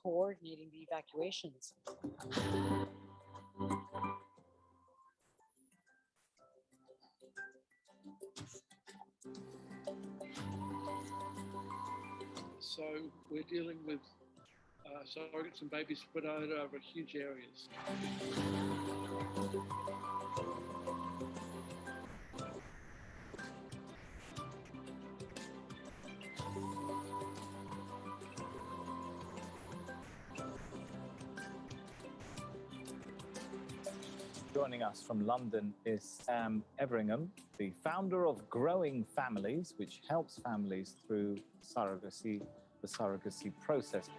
coordinating the evacuations. So we're dealing with surrogates and babies spread out over huge areas. Joining us from London is Sam Everingham, the founder of Growing Families, which helps families through surrogacy, the surrogacy process.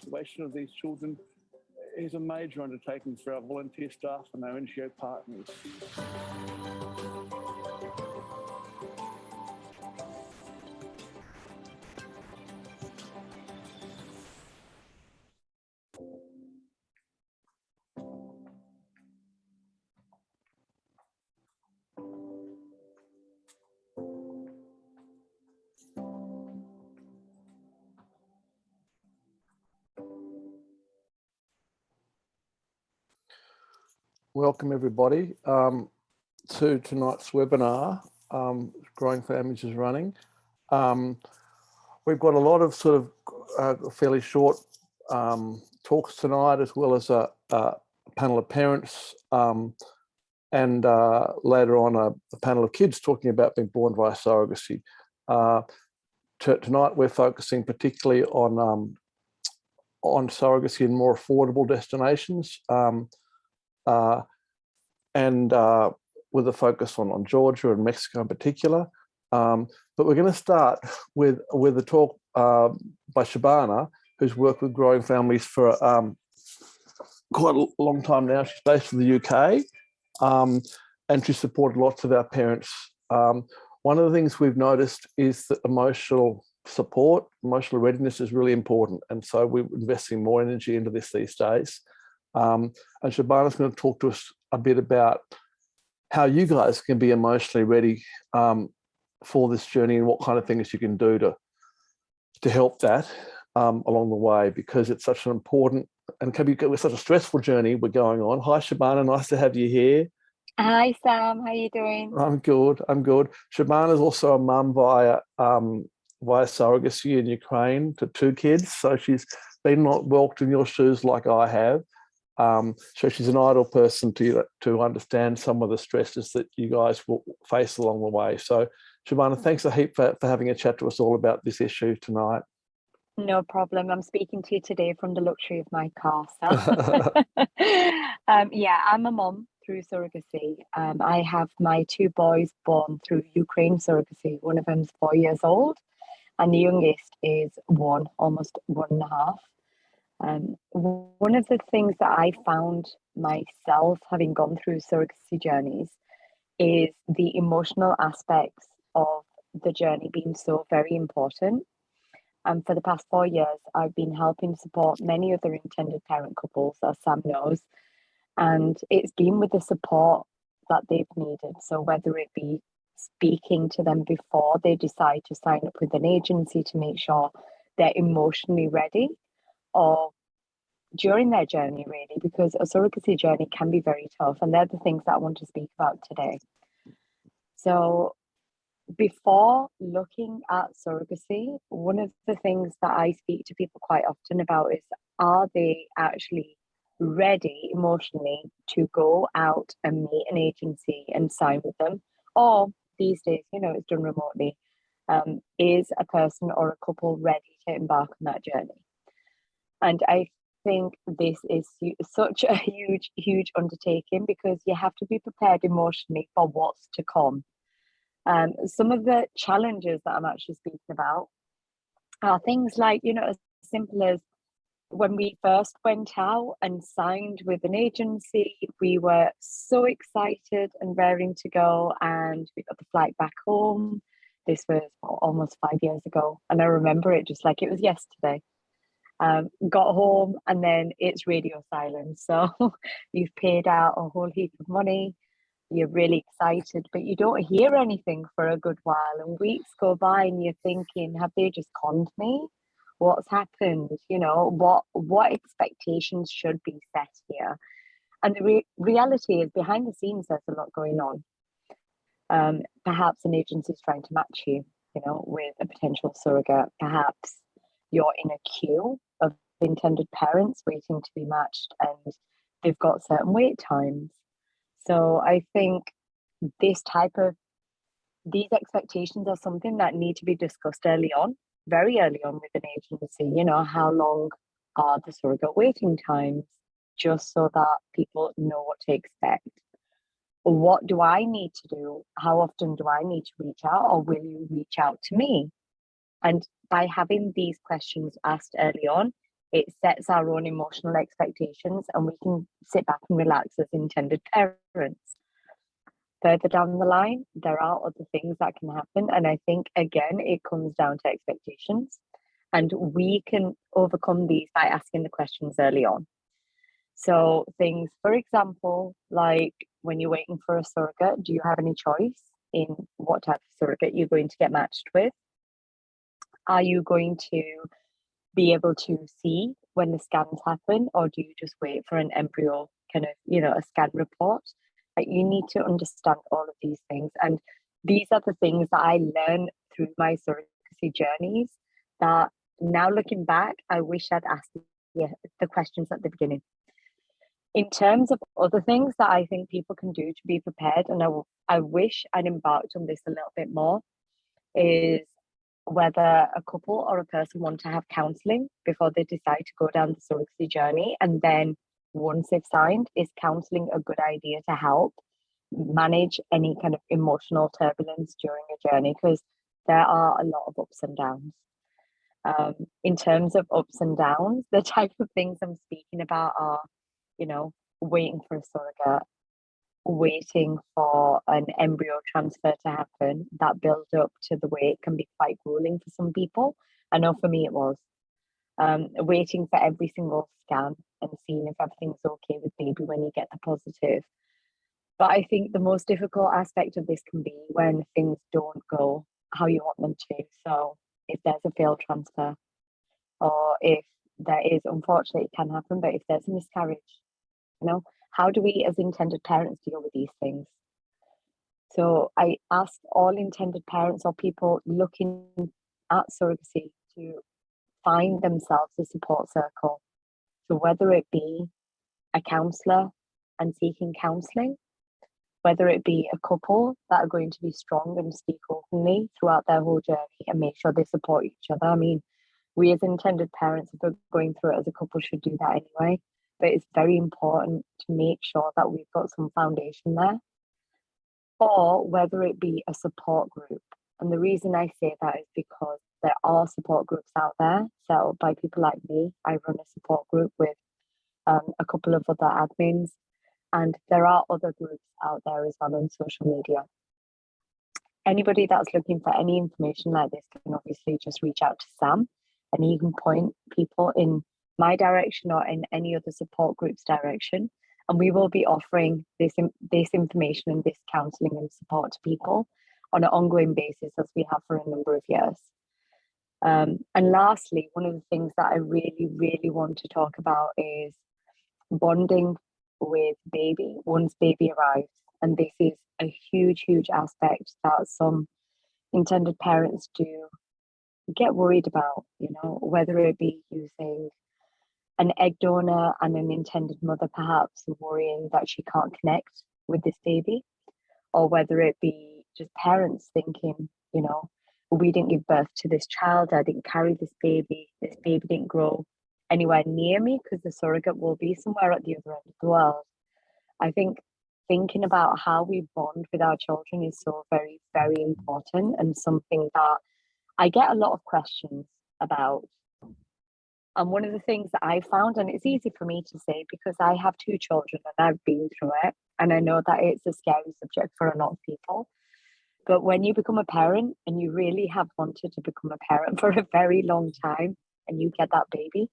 Evacuation of these children is a major undertaking for our volunteer staff and our NGO partners. Welcome everybody to tonight's webinar. Growing Families is running. We've got a lot of sort of fairly short talks tonight, as well as a panel of parents and later on a panel of kids talking about being born via surrogacy. Tonight we're focusing particularly on surrogacy in more affordable destinations. And with a focus on Georgia and Mexico in particular. But we're going to start with a talk by Shabana, who's worked with Growing Families for quite a long time now. She's based in the UK, and she's supported lots of our parents. One of the things we've noticed is that emotional support, emotional readiness is really important. And so we're investing more energy into this these days. And Shabana's going to talk to us a bit about how you guys can be emotionally ready for this journey and what kind of things you can do to help that along the way, because it's such an important and can be such a stressful journey we're going on. Hi, Shabana, nice to have you here. Hi, Sam. How are you doing? I'm good. Shabana is also a mum via surrogacy in Ukraine to 2 kids, so she's been walked in your shoes like I have. So she's an ideal person to understand some of the stresses that you guys will face along the way. So Shabana, thanks a heap for having a chat to us all about this issue tonight. No problem. I'm speaking to you today from the luxury of my car, Sam. Yeah, I'm a mum through surrogacy. I have my 2 boys born through Ukraine surrogacy. One of them's 4 years old, and the youngest is 1, almost 1.5. One of the things that I found myself having gone through surrogacy journeys is the emotional aspects of the journey being so very important. And for the past 4 years, I've been helping support many other intended parent couples, as Sam knows, and it's been with the support that they've needed. So whether it be speaking to them before they decide to sign up with an agency to make sure they're emotionally ready, or during their journey, really, because a surrogacy journey can be very tough, and they're the things that I want to speak about today. So before looking at surrogacy, one of the things that I speak to people quite often about is, are they actually ready emotionally to go out and meet an agency and sign with them? Or these days, it's done remotely. Is a person or a couple ready to embark on that journey? And I think this is such a huge undertaking, because you have to be prepared emotionally for what's to come. Some of the challenges that I'm actually speaking about are things like, as simple as when we first went out and signed with an agency, we were so excited and raring to go, and we got the flight back home. This was almost 5 years ago, and I remember it just like it was yesterday. Got home and then it's radio silence. So you've paid out a whole heap of money. You're really excited, but you don't hear anything for a good while. And weeks go by and you're thinking, have they just conned me? What's happened? You know, what expectations should be set here? And the reality is behind the scenes, there's a lot going on. Perhaps an agency is trying to match you, you know, with a potential surrogate. Perhaps you're in a queue of intended parents waiting to be matched and they've got certain wait times. So I think these expectations are something that need to be discussed early on, very early on with an agency. You know, how long are the surrogate waiting times, just so that people know what to expect. What do I need to do? How often do I need to reach out, or will you reach out to me? And by having these questions asked early on, it sets our own emotional expectations and we can sit back and relax as intended parents. Further down the line, there are other things that can happen. And I think, again, it comes down to expectations. And we can overcome these by asking the questions early on. So things, for example, like when you're waiting for a surrogate, do you have any choice in what type of surrogate you're going to get matched with? Are you going to be able to see when the scans happen, or do you just wait for an embryo kind of, you know, a scan report? Like, you need to understand all of these things. And these are the things that I learned through my surrogacy journeys that now looking back, I wish I'd asked the questions at the beginning. In terms of other things that I think people can do to be prepared, and I wish I'd embarked on this a little bit more, is whether a couple or a person want to have counselling before they decide to go down the surrogacy journey. And then once they've signed, is counselling a good idea to help manage any kind of emotional turbulence during a journey? Because there are a lot of ups and downs. In terms of ups and downs, the type of things I'm speaking about are, you know, waiting for a surrogate, waiting for an embryo transfer to happen. That build up to the wait can be quite grueling for some people. I know for me it was. Waiting for every single scan and seeing if everything's okay with baby when you get the positive. But I think the most difficult aspect of this can be when things don't go how you want them to. So if there's a failed transfer, or if there is, unfortunately it can happen, but if there's a miscarriage, you know, how do we as intended parents deal with these things? So I ask all intended parents or people looking at surrogacy to find themselves a support circle. So whether it be a counsellor and seeking counselling, whether it be a couple that are going to be strong and speak openly throughout their whole journey and make sure they support each other. I mean, we as intended parents, if we're going through it as a couple, should do that anyway. But it's very important to make sure that we've got some foundation there. Or whether it be a support group. And the reason I say that is because there are support groups out there set up by people like me. I run a support group with a couple of other admins, and there are other groups out there as well on social media. Anybody that's looking for any information like this can obviously just reach out to Sam, and he can point people in my direction or in any other support group's direction. And we will be offering this information and this counselling and support to people on an ongoing basis, as we have for a number of years. And lastly, one of the things that I really, really want to talk about is bonding with baby once baby arrives. And this is a huge, huge aspect that some intended parents do get worried about, you know, whether it be using an egg donor and an intended mother perhaps worrying that she can't connect with this baby, or whether it be just parents thinking, you know, we didn't give birth to this child, I didn't carry this baby didn't grow anywhere near me because the surrogate will be somewhere at the other end of the world. I think thinking about how we bond with our children is so very, very important, and something that I get a lot of questions about. And one of the things that I found, and it's easy for me to say because I have 2 children and I've been through it, and I know that it's a scary subject for a lot of people. But when you become a parent and you really have wanted to become a parent for a very long time and you get that baby,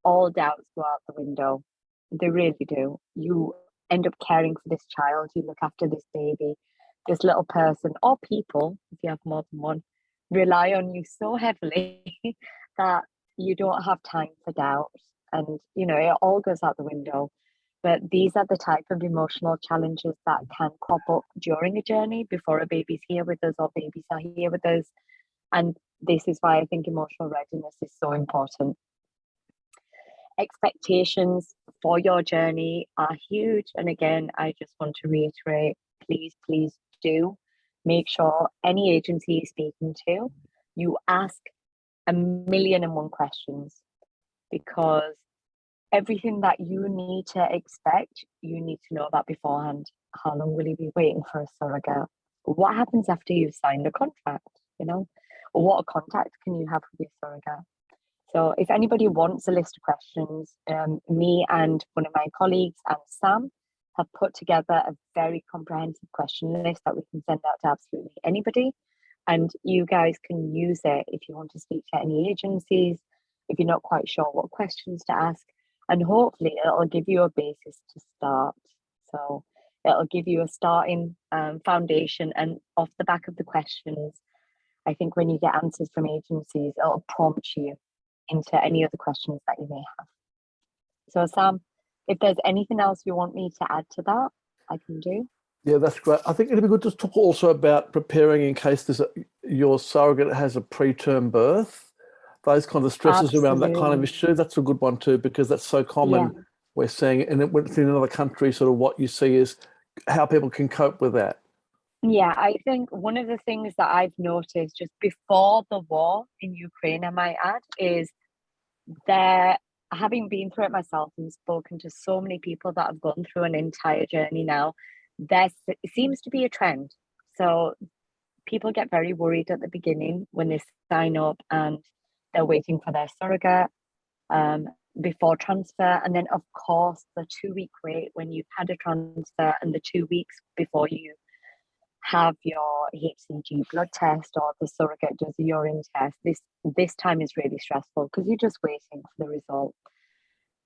all doubts go out the window. They really do. You end up caring for this child, you look after this baby, this little person, or people, if you have more than one, rely on you so heavily that you don't have time for doubt. And, you know, it all goes out the window. But these are the type of emotional challenges that can crop up during a journey before a baby's here with us or babies are here with us. And this is why I think emotional readiness is so important. Expectations for your journey are huge. And again, I just want to reiterate, please do make sure any agency you're speaking to, you ask 1,000,001 questions, because everything that you need to expect, you need to know about beforehand. How long will you be waiting for a surrogate? What happens after you've signed a contract? You know, or what contact can you have with your surrogate? So if anybody wants a list of questions, me and one of my colleagues and Sam have put together a very comprehensive question list that we can send out to absolutely anybody. And you guys can use it if you want to speak to any agencies, if you're not quite sure what questions to ask. And hopefully it'll give you a basis to start. So it'll give you a starting foundation. And off the back of the questions, I think when you get answers from agencies, it'll prompt you into any other questions that you may have. So Sam, if there's anything else you want me to add to that, I can do. Yeah, that's great. I think it'd be good to talk also about preparing in case your surrogate has a preterm birth. Those kinds of stresses around that kind of issue. That's a good one too, because that's so common. Yeah. We're seeing, and it went in another country, sort of what you see is how people can cope with that. Yeah, I think one of the things that I've noticed just before the war in Ukraine, I might add, is there, having been through it myself and spoken to so many people that have gone through an entire journey now, there seems to be a trend. So people get very worried at the beginning when they sign up and they're waiting for their surrogate before transfer. And then, of course, the 2-week wait when you've had a transfer and the 2 weeks before you have your HCG blood test or the surrogate does a urine test. This time is really stressful because you're just waiting for the result.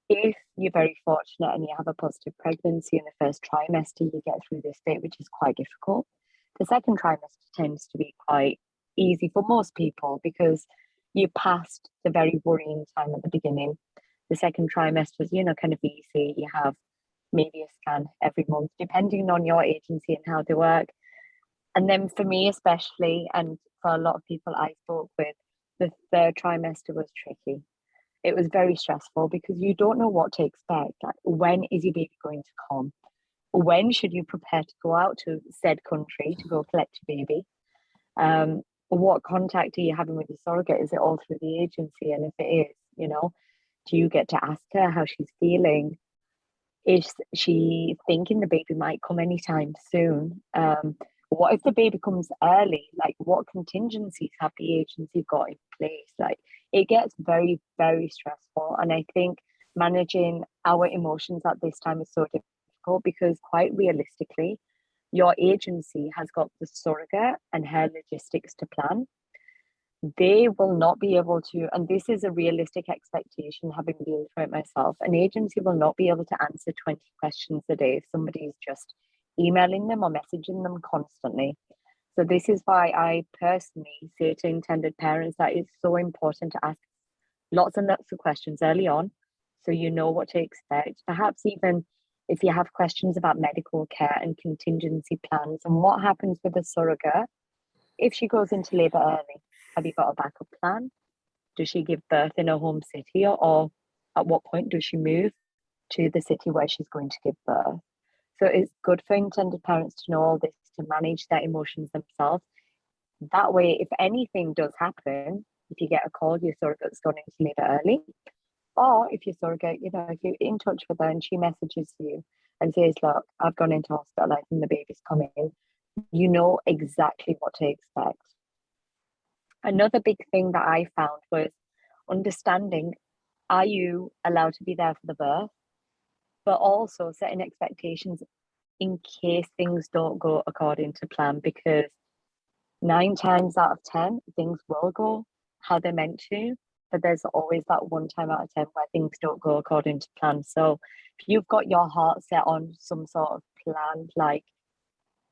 If you're very fortunate and you have a positive pregnancy in the first trimester, you get through this bit, which is quite difficult. The second trimester tends to be quite easy for most people because you're past the very worrying time at the beginning. The second trimester is, kind of easy. You have maybe a scan every month, depending on your agency and how they work. And then for me, especially, and for a lot of people I spoke with, the third trimester was tricky. It was very stressful because you don't know what to expect. Like, when is your baby going to come? When should you prepare to go out to said country to go collect your baby? What contact are you having with your surrogate? Is it all through the agency? And if it is, do you get to ask her how she's feeling? Is she thinking the baby might come anytime soon? What if the baby comes early? Like, what contingencies have the agency got in place? Like, it gets very, very stressful. And I think managing our emotions at this time is so difficult because, quite realistically, your agency has got the surrogate and her logistics to plan. They will not be able to, and this is a realistic expectation, having been through it myself, an agency will not be able to answer 20 questions a day if somebody is just emailing them or messaging them constantly. So this is why I personally say to intended parents that it's so important to ask lots and lots of questions early on so you know what to expect. Perhaps even if you have questions about medical care and contingency plans and what happens with a surrogate if she goes into labour early. Have you got a backup plan? Does she give birth in her home city, or at what point does she move to the city where she's going to give birth? So it's good for intended parents to know all this, to manage their emotions themselves. That way, if anything does happen, if you get a call, your surrogate's gone into labour early, or if your surrogate, if you're in touch with her and she messages you and says, look, I've gone into hospital and the baby's coming, you know exactly what to expect. Another big thing that I found was understanding, are you allowed to be there for the birth? But also setting expectations in case things don't go according to plan, because 9 times out of 10, things will go how they're meant to, but there's always that 1 time out of 10 where things don't go according to plan. So if you've got your heart set on some sort of plan, like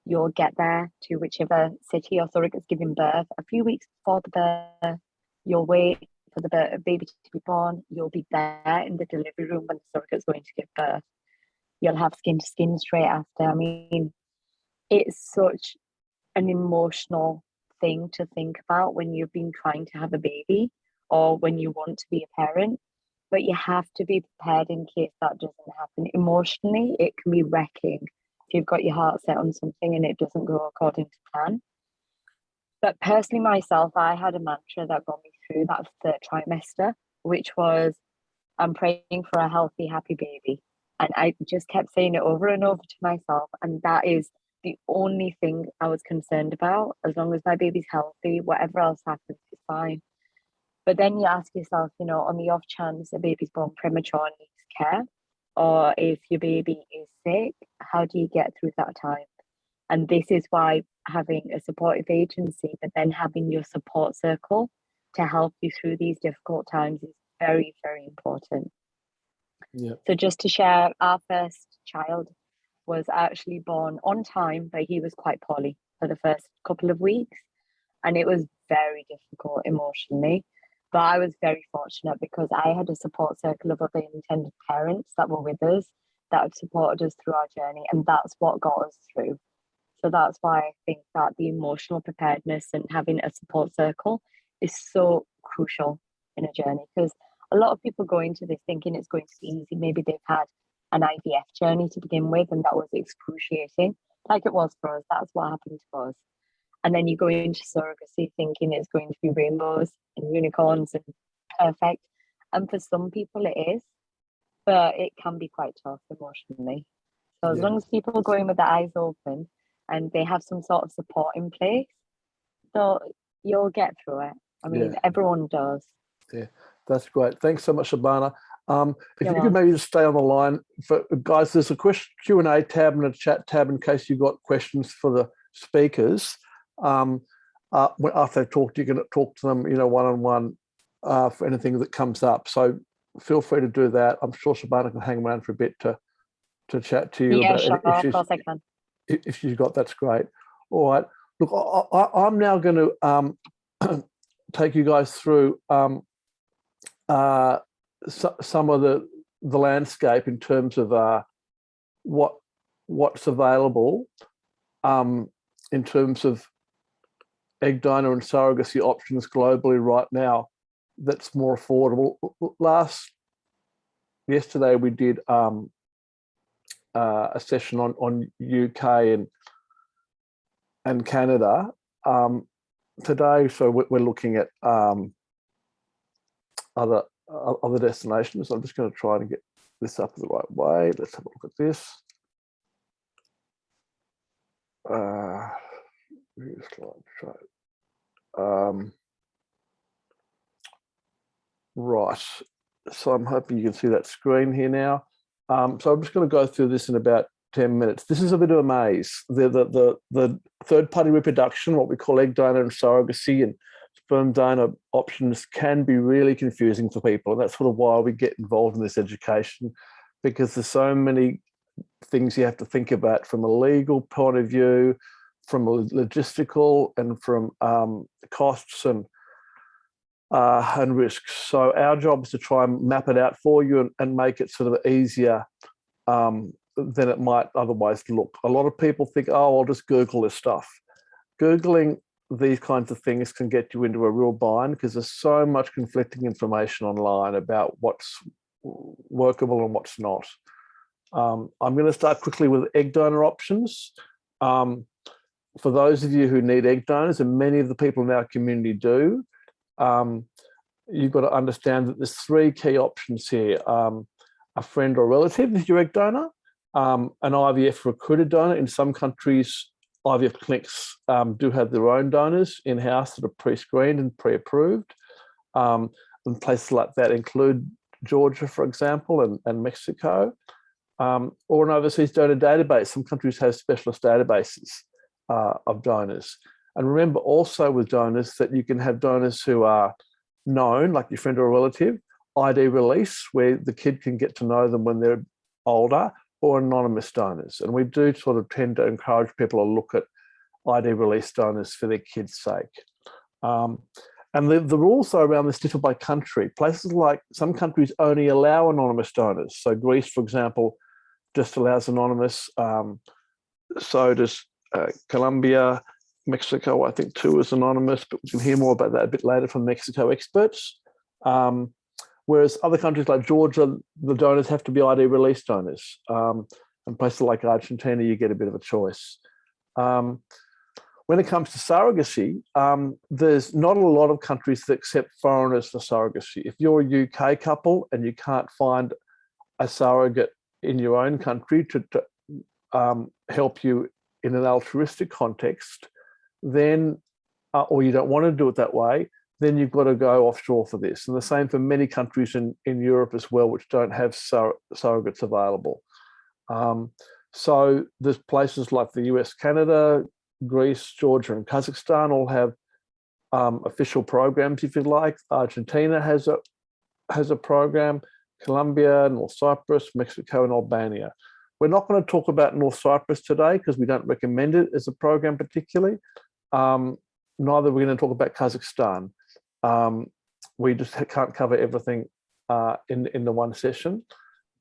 you'll get there to whichever city or surrogate's giving birth a few weeks before the birth, you'll wait for the baby to be born, you'll be there in the delivery room when the surrogate's going to give birth. You'll have skin to skin straight after. I mean, it's such an emotional thing to think about when you've been trying to have a baby or when you want to be a parent, but you have to be prepared in case that doesn't happen. Emotionally, it can be wrecking if you've got your heart set on something and it doesn't go according to plan. But personally, myself, I had a mantra that got me through that 3rd trimester, which was, I'm praying for a healthy, happy baby. And I just kept saying it over and over to myself. And that is the only thing I was concerned about. As long as my baby's healthy, whatever else happens is fine. But then you ask yourself, you know, on the off chance a baby's born premature and needs care, or if your baby is sick, how do you get through that time? And this is why having a supportive agency, but then having your support circle to help you through these difficult times is very, very important. Yeah. So just to share, our first child was actually born on time, but he was quite poorly for the first couple of weeks. And it was very difficult emotionally. But I was very fortunate because I had a support circle of other intended parents that were with us, that have supported us through our journey. And that's what got us through. So that's why I think that the emotional preparedness and having a support circle is so crucial in a journey, because a lot of people go into this thinking it's going to be easy. Maybe they've had an IVF journey to begin with, and that was excruciating, like it was for us. That's what happened to us. And then you go into surrogacy thinking it's going to be rainbows and unicorns and perfect. And for some people it is, but it can be quite tough emotionally. So as long as people go in with their eyes open and they have some sort of support in place, so you'll get through it. I mean, everyone does. Yeah, that's great. Thanks so much, Shabana. If You're you could maybe just stay on the line. For guys, there's a Q&A tab and a chat tab in case you've got questions for the speakers. After they talk, you can talk to them, one-on-one for anything that comes up. So feel free to do that. I'm sure Shabana can hang around for a bit to chat to you. Yeah, about sure, of course I can. If she's got, that's great. All right. Look, I'm now going to take you guys through some of the landscape in terms of what's available in terms of egg donor and surrogacy options globally right now that's more affordable. Yesterday we did a session on UK and Canada. Today, so we're looking at other destinations. I'm just going to try to get this up the right way. Let's have a look at this. Right. So I'm hoping you can see that screen here now. So I'm just going to go through this in about 10 minutes. This is a bit of a maze. The third-party reproduction, what we call egg donor and surrogacy and sperm donor options, can be really confusing for people. And that's sort of why we get involved in this education, because there's so many things you have to think about from a legal point of view, from a logistical, and from costs and risks. So our job is to try and map it out for you and make it sort of easier than it might otherwise look. A lot of people think, oh, I'll just Google this stuff. Googling these kinds of things can get you into a real bind because there's so much conflicting information online about what's workable and what's not. I'm going to start quickly with egg donor options. For those of you who need egg donors, and many of the people in our community do, you've got to understand that there's 3 key options here. A friend or relative is your egg donor, an IVF recruited donor. In some countries, IVF clinics do have their own donors in-house that are pre-screened and pre-approved. And places like that include Georgia, for example, and Mexico, or an overseas donor database. Some countries have specialist databases of donors. And remember also with donors that you can have donors who are known, like your friend or a relative, ID release, where the kid can get to know them when they're older, or anonymous donors. And we do sort of tend to encourage people to look at ID release donors for their kids' sake. And the rules are around this differ by country. Places like some countries only allow anonymous donors. So Greece, for example, just allows anonymous. So does Colombia, Mexico, I think too, is anonymous, but we can hear more about that a bit later from Mexico experts. Whereas other countries like Georgia, the donors have to be ID release donors. And places like Argentina, you get a bit of a choice. When it comes to surrogacy, there's not a lot of countries that accept foreigners for surrogacy. If you're a UK couple and you can't find a surrogate in your own country to help you in an altruistic context, then, or you don't want to do it that way, then you've got to go offshore for this. And the same for many countries in Europe as well, which don't have surrogates available. So there's places like the US, Canada, Greece, Georgia, and Kazakhstan all have official programs, if you like. Argentina has a program, Colombia, North Cyprus, Mexico, and Albania. We're not going to talk about North Cyprus today because we don't recommend it as a program particularly. Neither are we going to talk about Kazakhstan. We just can't cover everything in the one session.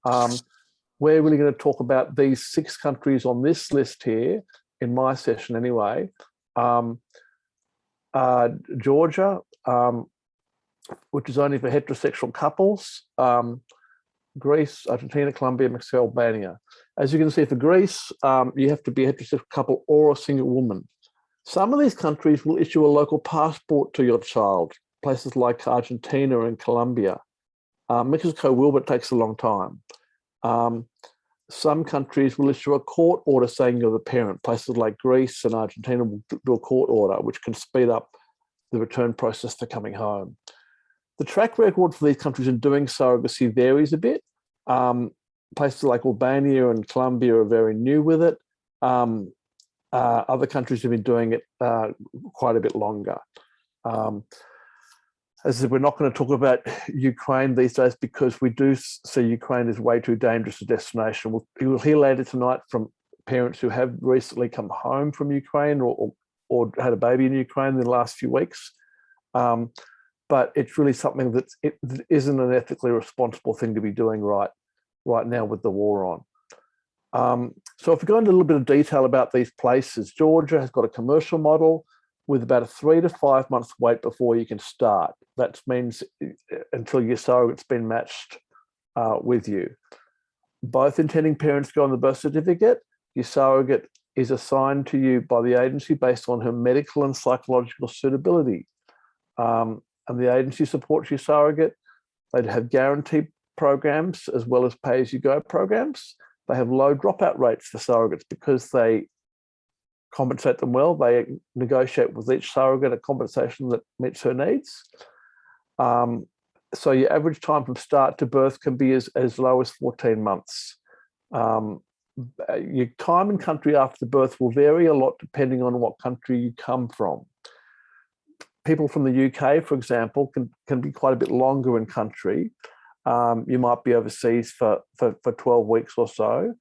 We're really going to talk about these 6 countries on this list here, in my session anyway. Georgia, which is only for heterosexual couples. Greece, Argentina, Colombia, Mexico, Albania. As you can see, for Greece, you have to be a heterosexual couple or a single woman. Some of these countries will issue a local passport to your child, places like Argentina and Colombia. Mexico will, but it takes a long time. Some countries will issue a court order saying you're the parent. Places like Greece and Argentina will do a court order, which can speed up the return process to coming home. The track record for these countries in doing surrogacy varies a bit. Places like Albania and Colombia are very new with it. Other countries have been doing it quite a bit longer. As I said, we're not going to talk about Ukraine these days because we do see Ukraine as way too dangerous a destination. You'll hear later tonight from parents who have recently come home from Ukraine or had a baby in Ukraine in the last few weeks. But it's really something that isn't an ethically responsible thing to be doing right now with the war on. So if we go into a little bit of detail about these places, Georgia has got a commercial model with about a 3 to 5 months wait before you can start. That means until your surrogate's been matched with you. Both intending parents go on the birth certificate. Your surrogate is assigned to you by the agency based on her medical and psychological suitability. And the agency supports your surrogate. They have guarantee programs as well as pay-as-you-go programs. They have low dropout rates for surrogates because they compensate them well. They negotiate with each surrogate a compensation that meets her needs. So your average time from start to birth can be as low as 14 months. Your time in country after birth will vary a lot depending on what country you come from. People from the UK, for example, can be quite a bit longer in country. You might be overseas for 12 weeks or so.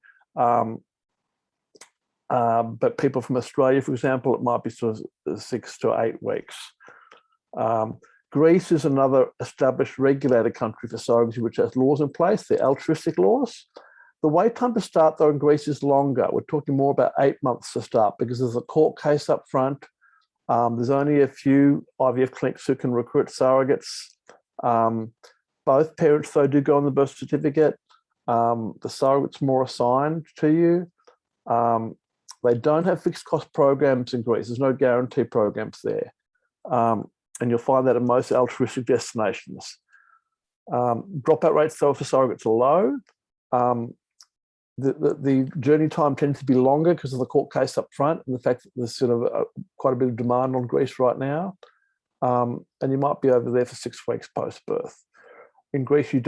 But people from Australia, for example, it might be sort of 6 to 8 weeks. Greece is another established regulated country for surrogacy, which has laws in place. They're altruistic laws. The wait time to start, though, in Greece is longer. We're talking more about 8 months to start because there's a court case up front. There's only a few IVF clinics who can recruit surrogates. Both parents, though, do go on the birth certificate. The surrogate's more assigned to you. They don't have fixed cost programs in Greece. There's no guarantee programs there. And you'll find that in most altruistic destinations. Dropout rates, though, for surrogates are low. The journey time tends to be longer because of the court case up front and the fact that there's sort of quite a bit of demand on Greece right now. And you might be over there for 6 weeks post-birth. In Greece, your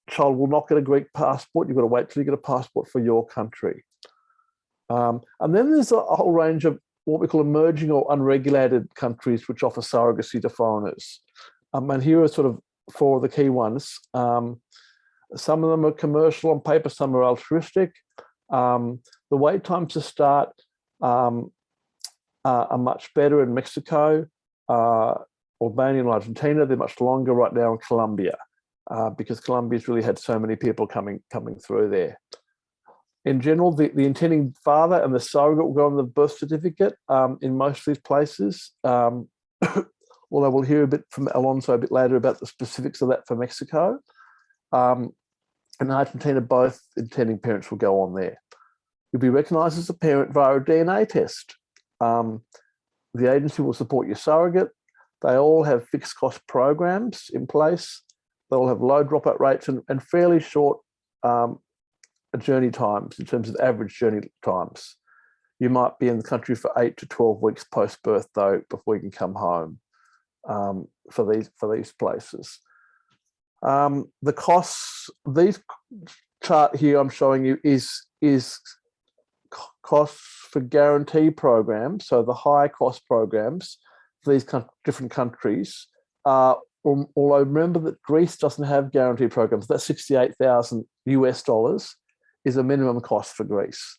child will not get a Greek passport. You've got to wait till you get a passport for your country. And then there's a whole range of what we call emerging or unregulated countries which offer surrogacy to foreigners. And here are sort of four of the key ones. Some of them are commercial on paper, some are altruistic. The wait times to start are much better in Mexico, Albania and Argentina. They're much longer right now in Colombia because Colombia's really had so many people coming through there. In general, the intending father and the surrogate will go on the birth certificate in most of these places. Although we'll hear a bit from Alonso a bit later about the specifics of that for Mexico. In Argentina, both intending parents will go on there. You'll be recognised as a parent via a DNA test. The agency will support your surrogate. They all have fixed cost programs in place. They'll have low dropout rates and fairly short journey times in terms of average journey times. You might be in the country for 8 to 12 weeks post-birth, though, before you can come home for these places. The costs, these chart here I'm showing you is costs for guarantee programs. So the high cost programs for these different countries. Although remember that Greece doesn't have guarantee programs. That $68,000 US is a minimum cost for Greece.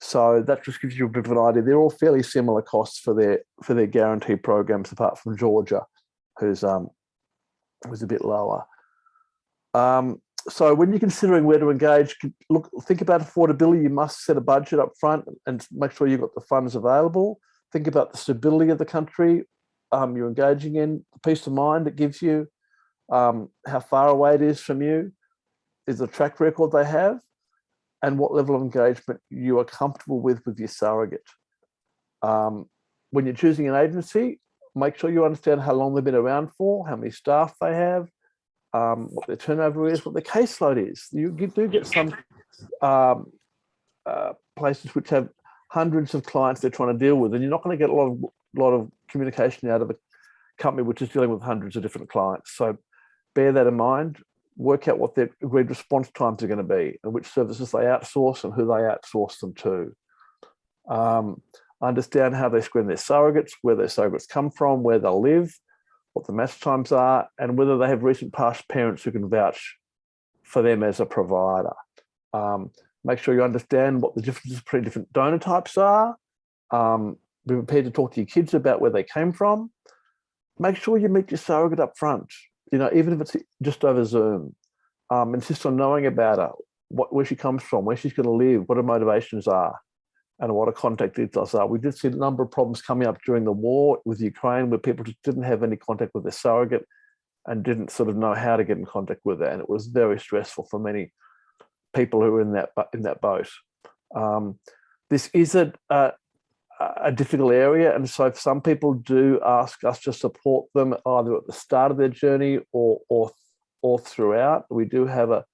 So that just gives you a bit of an idea. They're all fairly similar costs for their guarantee programs, apart from Georgia, who's a bit lower. So when you're considering where to engage, think about affordability. You must set a budget up front and make sure you've got the funds available. Think about the stability of the country you're engaging in, the peace of mind it gives you, how far away it is from you, is the track record they have, and what level of engagement you are comfortable with your surrogate. When you're choosing an agency, make sure you understand how long they've been around for, how many staff they have, what their turnover is, what their caseload is. You do get some places which have hundreds of clients they're trying to deal with, and you're not going to get a lot of communication out of a company which is dealing with hundreds of different clients. So bear that in mind. Work out what their agreed response times are going to be and which services they outsource and who they outsource them to. Understand how they screen their surrogates, where their surrogates come from, where they'll live, what the match times are, and whether they have recent past parents who can vouch for them as a provider. Make sure you understand what the differences between different donor types are. Be prepared to talk to your kids about where they came from. Make sure you meet your surrogate up front, even if it's just over Zoom. Insist on knowing about her, where she comes from, where she's going to live, what her motivations are, and what her contact details are. We did see a number of problems coming up during the war with Ukraine where people just didn't have any contact with their surrogate and didn't sort of know how to get in contact with her. And it was very stressful for many people who were in that boat. This is a difficult area, and so some people do ask us to support them either at the start of their journey or throughout. We do have a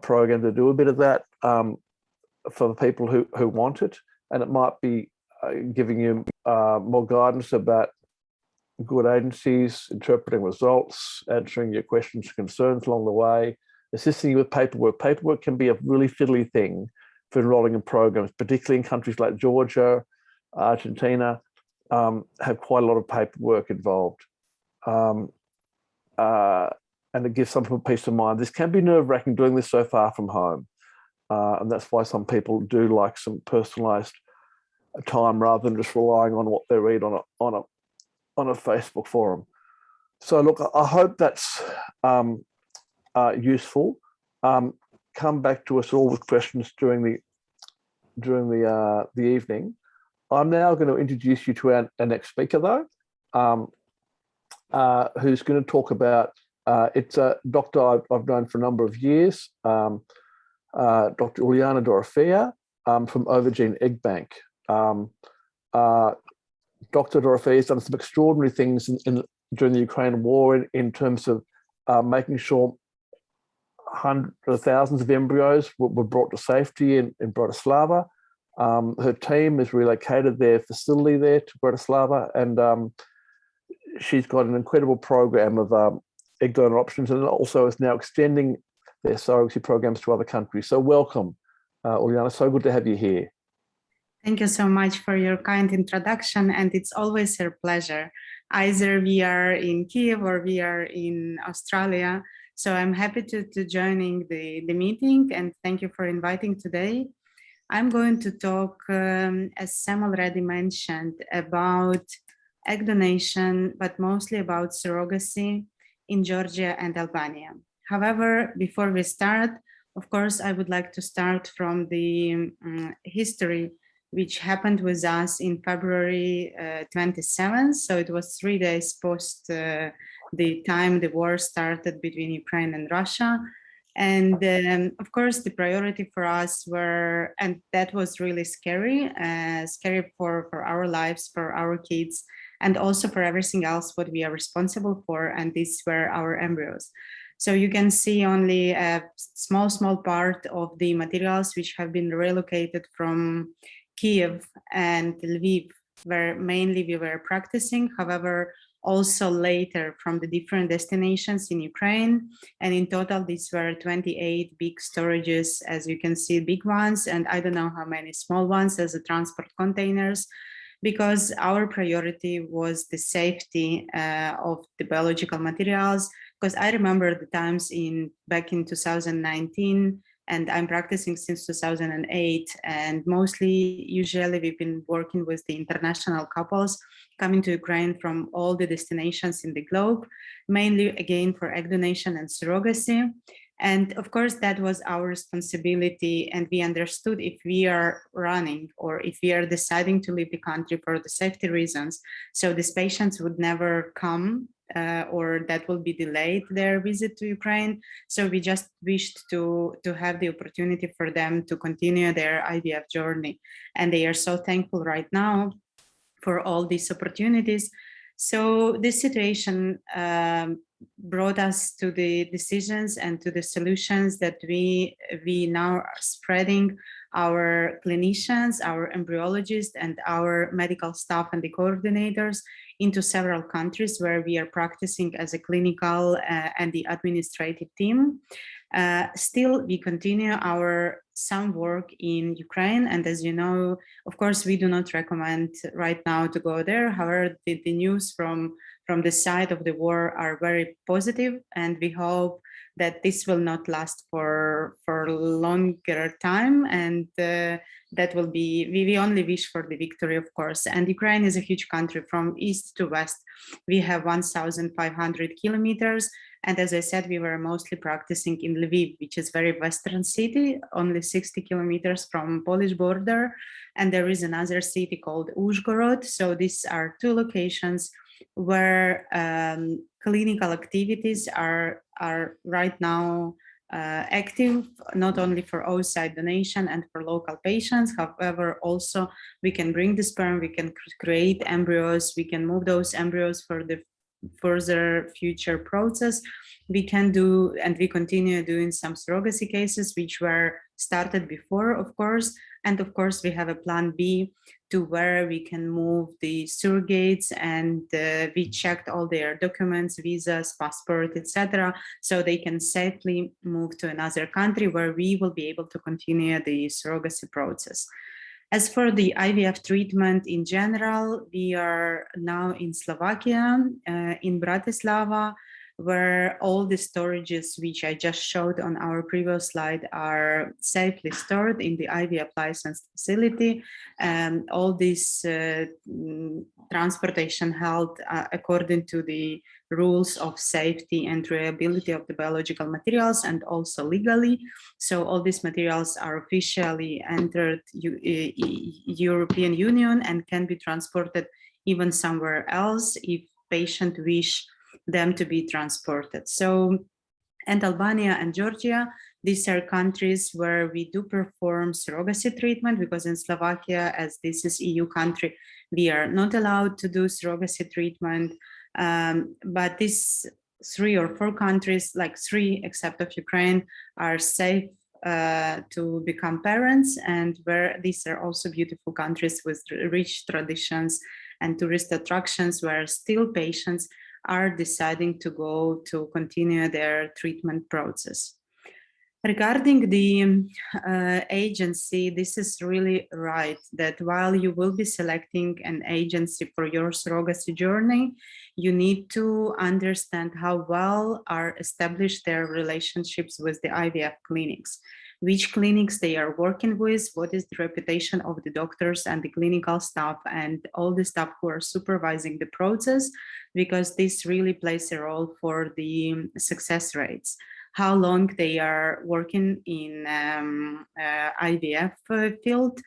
program to do a bit of that for the people who want it, and it might be giving you more guidance about good agencies, interpreting results, answering your questions and concerns along the way, assisting you with paperwork. Paperwork can be a really fiddly thing for enrolling in programs, particularly in countries like Georgia, Argentina, have quite a lot of paperwork involved. And it gives some people peace of mind. This can be nerve-wracking doing this so far from home. And that's why some people do like some personalised time rather than just relying on what they read on a Facebook forum. So look, I hope that's useful. Come back to us all with questions during the evening. I'm now going to introduce you to our next speaker, though, who's going to talk about, it's a doctor I've known for a number of years, Dr. Uliana Dorofea from Aubergine Egg Bank. Dr. Dorofea has done some extraordinary things during the Ukraine war in terms of making sure hundreds of thousands of embryos were brought to safety in Bratislava. Her team has relocated their facility there to Bratislava, and she's got an incredible program of egg donor options, and also is now extending their surrogacy programs to other countries. So welcome, Uliana. So good to have you here. Thank you so much for your kind introduction, and it's always a pleasure. Either we are in Kiev or we are in Australia, so I'm happy to joining the meeting, and thank you for inviting today. I'm going to talk, as Sam already mentioned, about egg donation, but mostly about surrogacy in Georgia and Albania. However, before we start, of course, I would like to start from the history which happened with us in February 27th. So it was 3 days post the time the war started between Ukraine and Russia. And of course, the priority for us were, and that was really scary, scary for our lives, for our kids, and also for everything else what we are responsible for. And these were our embryos. So you can see only a small part of the materials which have been relocated from Kiev and Lviv, where mainly we were practicing. However, also later from the different destinations in Ukraine. And in total, these were 28 big storages, as you can see, big ones, and I don't know how many small ones as the transport containers, because our priority was the safety of the biological materials. Because I remember the times back in 2019, and I'm practicing since 2008, and usually we've been working with the international couples coming to Ukraine from all the destinations in the globe, mainly again for egg donation and surrogacy. And of course, that was our responsibility. And we understood if we are running or if we are deciding to leave the country for the safety reasons, so these patients would never come or that will be delayed their visit to Ukraine. So we just wished to have the opportunity for them to continue their IVF journey. And they are so thankful right now for all these opportunities. So this situation brought us to the decisions and to the solutions that we now are spreading our clinicians, our embryologists, and our medical staff and the coordinators into several countries where we are practicing as a clinical and the administrative team. Still, we continue some work in Ukraine. And as you know, of course, we do not recommend right now to go there. However, the news from the side of the war are very positive, and we hope that this will not last for longer time, and that will be, we only wish for the victory, of course. And Ukraine is a huge country from east to west. We have 1,500 kilometers. And as I said, we were mostly practicing in Lviv, which is very western city, only 60 kilometers from Polish border. And there is another city called Uzhgorod. So these are two locations where clinical activities are right now active, not only for oocyte donation and for local patients. However, also we can bring the sperm, we can create embryos, we can move those embryos for the further future process. We can do, and we continue doing some surrogacy cases, which were started before, of course. And of course, we have a plan B to where we can move the surrogates, and we checked all their documents, visas, passport, etc., so they can safely move to another country where we will be able to continue the surrogacy process. As for the IVF treatment in general, we are now in Slovakia, in Bratislava, where all the storages which I just showed on our previous slide are safely stored in the IVF licensed facility. And all this transportation held according to the rules of safety and reliability of the biological materials, and also legally. So all these materials are officially entered European Union and can be transported even somewhere else if patient wish them to be transported. So, and Albania and Georgia, these are countries where we do perform surrogacy treatment, because in Slovakia, as this is EU country, we are not allowed to do surrogacy treatment. But these 3 or 4 countries, like 3 except of Ukraine, are safe to become parents, and where these are also beautiful countries with rich traditions and tourist attractions, where still patients are deciding to go to continue their treatment process. Regarding the agency, this is really right, that while you will be selecting an agency for your surrogacy journey, you need to understand how well are established their relationships with the IVF clinics, which clinics they are working with, what is the reputation of the doctors and the clinical staff and all the staff who are supervising the process, because this really plays a role for the success rates. How long they are working in IVF field,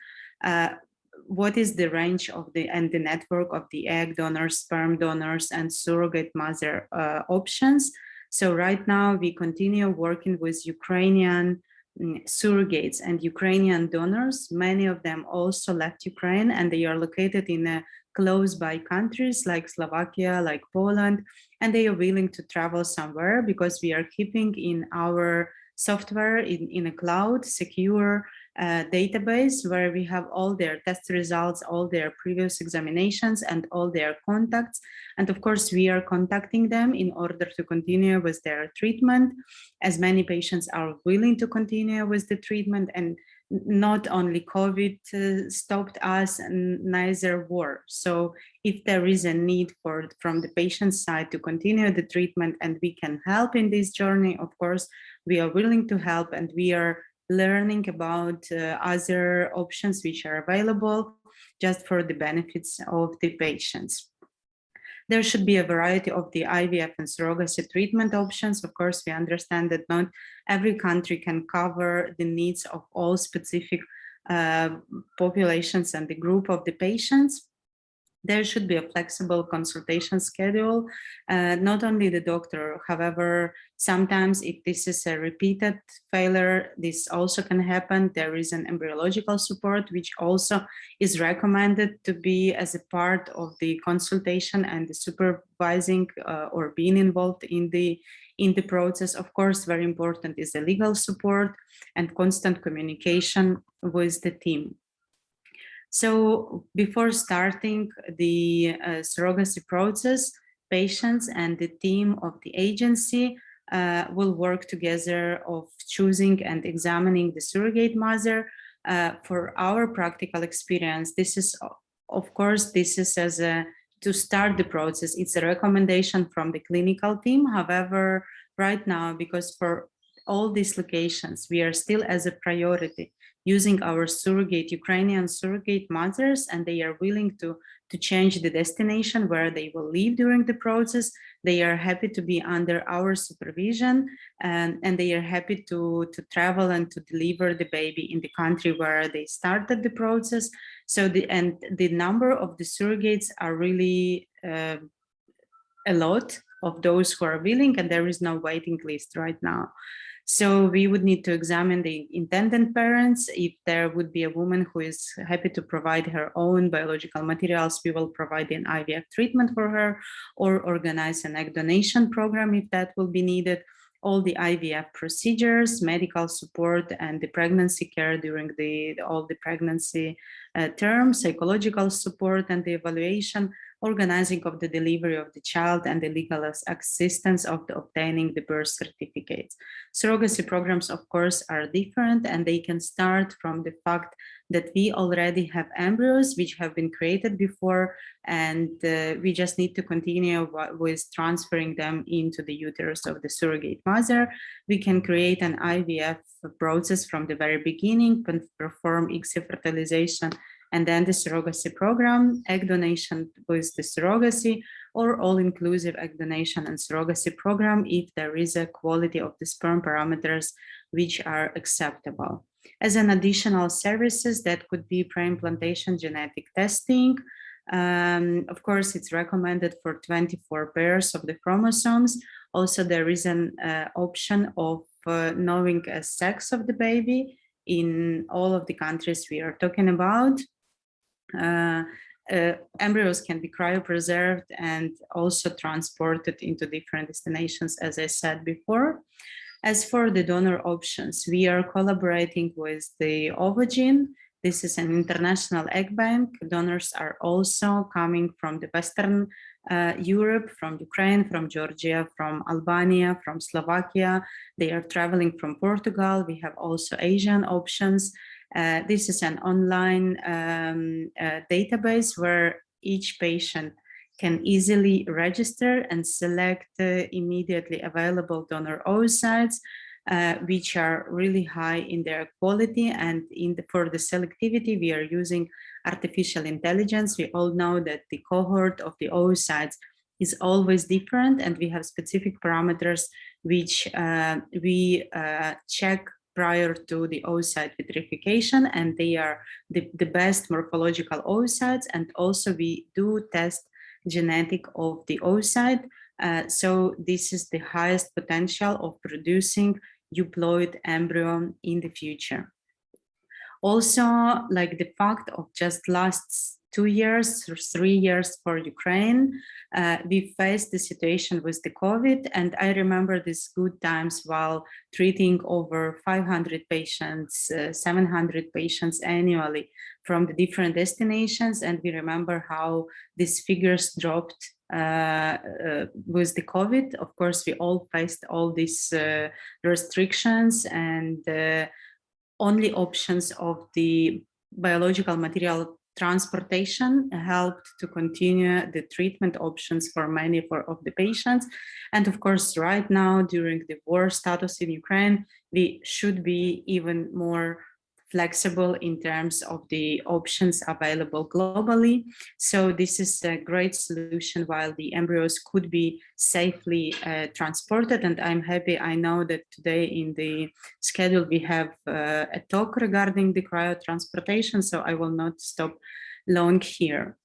what is the range of the network of the egg donors, sperm donors, and surrogate mother options. So right now we continue working with Ukrainian surrogates and Ukrainian donors. Many of them also left Ukraine and they are located in close by countries like Slovakia, like Poland, and they are willing to travel somewhere because we are keeping in our software in a cloud secure database where we have all their test results, all their previous examinations, and all their contacts. And of course, we are contacting them in order to continue with their treatment, as many patients are willing to continue with the treatment. And not only COVID stopped us, and neither war. So if there is a need from the patient side to continue the treatment and we can help in this journey, of course, we are willing to help, and we are learning about other options which are available just for the benefits of the patients. There should be a variety of the IVF and surrogacy treatment options. Of course, we understand that not every country can cover the needs of all specific populations and the group of the patients. There should be a flexible consultation schedule, not only the doctor. However, sometimes if this is a repeated failure, this also can happen. There is an embryological support, which also is recommended to be as a part of the consultation and the supervising or being involved in the process. Of course, very important is the legal support and constant communication with the team. So before starting the surrogacy process, patients and the team of the agency will work together of choosing and examining the surrogate mother. For our practical experience, this is, of course, this is as a to start the process. It's a recommendation from the clinical team. However, right now, because for all these locations, we are still as a priority using our Ukrainian surrogate mothers, and they are willing to change the destination where they will live during the process. They are happy to be under our supervision, and they are happy to travel and to deliver the baby in the country where they started the process. So the number of the surrogates are really a lot of those who are willing, and there is no waiting list right now. So we would need to examine the intended parents. If there would be a woman who is happy to provide her own biological materials, we will provide an IVF treatment for her or organize an egg donation program if that will be needed. All the IVF procedures, medical support, and the pregnancy care during all the pregnancy term, psychological support and the evaluation, organizing of the delivery of the child, and the legal assistance of obtaining the birth certificates. Surrogacy programs, of course, are different, and they can start from the fact that we already have embryos which have been created before, and we just need to continue with transferring them into the uterus of the surrogate mother. We can create an IVF process from the very beginning, perform ICSI fertilization, and then the surrogacy program, egg donation with the surrogacy, or all-inclusive egg donation and surrogacy program if there is a quality of the sperm parameters which are acceptable. As an additional services, that could be pre-implantation genetic testing. Of course, it's recommended for 24 pairs of the chromosomes. Also, there is an option of knowing a sex of the baby in all of the countries we are talking about. Embryos can be cryopreserved and also transported into different destinations, as I said before. As for the donor options, we are collaborating with the Ovogene. This is an international egg bank. Donors are also coming from the Western Europe, from Ukraine, from Georgia, from Albania, from Slovakia. They are traveling from Portugal. We have also Asian options. This is an online database where each patient can easily register and select immediately available donor oocytes, which are really high in their quality, and for the selectivity we are using artificial intelligence. We all know that the cohort of the oocytes is always different, and we have specific parameters which we check prior to the oocyte vitrification, and they are the best morphological oocytes. And also we do test genetic of the oocyte. So this is the highest potential of producing euploid embryo in the future. Also, like the fact of just last 2 years or 3 years for Ukraine, we faced the situation with the COVID, and I remember these good times while treating over 500 patients, 700 patients annually from the different destinations, and we remember how these figures dropped with the COVID. Of course, we all faced all these restrictions, and only options of the biological material transportation helped to continue the treatment options for many of the patients. And of course, right now, during the war status in Ukraine, we should be even more flexible in terms of the options available globally. So this is a great solution while the embryos could be safely transported. And I'm happy, I know that today in the schedule we have a talk regarding the cryotransportation, so I will not stop long here.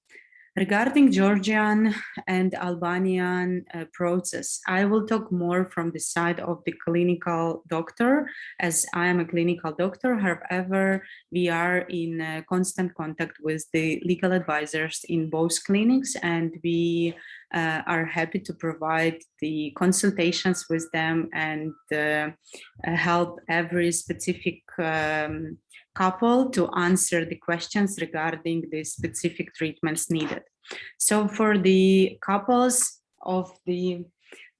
Regarding Georgian and Albanian process, I will talk more from the side of the clinical doctor, as I am a clinical doctor. However, we are in constant contact with the legal advisors in both clinics, and we are happy to provide the consultations with them and help every specific couple to answer the questions regarding the specific treatments needed. So for the couples of the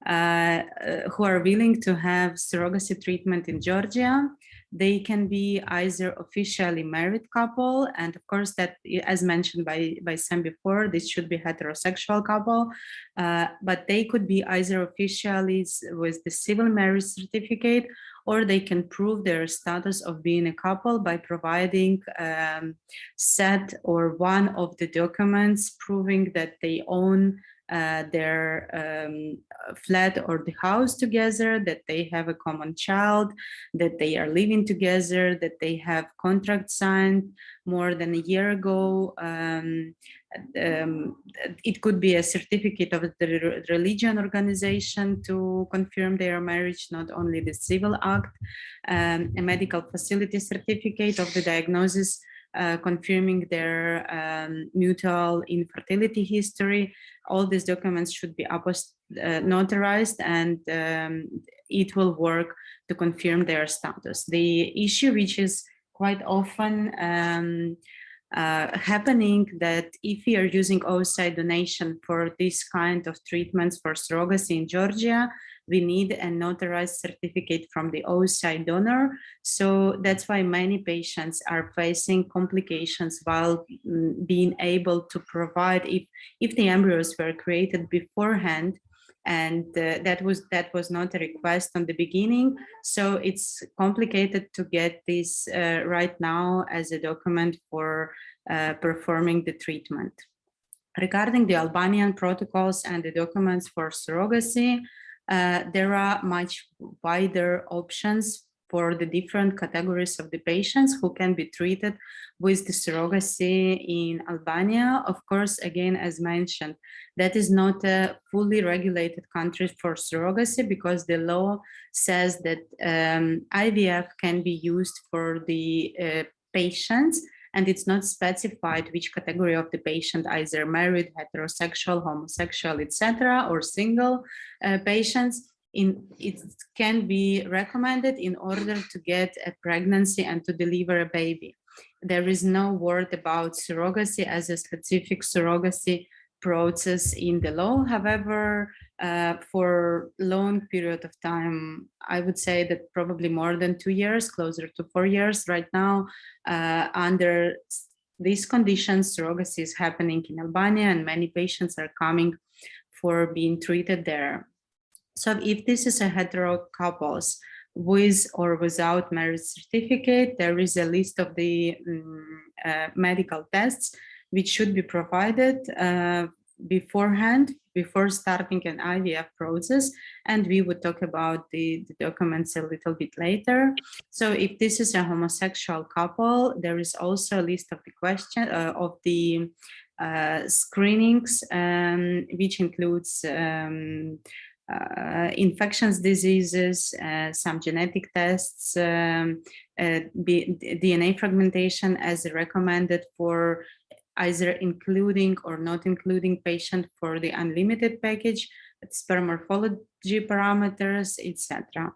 who are willing to have surrogacy treatment in Georgia, they can be either officially married couple, and of course that, as mentioned by Sam before, this should be heterosexual couple, but they could be either officially with the civil marriage certificate, or they can prove their status of being a couple by providing set or one of the documents proving that they own their flat or the house together, that they have a common child, that they are living together, that they have contract signed more than a year ago. It could be a certificate of the religion organization to confirm their marriage, not only the civil act, a medical facility certificate of the diagnosis confirming their mutual infertility history. All these documents should be notarized, and it will work to confirm their status. The issue which is quite often happening, that if we are using oocyte donation for this kind of treatments for surrogacy in Georgia, we need a notarized certificate from the oocyte donor. So that's why many patients are facing complications while being able to provide, if the embryos were created beforehand, and that was not a request on the beginning. So it's complicated to get this right now as a document for performing the treatment. Regarding the Albanian protocols and the documents for surrogacy, there are much wider options for the different categories of the patients who can be treated with the surrogacy in Albania. Of course, again, as mentioned, that is not a fully regulated country for surrogacy, because the law says that IVF can be used for the patients, and it's not specified which category of the patient, either married, heterosexual, homosexual, etc., or single patients. It can be recommended in order to get a pregnancy and to deliver a baby. There is no word about surrogacy as a specific surrogacy process in the law. However, for long period of time, I would say that probably more than 2 years, closer to 4 years right now, under these conditions, surrogacy is happening in Albania, and many patients are coming for being treated there. So if this is a hetero couples with or without marriage certificate, there is a list of the medical tests which should be provided beforehand, before starting an IVF process, and we would talk about the documents a little bit later. So if this is a homosexual couple, there is also a list of the question of the screenings, which includes infectious diseases, some genetic tests, DNA fragmentation as recommended for either including or not including patient for the unlimited package, sperm morphology parameters, etc.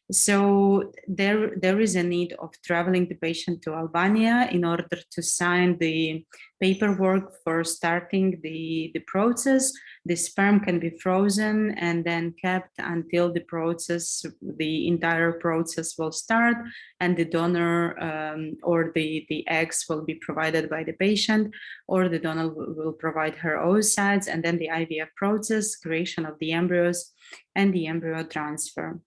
So there is a need of traveling the patient to Albania in order to sign the paperwork for starting the process. The sperm can be frozen and then kept until the entire process will start, and the donor or the eggs will be provided by the patient, or the donor will provide her oocytes, and then the IVF process, creation of the embryos, and the embryo transfer.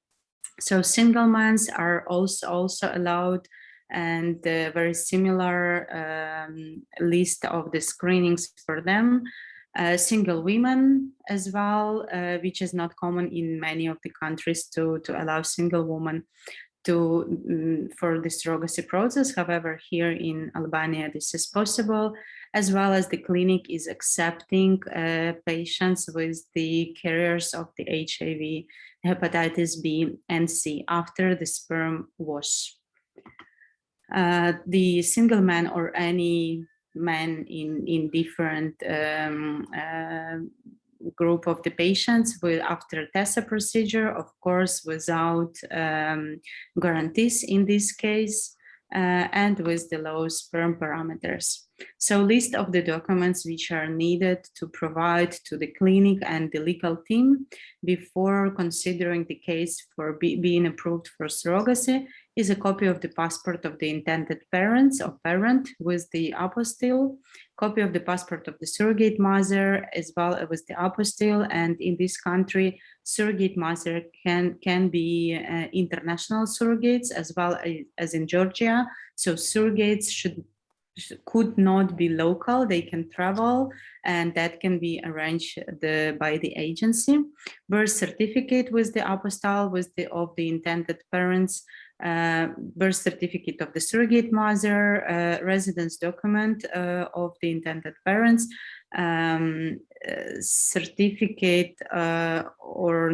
So single mans are also allowed, and very similar list of the screenings for them. Single women as well, which is not common in many of the countries to allow single women for the surrogacy process. However, here in Albania, this is possible, as well as the clinic is accepting patients with the carriers of the HIV, hepatitis B and C after the sperm wash. The single man or any man in different group of the patients will, after TESA procedure, of course, without guarantees in this case, and with the low sperm parameters. So list of the documents which are needed to provide to the clinic and the legal team before considering the case for being approved for surrogacy is a copy of the passport of the intended parents or parent with the apostille, copy of the passport of the surrogate mother as well as the apostille, and in this country, surrogate mother can be international surrogates as well as in Georgia. So surrogates could not be local, they can travel, and that can be arranged by the agency. Birth certificate with the apostille of the intended parents, birth certificate of the surrogate mother, residence document of the intended parents, certificate or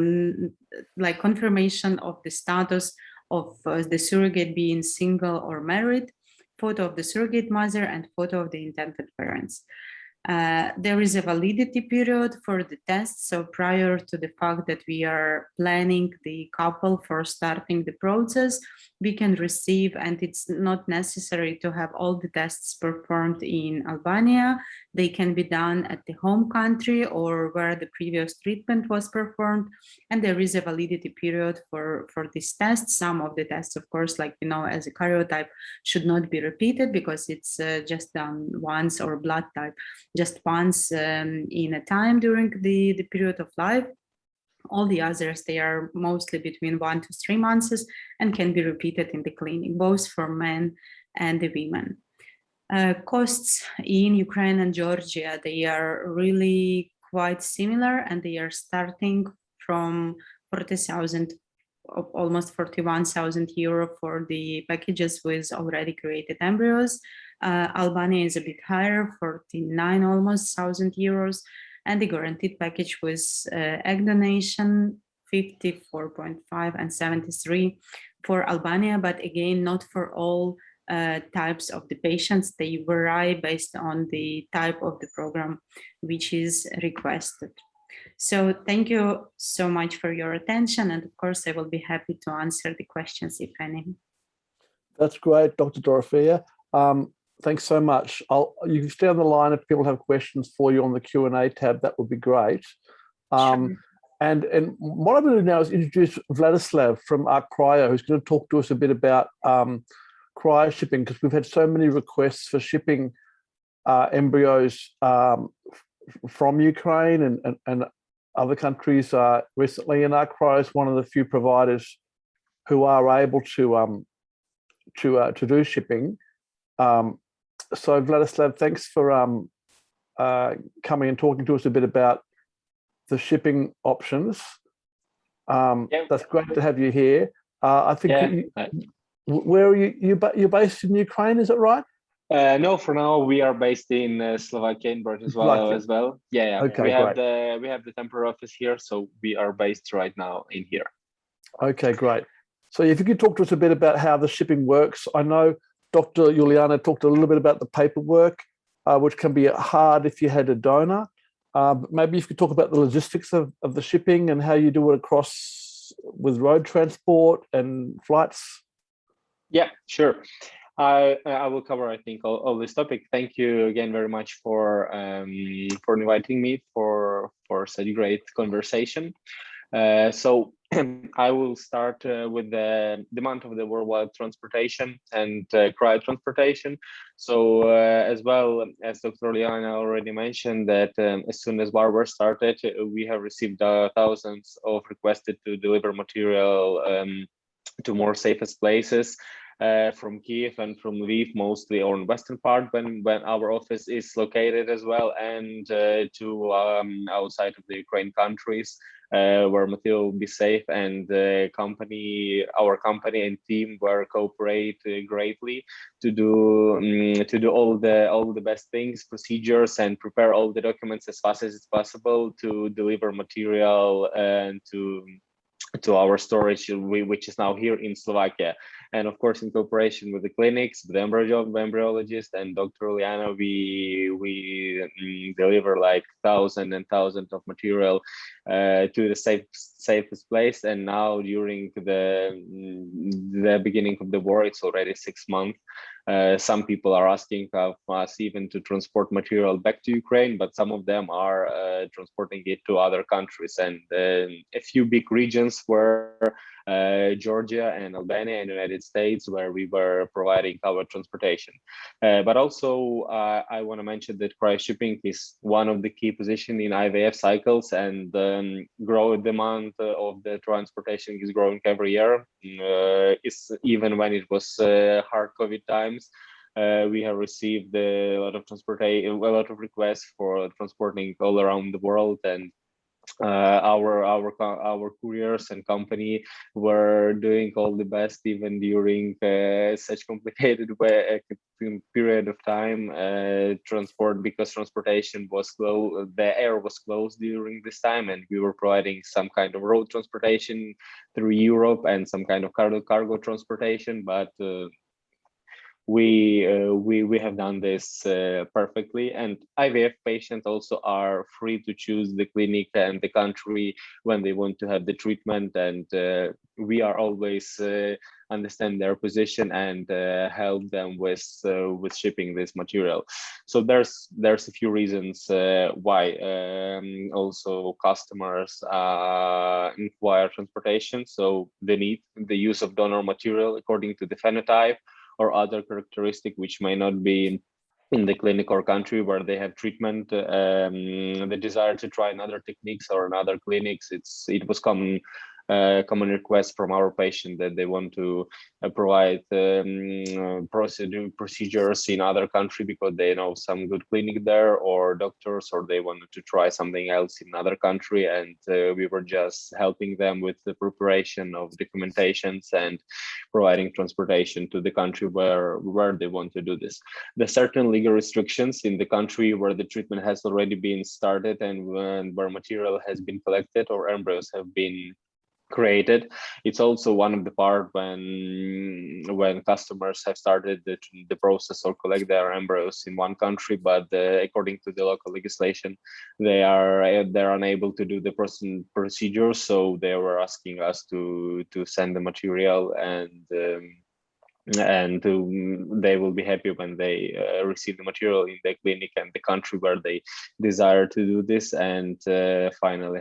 like confirmation of the status of the surrogate being single or married, photo of the surrogate mother, and photo of the intended parents. There is a validity period for the test. So prior to the fact that we are planning the couple for starting the process, we can receive, and it's not necessary to have all the tests performed in Albania. They can be done at the home country or where the previous treatment was performed. And there is a validity period for this test. Some of the tests, of course, like, as a karyotype, should not be repeated because it's just done once, or blood type, just once in a time during the period of life. All the others, they are mostly between 1 to 3 months and can be repeated in the clinic, both for men and the women. Costs in Ukraine and Georgia, they are really quite similar, and they are starting from 40,000, almost 41,000 euro for the packages with already created embryos. Albania is a bit higher, 49 almost thousand euros, and the guaranteed package with egg donation 54.5 and 73 for Albania, but again, not for all types of the patients. They vary based on the type of the program which is requested. So thank you so much for your attention, and of course I will be happy to answer the questions if any. That's great, Dr. Dorothea. Thanks so much. You can stay on the line if people have questions for you on the Q&A tab. That would be great. Sure. And what I'm going to do now is introduce Vladislav from Cryo, who's going to talk to us a bit about cryo shipping, because we've had so many requests for shipping embryos from Ukraine and other countries recently, and Cryo is one of the few providers who are able to do shipping. So Vladislav, thanks for coming and talking to us a bit about the shipping options. That's great to have you here. I think where are you? You're based in Ukraine, is it right? No, for now we are based in Slovakia, in Bratislava as well. Yeah. Okay, we have the temporary office here, so we are based right now in here. Okay, great. So if you could talk to us a bit about how the shipping works. I know Dr. Juliana talked a little bit about the paperwork, which can be hard if you had a donor. But maybe if you could talk about the logistics of the shipping and how you do it across with road transport and flights. Yeah, sure. I will cover, I think, all this topic. Thank you again very much for inviting me for such a great conversation. So I will start with the demand of the worldwide transportation and cryo transportation. So as well as Dr. Liana already mentioned, that as soon as war started, we have received thousands of requests to deliver material to more safest places. From Kiev and from Lviv, mostly on western part, when our office is located as well, and to outside of the Ukraine countries, where material will be safe, and our company and team were cooperate greatly to do all the best things, procedures, and prepare all the documents as fast as it's possible to deliver material and to our storage, which is now here in Slovakia. And of course, in cooperation with the clinics, the embryologist and Dr. Liana, we deliver like thousands and thousands of material to the safest place. And now during the beginning of the war, it's already 6 months. Some people are asking of us even to transport material back to Ukraine, but some of them are transporting it to other countries. And a few big regions were Georgia and Albania and United States, where we were providing our transportation. But also, I want to mention that cryo shipping is one of the key positions in IVF cycles, and growing demand of the transportation is growing every year. Even when it was hard COVID times, we have received a lot of requests for transporting all around the world, and our couriers and company were doing all the best even during such complicated period of time. Because transportation was closed, the air was closed during this time, and we were providing some kind of road transportation through Europe and some kind of cargo transportation, but we have done this perfectly. And IVF patients also are free to choose the clinic and the country when they want to have the treatment, and we are always understand their position and help them with shipping this material. So there's a few reasons why also customers inquire transportation. So they need the use of donor material according to the phenotype or other characteristic which may not be in the clinic or country where they have treatment. The desire to try another techniques or another clinics, it was common request from our patient that they want to provide procedures in other country because they know some good clinic there or doctors, or they wanted to try something else in another country, and we were just helping them with the preparation of documentations and providing transportation to the country where they want to do this. There's certain legal restrictions in the country where the treatment has already been started and where material has been collected or embryos have been created. It's also one of the part when customers have started the process or collect their embryos in one country, but according to the local legislation, they're unable to do the procedure. So they were asking us to send the material, and and they will be happy when they receive the material in the clinic and the country where they desire to do this, and finally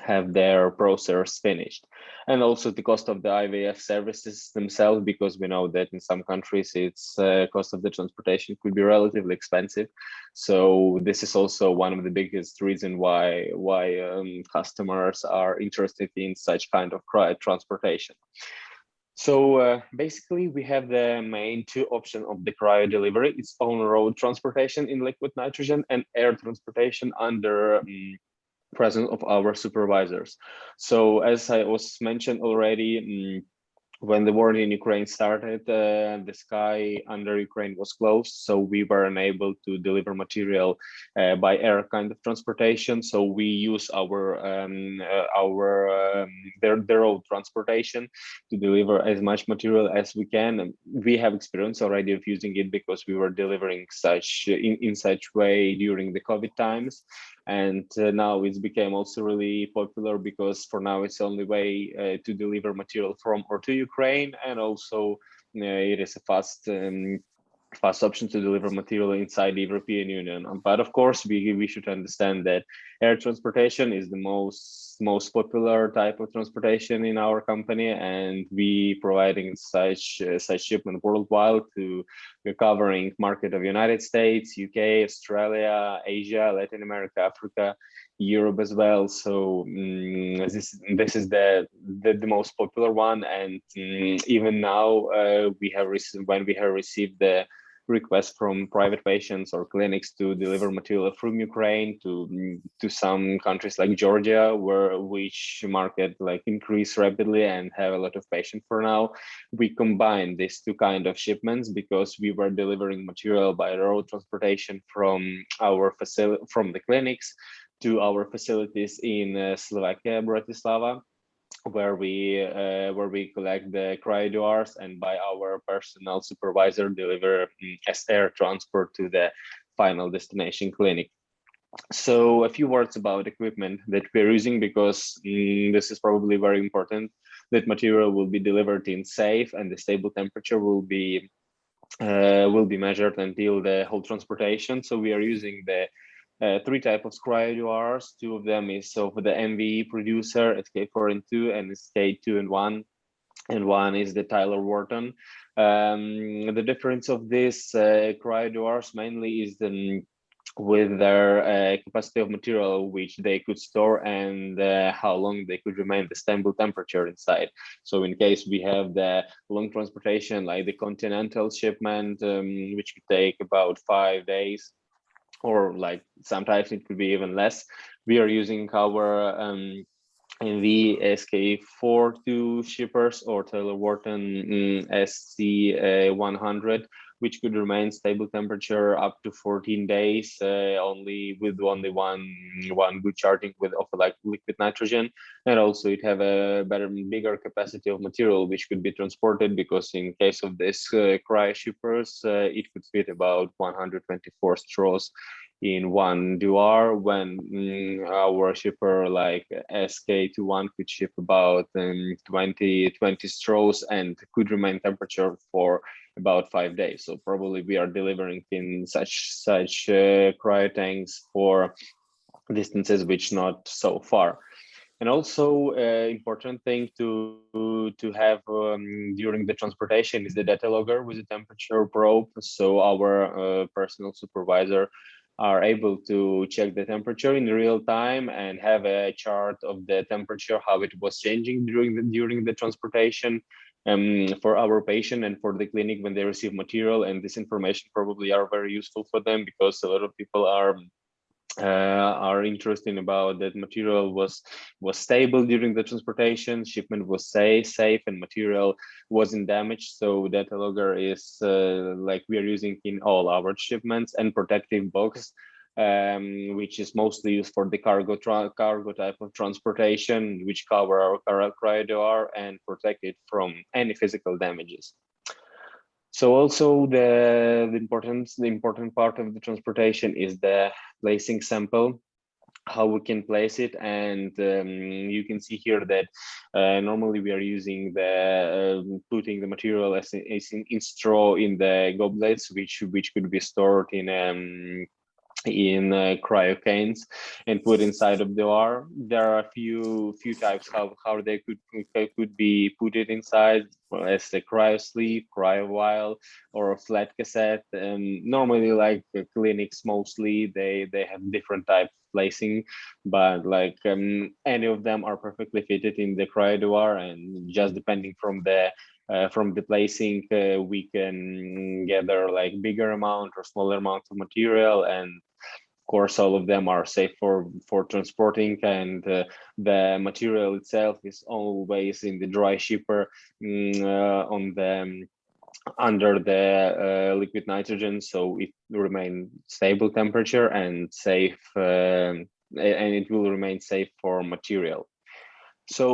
have their process finished. And also the cost of the IVF services themselves, because we know that in some countries it's cost of the transportation could be relatively expensive. So this is also one of the biggest reason why customers are interested in such kind of transportation. So basically, we have the main two options of the cryo delivery. It's on-road transportation in liquid nitrogen and air transportation under presence of our supervisors. So as I was mentioned already, when the war in Ukraine started, the sky under Ukraine was closed, so we were unable to deliver material by air kind of transportation. So we use their road transportation to deliver as much material as we can. And we have experience already of using it because we were delivering such in such way during the COVID times. And now it's became also really popular because for now it's the only way to deliver material from or to Ukraine, and also it is a fast option to deliver material inside the European Union. But of course, we should understand that air transportation is the most popular type of transportation in our company, and we providing such shipment worldwide to covering market of United States, UK, Australia, Asia, Latin America, Africa, Europe as well. So this is the most popular one, and even now we have received the requests from private patients or clinics to deliver material from Ukraine to some countries like Georgia, which market like increase rapidly and have a lot of patients for now. We combine these two kind of shipments because we were delivering material by road transportation from our facility, from the clinics to our facilities in Slovakia, Bratislava, where we collect the cryoduars and by our personal supervisor deliver as air transport to the final destination clinic. So a few words about equipment that we're using, because this is probably very important, that material will be delivered in safe and the stable temperature will be measured until the whole transportation. So we are using the three types of cryoduars. Two of them is of the MVE producer, SK4 and SK2 and one is the Tyler Wharton. The difference of this cryoduars mainly is with their capacity of material which they could store and how long they could remain the stable temperature inside. So in case we have the long transportation like the continental shipment, which could take about 5 days, or like sometimes it could be even less, we are using our NV SK42 shippers or Taylor Wharton SC100, which could remain stable temperature up to 14 days, only one good charging of like liquid nitrogen. And also it have a bigger capacity of material which could be transported, because in case of this cryo shippers, it could fit about 124 straws in one duar, when our shipper like SK21 could ship about 20 straws and could remain temperature for about 5 days. So probably we are delivering in such cryo tanks for distances which not so far. And also important thing to have during the transportation is the data logger with a temperature probe. So our personal supervisor are able to check the temperature in real time and have a chart of the temperature, how it was changing during the transportation for our patient and for the clinic when they receive material. And this information probably are very useful for them, because a lot of people are interested about that material was stable during the transportation, shipment was safe, and material wasn't damaged. So data logger is like we are using in all our shipments, and protective box, which is mostly used for the cargo type of transportation, which cover our cryoduar and protect it from any physical damages. So also the important part of the transportation is the placing sample. how we can place it, and you can see here that normally we are using the putting the material as in straw in the goblets, which could be stored in cryo cans and put inside of the R. There are a few types how they could be put it inside, as the cryo sleeve, cryo vial, or a flat cassette. And normally, like clinics, mostly they have different type of placing, but like any of them are perfectly fitted in the cryo, and just depending from the placing, we can gather like bigger amount or smaller amount of material, and of course all of them are safe for transporting, and the material itself is always in the dry shipper on the under the liquid nitrogen, so it will remain stable temperature and safe, and it will remain safe for material. So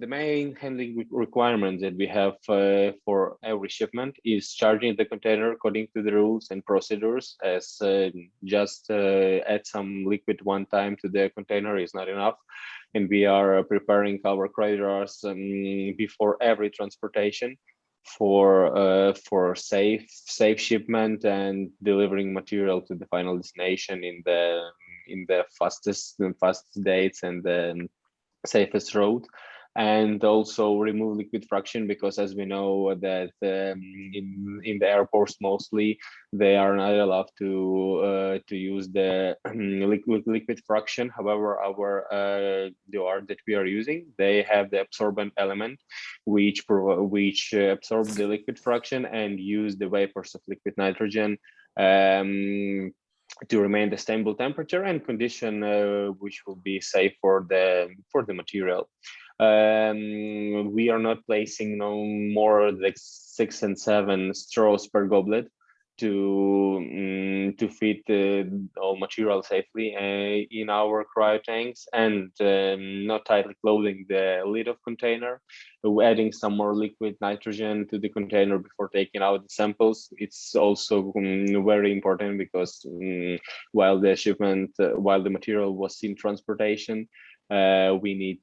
the main handling requirements that we have for every shipment is charging the container according to the rules and procedures, as just add some liquid one time to the container is not enough. And we are preparing our corridors before every transportation for safe shipment and delivering material to the final destination in the fastest dates and the safest road. And also remove liquid fraction, because as we know that in the airports mostly they are not allowed to use the liquid fraction. However, our DOR that we are using, they have the absorbent element which absorb the liquid fraction and use the vapors of liquid nitrogen to remain the stable temperature and condition which will be safe for the material. We are not placing no more like 6 and 7 straws per goblet to fit all material safely in our cryo tanks, and not tightly closing the lid of container, adding some more liquid nitrogen to the container before taking out the samples. It's also very important, because while the material was in transportation, we need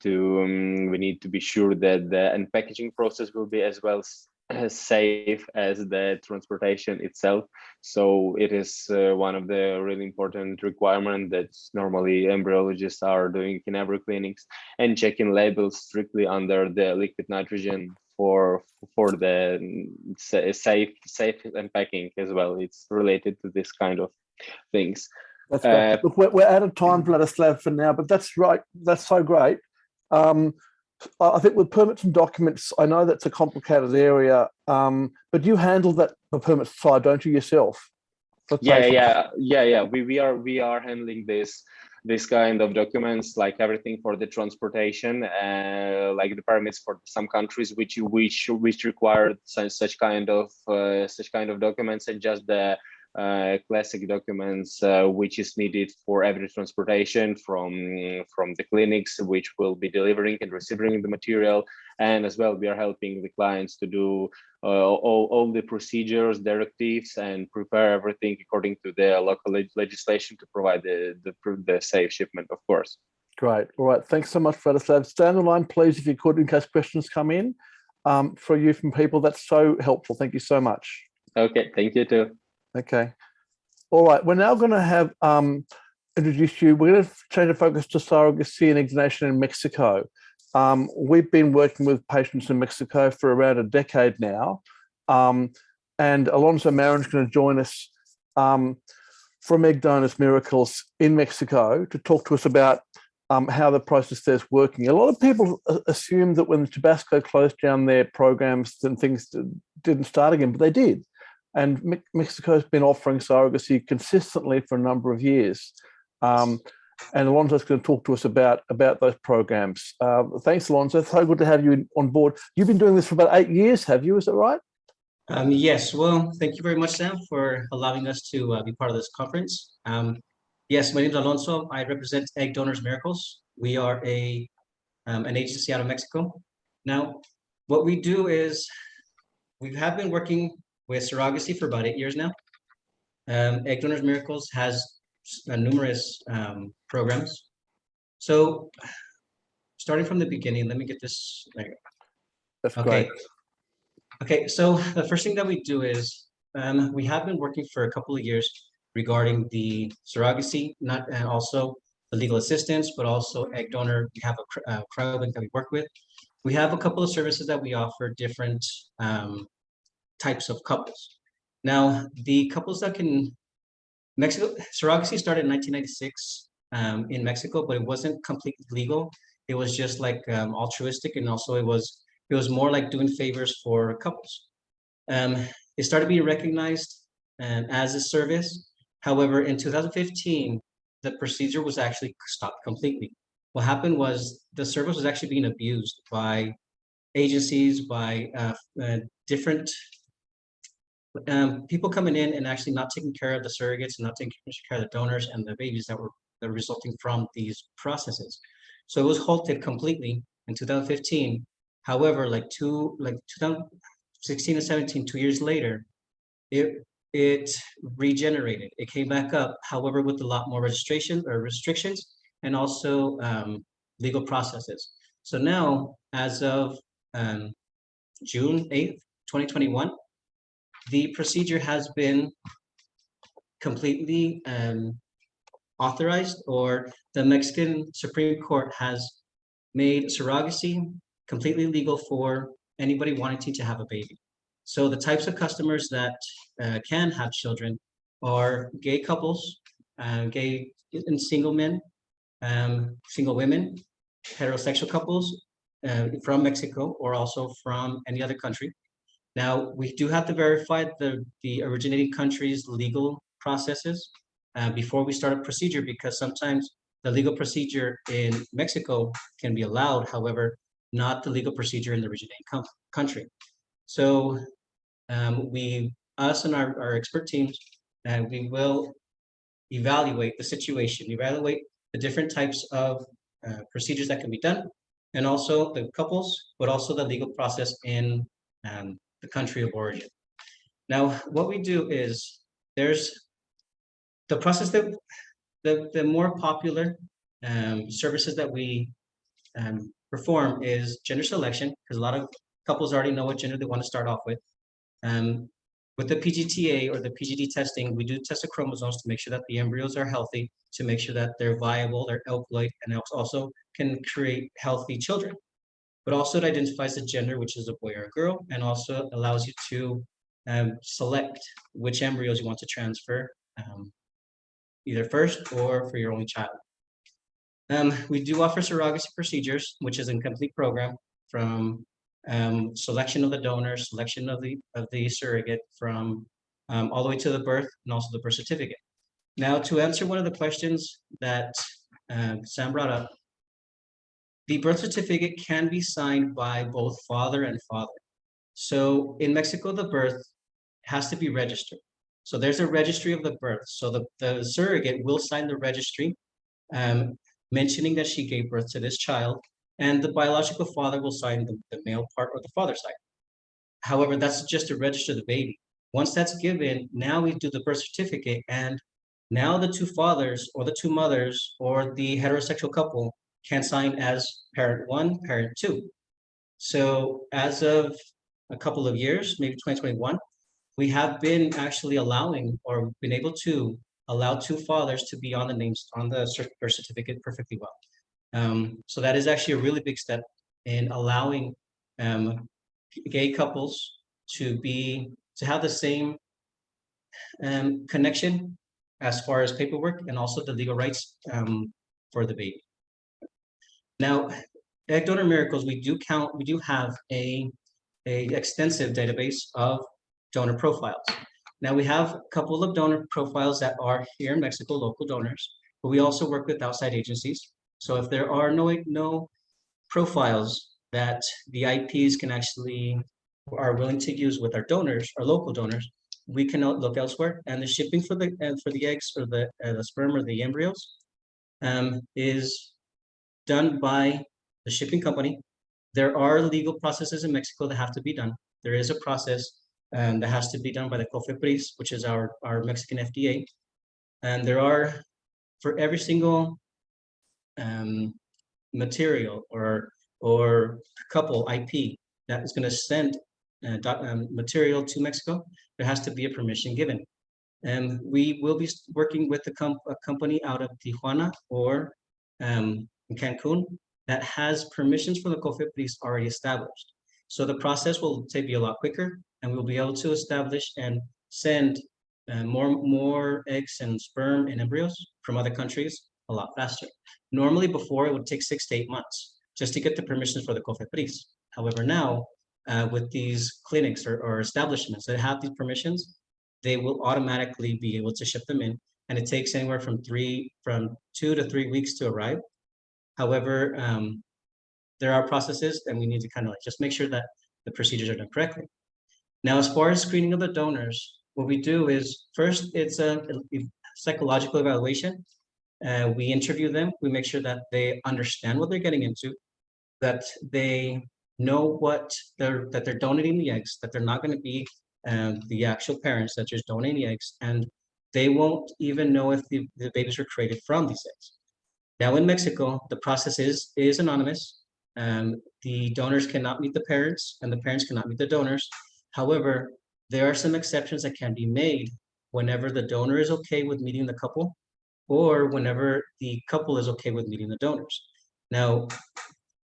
to be sure that the unpackaging process will be as well as safe as the transportation itself. So it is one of the really important requirements that normally embryologists are doing in every clinics, and checking labels strictly under the liquid nitrogen for the safe unpacking as well. It's related to this kind of things. That's great. Look, we're out of time, Vladislav, for now, but that's right. That's so great. I think with permits and documents, I know that's a complicated area, but you handle the permit side, don't you, yourself? Yeah. We are handling this kind of documents, like everything for the transportation, like the permits for some countries which require such kind of documents, and just the classic documents which is needed for every transportation from the clinics which will be delivering and receiving the material. And as well, we are helping the clients to do all the procedures, directives, and prepare everything according to the local legislation to provide the safe shipment, of course. Great. All right. Thanks so much, Vladislav. Stay on the line, please, if you could, in case questions come in from people. That's so helpful. Thank you so much. Okay. Thank you too. Okay. All right. We're now going to have introduce you. We're going to change the focus to surrogacy and excision in Mexico. We've been working with patients in Mexico for around a decade now. And Alonso Marin's going to join us from Egg Donors Miracles in Mexico to talk to us about how the process there is working. A lot of people assume that when Tabasco closed down their programs, then things didn't start again, but they did. And Mexico's been offering surrogacy consistently for a number of years. And Alonso's going to talk to us about those programs. Thanks, Alonso. It's so good to have you on board. You've been doing this for about 8 years, have you? Is that right? Yes. Well, thank you very much, Sam, for allowing us to be part of this conference. Yes, my name is Alonso. I represent Egg Donors Miracles. We are an agency out of Mexico. Now, what we do is we have been working with surrogacy for about 8 years now. Egg Donors Miracles has numerous programs. So starting from the beginning, let me get this. There you go. That's Okay. great. Okay, so the first thing that we do is we have been working for a couple of years regarding the surrogacy, and also the legal assistance, but also egg donor. We have a cryobank that we work with. We have a couple of services that we offer different types of couples. Now, the couples that can Mexico surrogacy started in 1996 in Mexico, but it wasn't completely legal. It was just like altruistic, and also it was more like doing favors for couples. It started being recognized as a service. However, in 2015, the procedure was actually stopped completely. What happened was the service was actually being abused by agencies, by different people coming in and actually not taking care of the surrogates and not taking care of the donors and the babies that were resulting from these processes. So it was halted completely in 2015. However, like 2016 and 17, 2 years later, it regenerated. It came back up, however, with a lot more registration or restrictions and also legal processes. So now, as of June 8th, 2021, the procedure has been completely authorized, or the Mexican Supreme Court has made surrogacy completely legal for anybody wanting to have a baby. So the types of customers that can have children are gay couples, gay and single men, single women, heterosexual couples from Mexico or also from any other country. Now, we do have to verify the originating country's legal processes before we start a procedure, because sometimes the legal procedure in Mexico can be allowed, however, not the legal procedure in the originating country. So us and our expert teams, we will evaluate the situation, evaluate the different types of procedures that can be done, and also the couples, but also the legal process in the country of origin. Now, what we do is there's the process that the more popular services that we perform is gender selection, because a lot of couples already know what gender they want to start off with. With the PGTA or the PGD testing, we do test the chromosomes to make sure that the embryos are healthy, to make sure that they're viable, they're euploid, and also can create healthy children. But also it identifies the gender, which is a boy or a girl, and also allows you to select which embryos you want to transfer, either first or for your only child. We do offer surrogacy procedures, which is a complete program from selection of the donor, selection of the surrogate, from all the way to the birth and also the birth certificate. Now, to answer one of the questions that Sam brought up, the birth certificate can be signed by both father and father. So in Mexico, the birth has to be registered. So there's a registry of the birth. So the surrogate will sign the registry mentioning that she gave birth to this child, and the biological father will sign the male part or the father side. However, that's just to register the baby. Once that's given, now we do the birth certificate, and now the two fathers or the two mothers or the heterosexual couple can sign as parent one, parent two. So as of a couple of years, maybe 2021, we have been actually allowing or been able to allow two fathers to be on the names on the birth certificate perfectly well. So that is actually a really big step in allowing gay couples to have the same connection as far as paperwork and also the legal rights for the baby. Now, at Donor Miracles, we do have a extensive database of donor profiles. Now, we have a couple of donor profiles that are here in Mexico, local donors, but we also work with outside agencies. So if there are no profiles that the IPs can actually are willing to use with our donors, our local donors, we can look elsewhere. And the shipping for the eggs or the sperm or the embryos is done by the shipping company. There are legal processes in Mexico that have to be done. There is a process that has to be done by the COFEPRIS, which is our Mexican FDA. And there are for every single material or couple IP that is going to send material to Mexico, there has to be a permission given. And we will be working with a company out of Tijuana or Cancun that has permissions for the COFEPRIS already established. So the process will be a lot quicker, and we'll be able to establish and send more eggs and sperm and embryos from other countries a lot faster. Normally before, it would take 6 to 8 months just to get the permissions for the COFEPRIS. However, now with these clinics or establishments that have these permissions, they will automatically be able to ship them in, and it takes anywhere from 2 to 3 weeks to arrive. However, there are processes, and we need to kind of just make sure that the procedures are done correctly. Now, as far as screening of the donors, what we do is first, it's a psychological evaluation. We interview them. We make sure that they understand what they're getting into, that they know that they're donating the eggs, that they're not going to be the actual parents that just donating the eggs, and they won't even know if the babies were created from these eggs. Now in Mexico, the process is anonymous. The donors cannot meet the parents, and the parents cannot meet the donors. However, there are some exceptions that can be made whenever the donor is okay with meeting the couple, or whenever the couple is okay with meeting the donors. Now,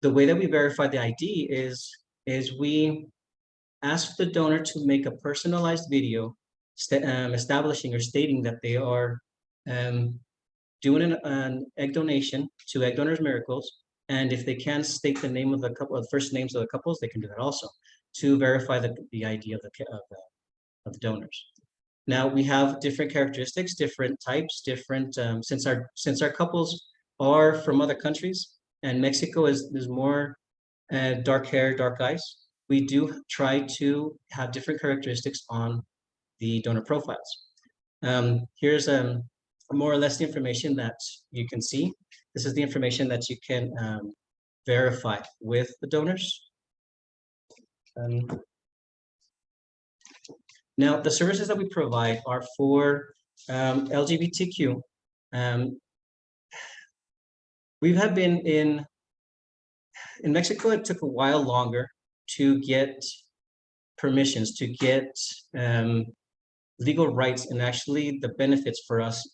the way that we verify the ID is we ask the donor to make a personalized video establishing or stating that they are doing an egg donation to Egg Donors Miracles, and if they can state the name of the couple, the first names of the couples, they can do that also to verify the ID of the donors. Now we have different characteristics, different types, different since our couples are from other countries, and Mexico is more dark hair, dark eyes. We do try to have different characteristics on the donor profiles. Here's more or less the information that you can see. This is the information that you can verify with the donors. Now, the services that we provide are for LGBTQ. We have been in Mexico. It took a while longer to get permissions, to get legal rights, and actually the benefits for us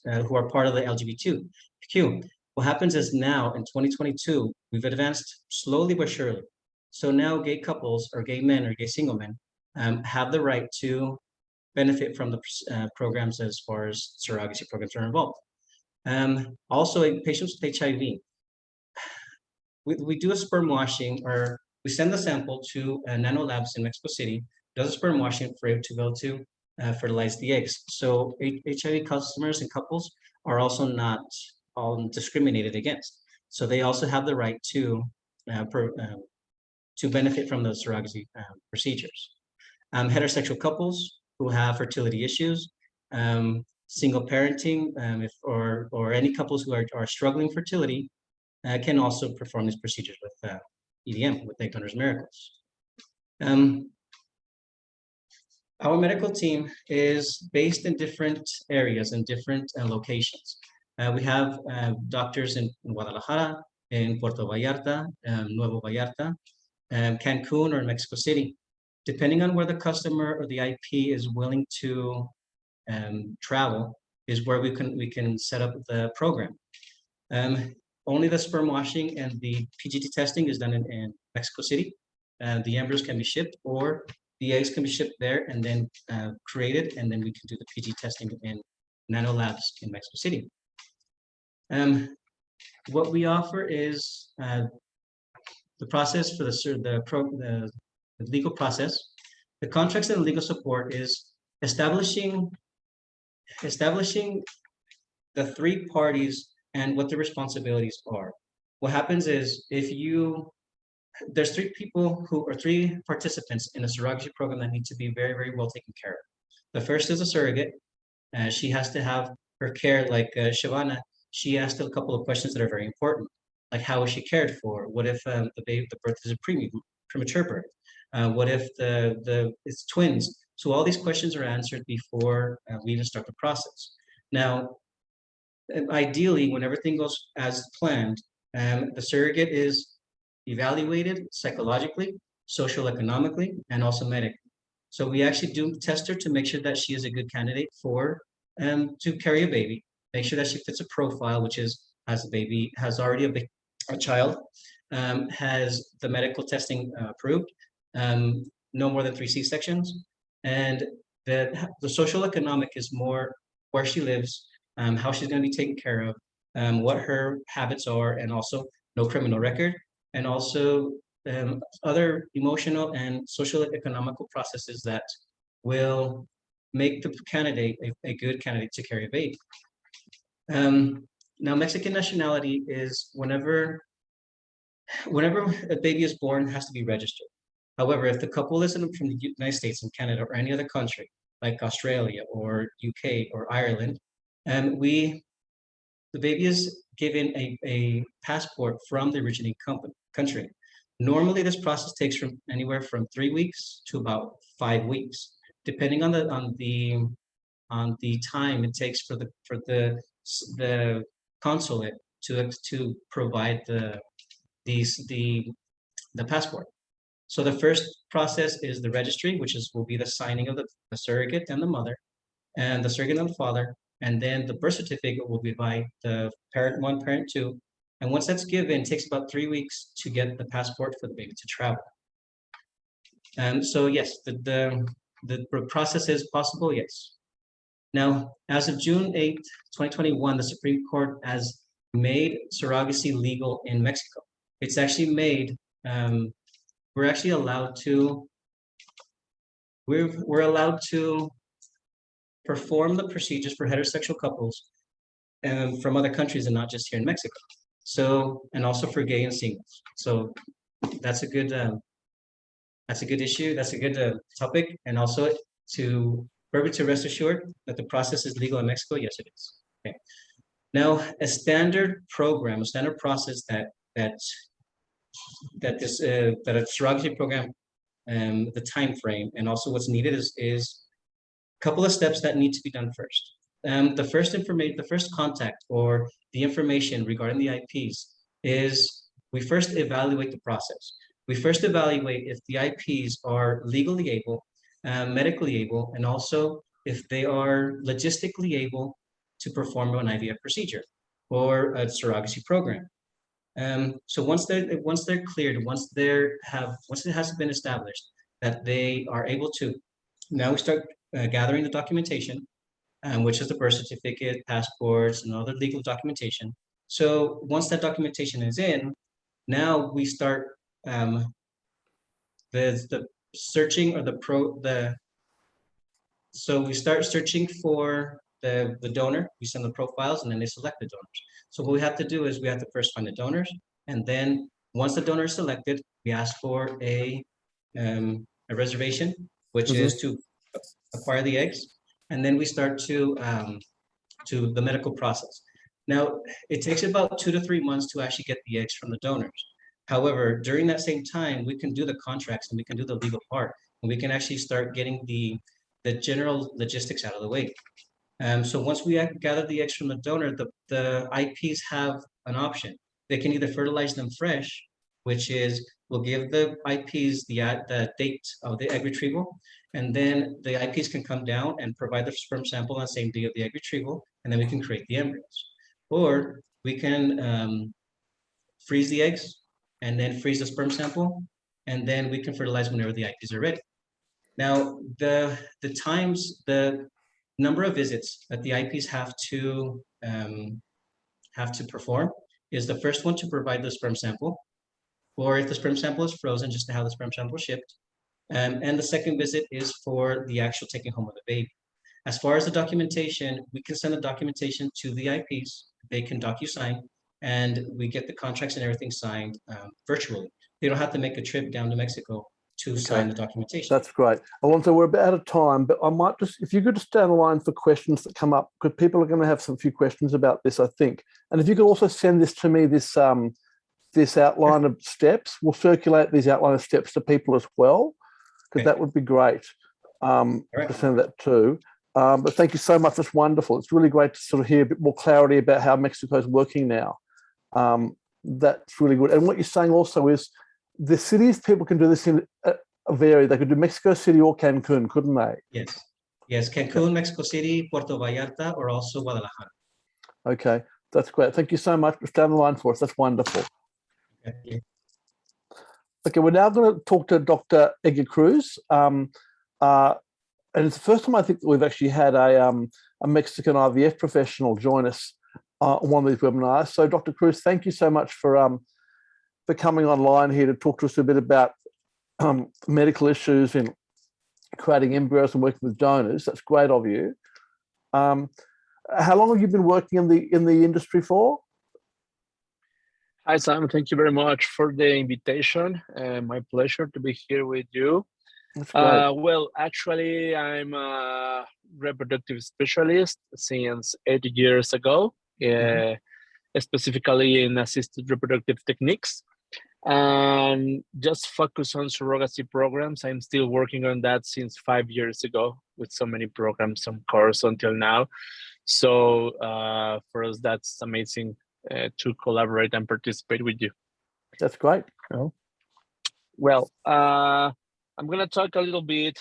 who are part of the LGBTQ. What happens is now in 2022, we've advanced slowly but surely. So now gay couples or gay men or gay single men have the right to benefit from the programs as far as surrogacy programs are involved. Also, in patients with HIV, we do a sperm washing, or we send the sample to Nano Labs in Mexico City, does a sperm washing for it to go to fertilize the eggs. So HIV customers and couples are also not discriminated against. So they also have the right to benefit from those surrogacy procedures. Heterosexual couples who have fertility issues, single parenting, or any couples who are struggling fertility can also perform these procedures with EDM, with Egg Donors Miracles. Our medical team is based in different areas and different locations. We have doctors in Guadalajara, in Puerto Vallarta, Nuevo Vallarta, Cancun, or Mexico City. Depending on where the customer or the IP is willing to travel, is where we can set up the program. Only the sperm washing and the PGT testing is done in Mexico City. The embryos can be shipped, or the eggs can be shipped there and then created, and then we can do the PG testing in Nano Labs in Mexico City. What we offer is the process for the legal process. The contracts and legal support is establishing the 3 parties and what the responsibilities are. What happens is there's 3 participants in a surrogacy program that need to be very, very well taken care of. The first is a surrogate. She has to have her care, like Shavana. She asked a couple of questions that are very important, like how is she cared for? What if the birth is a premature birth? What if it's twins? So all these questions are answered before we even start the process. Now, ideally, when everything goes as planned, the surrogate is evaluated psychologically, social economically, and also medically. So we actually do test her to make sure that she is a good candidate for to carry a baby. Make sure that she fits a profile, which is has a baby, has already a child, has the medical testing approved, no more than 3 C-sections, and the social economic is more where she lives, how she's going to be taken care of, what her habits are, and also no criminal record, and also other emotional and social economical processes that will make the candidate a good candidate to carry a baby. Now, Mexican nationality is whenever a baby is born, it has to be registered. However, if the couple is from the United States and Canada or any other country, like Australia or UK or Ireland, the baby is given a passport from the originating country. Normally, this process takes from anywhere from 3 weeks to about 5 weeks, depending on the time it takes for the consulate to provide the passport. So the first process is the registry, which will be the signing of the surrogate and the mother, and the surrogate and the father, and then the birth certificate will be by the parent 1, parent 2, and once that's given, it takes about 3 weeks to get the passport for the baby to travel. So yes, the process is possible, yes. Now, as of June 8th, 2021, the Supreme Court has made surrogacy legal in Mexico. It's actually made, we're actually allowed to, we're allowed to perform the procedures for heterosexual couples from other countries and not just here in Mexico. So, and also for gay and singles. So that's a good issue. That's a good topic. And also to rest assured that the process is legal in Mexico. Yes, it is. Okay. Now, a standard program, a standard process that a surrogacy program, the time frame, and also what's needed is a couple of steps that need to be done first. The first contact or the information regarding the IPs is we first evaluate the process. We first evaluate if the IPs are legally able, medically able, and also if they are logistically able to perform an IVF procedure or a surrogacy program. So once they're cleared, once it has been established that they are able to, now we start gathering the documentation, which is the birth certificate, passports, and other legal documentation. So once that documentation is in, now we start the searching or so we start searching for the donor. We send the profiles and then they select the donors. So what we have to do is we have to first find the donors, and then once the donor is selected, we ask for a reservation, which is to acquire the eggs, and then we start to the medical process. Now, it takes about 2 to 3 months to actually get the eggs from the donors. However, during that same time, we can do the contracts and we can do the legal part, and we can actually start getting the general logistics out of the way. So once we gather the eggs from the donor, the IPs have an option. They can either fertilize them fresh, which is we'll give the IPs the date of the egg retrieval, and then the IPs can come down and provide the sperm sample on the same day of the egg retrieval, and then we can create the embryos. Or we can freeze the eggs and then freeze the sperm sample, and then we can fertilize whenever the IPs are ready. Now, the number of visits that the IPs have to perform is the first one to provide the sperm sample, or if the sperm sample is frozen, just to have the sperm sample shipped. And the second visit is for the actual taking home of the baby. As far as the documentation, we can send the documentation to the IPs. They can DocuSign, and we get the contracts and everything signed virtually. They don't have to make a trip down to Mexico to sign the documentation. That's great. Alonso, we're about out of time, but I might just, if you could just stay on the line for questions that come up, because people are going to have some few questions about this, I think. And if you could also send this to me, this outline of steps, we'll circulate these outline of steps to people as well, because that would be great to send that to. But thank you so much. That's wonderful. It's really great to sort of hear a bit more clarity about how Mexico is working now. That's really good. And what you're saying also is the cities people can do this in vary. They could do Mexico City or Cancun, couldn't they? Yes. Yes, Cancun, Mexico City, Puerto Vallarta, or also Guadalajara. Okay, that's great. Thank you so much. Stay on the line for us. That's wonderful. Okay. Okay, we're now going to talk to Dr. Edgar Cruz. And it's the first time I think that we've actually had a Mexican IVF professional join us on one of these webinars. So, Dr. Cruz, thank you so much for coming online here to talk to us a bit about medical issues in creating embryos and working with donors. That's great of you. How long have you been working in the industry for? Hi, Sam. Thank you very much for the invitation. My pleasure to be here with you. That's great. Well, actually, I'm a reproductive specialist since 8 years ago, specifically in assisted reproductive techniques. And just focus on surrogacy programs. I'm still working on that since 5 years ago with so many programs, some course until now. So for us, that's amazing to collaborate and participate with you. That's great. Well, I'm going to talk a little bit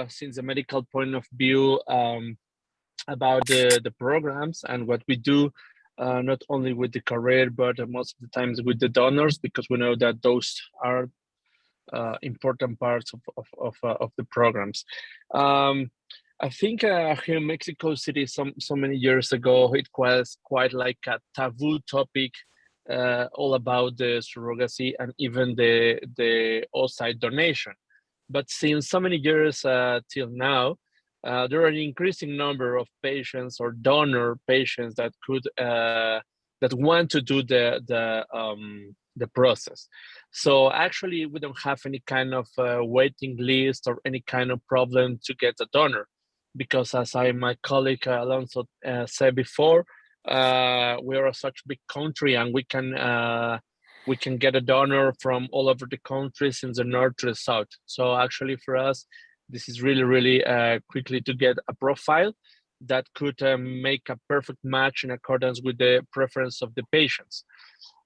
since a medical point of view about the programs and what we do, not only with the career, but most of the times with the donors, because we know that those are important parts of the programs. I think here in Mexico City, so many years ago, it was quite like a taboo topic, all about the surrogacy and even the oocyte donation. But since so many years till now, there are an increasing number of patients or donor patients that could that want to do the process. So actually, we don't have any kind of waiting list or any kind of problem to get a donor, because as my colleague Alonso said before, we are such a big country and we can get a donor from all over the country, since the north to the south. So actually for us, this is really quickly to get a profile that could make a perfect match in accordance with the preference of the patients.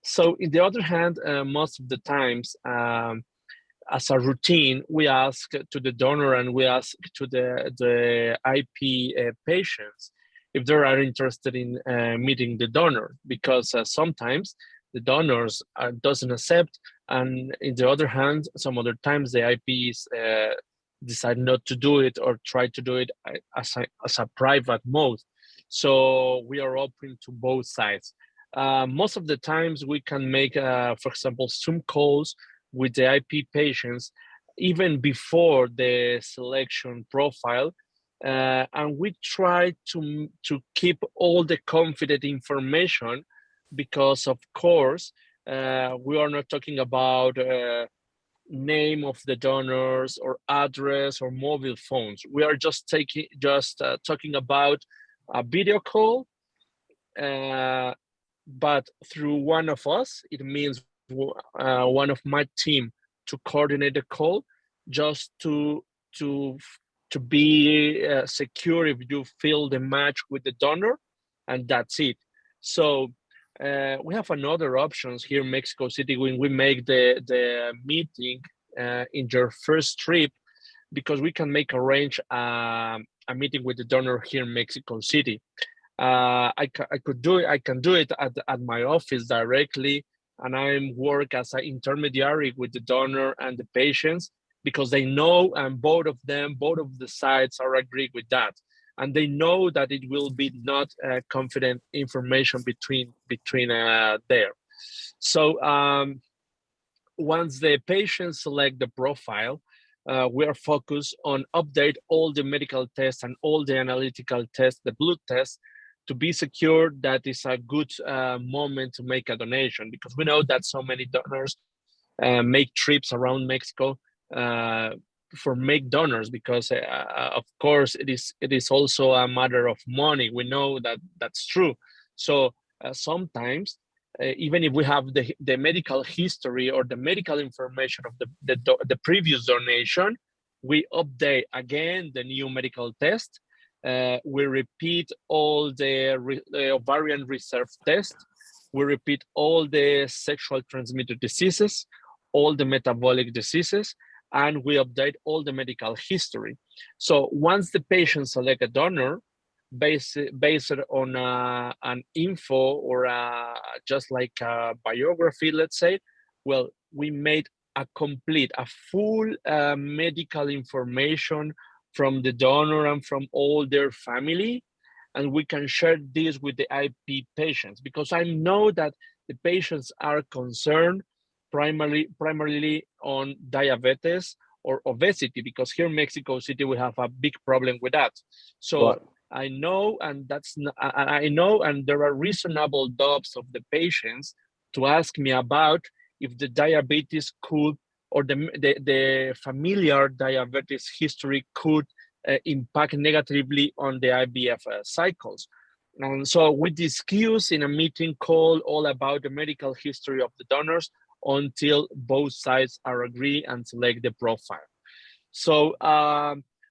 So in the other hand, most of the times, as a routine, we ask to the donor and we ask to the IP patients if they are interested in meeting the donor, because sometimes the donors doesn't accept, and in the other hand, some other times the IPs decide not to do it or try to do it as a private mode. So we are open to both sides. Most of the times we can make, for example, Zoom calls with the IP patients even before the selection profile, and we try to keep all the confident information, because of course we are not talking about name of the donors or address or mobile phones. We are just talking about a video call, but through one of us. It means one of my team to coordinate the call, just to be secure if you feel the match with the donor, and that's it. So we have another options here in Mexico City when we make the meeting in your first trip, because we can arrange a meeting with the donor here in Mexico City. I can do it at my office directly, and I work as an intermediary with the donor and the patients, because they know, and both of the sides are agreed with that, and they know that it will be not confident information between there. So once the patients select the profile, we are focused on update all the medical tests and all the analytical tests, the blood tests, to be secure that it's a good moment to make a donation, because we know that so many donors make trips around Mexico for make donors, because of course it is also a matter of money. We know that that's true. So sometimes even if we have the medical history or the medical information of the previous donation, we update again the new medical test We repeat all the ovarian reserve tests. We repeat all the sexual transmitted diseases, all the metabolic diseases, and we update all the medical history. So once the patient select a donor, based on an info or just like a biography, let's say, well, we made a full medical information from the donor and from all their family, and we can share this with the IP patients, because I know that the patients are concerned primarily on diabetes or obesity, because here in Mexico City we have a big problem with that. So Right. I know, and I know, and there are reasonable doubts of the patients to ask me about if the diabetes could, or the familiar diabetes history could impact negatively on the IVF cycles. And so we discuss in a meeting called all about the medical history of the donors until both sides are agree and select the profile. So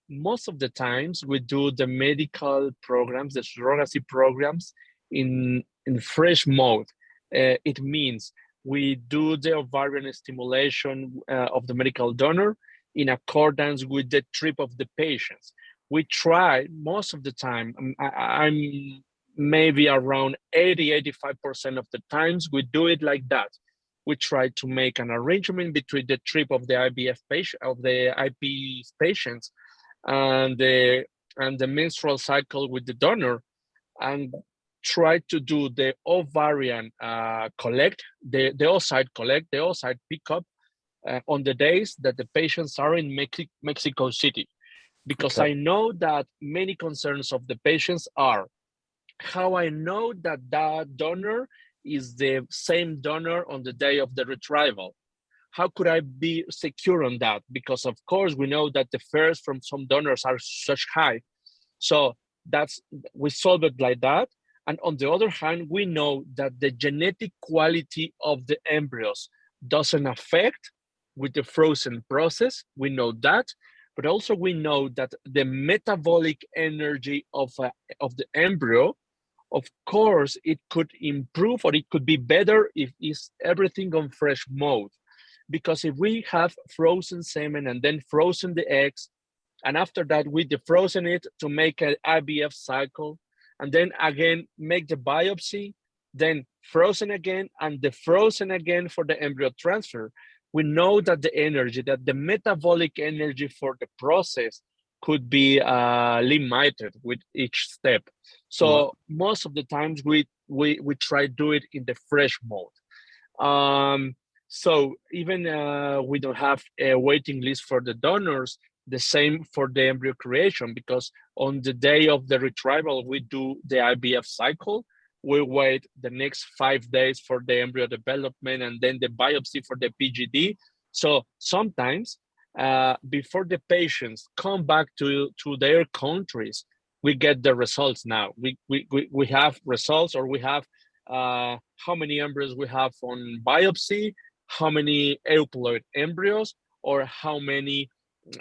most of the times we do the medical programs, the surrogacy programs in fresh mode. It means we do the ovarian stimulation of the medical donor in accordance with the trip of the patients. We try most of the time, I'm maybe around 80-85% of the times we do it like that. We try to make an arrangement between the trip of the IVF patient, of the IP patients, and the menstrual cycle with the donor, and try to do the ovarian collect, the oocyte pickup on the days that the patients are in Mexico City, because Okay. I know that many concerns of the patients are how I know that that donor is the same donor on the day of the retrieval. How could I be secure on that? Because of course we know that the fares from some donors are such high. So we solve it like that. And on the other hand, we know that the genetic quality of the embryos doesn't affect with the frozen process. We know that, but also we know that the metabolic energy of the embryo, of course, it could improve or it could be better if it's everything on fresh mode. Because if we have frozen semen and then frozen the eggs, and after that we defrozen it to make an IVF cycle, and then again make the biopsy, then frozen again and defrozen again for the embryo transfer, we know that the energy, that the metabolic energy for the process could be limited with each step. So Right. most of the times we try to do it in the fresh mode. So even we don't have a waiting list for the donors, the same for the embryo creation, because on the day of the retrieval, we do the IVF cycle. We wait the next 5 days for the embryo development and then the biopsy for the PGD. So sometimes before the patients come back to their countries, we get the results now. We have results, or we have how many embryos we have on biopsy, how many euploid embryos, or how many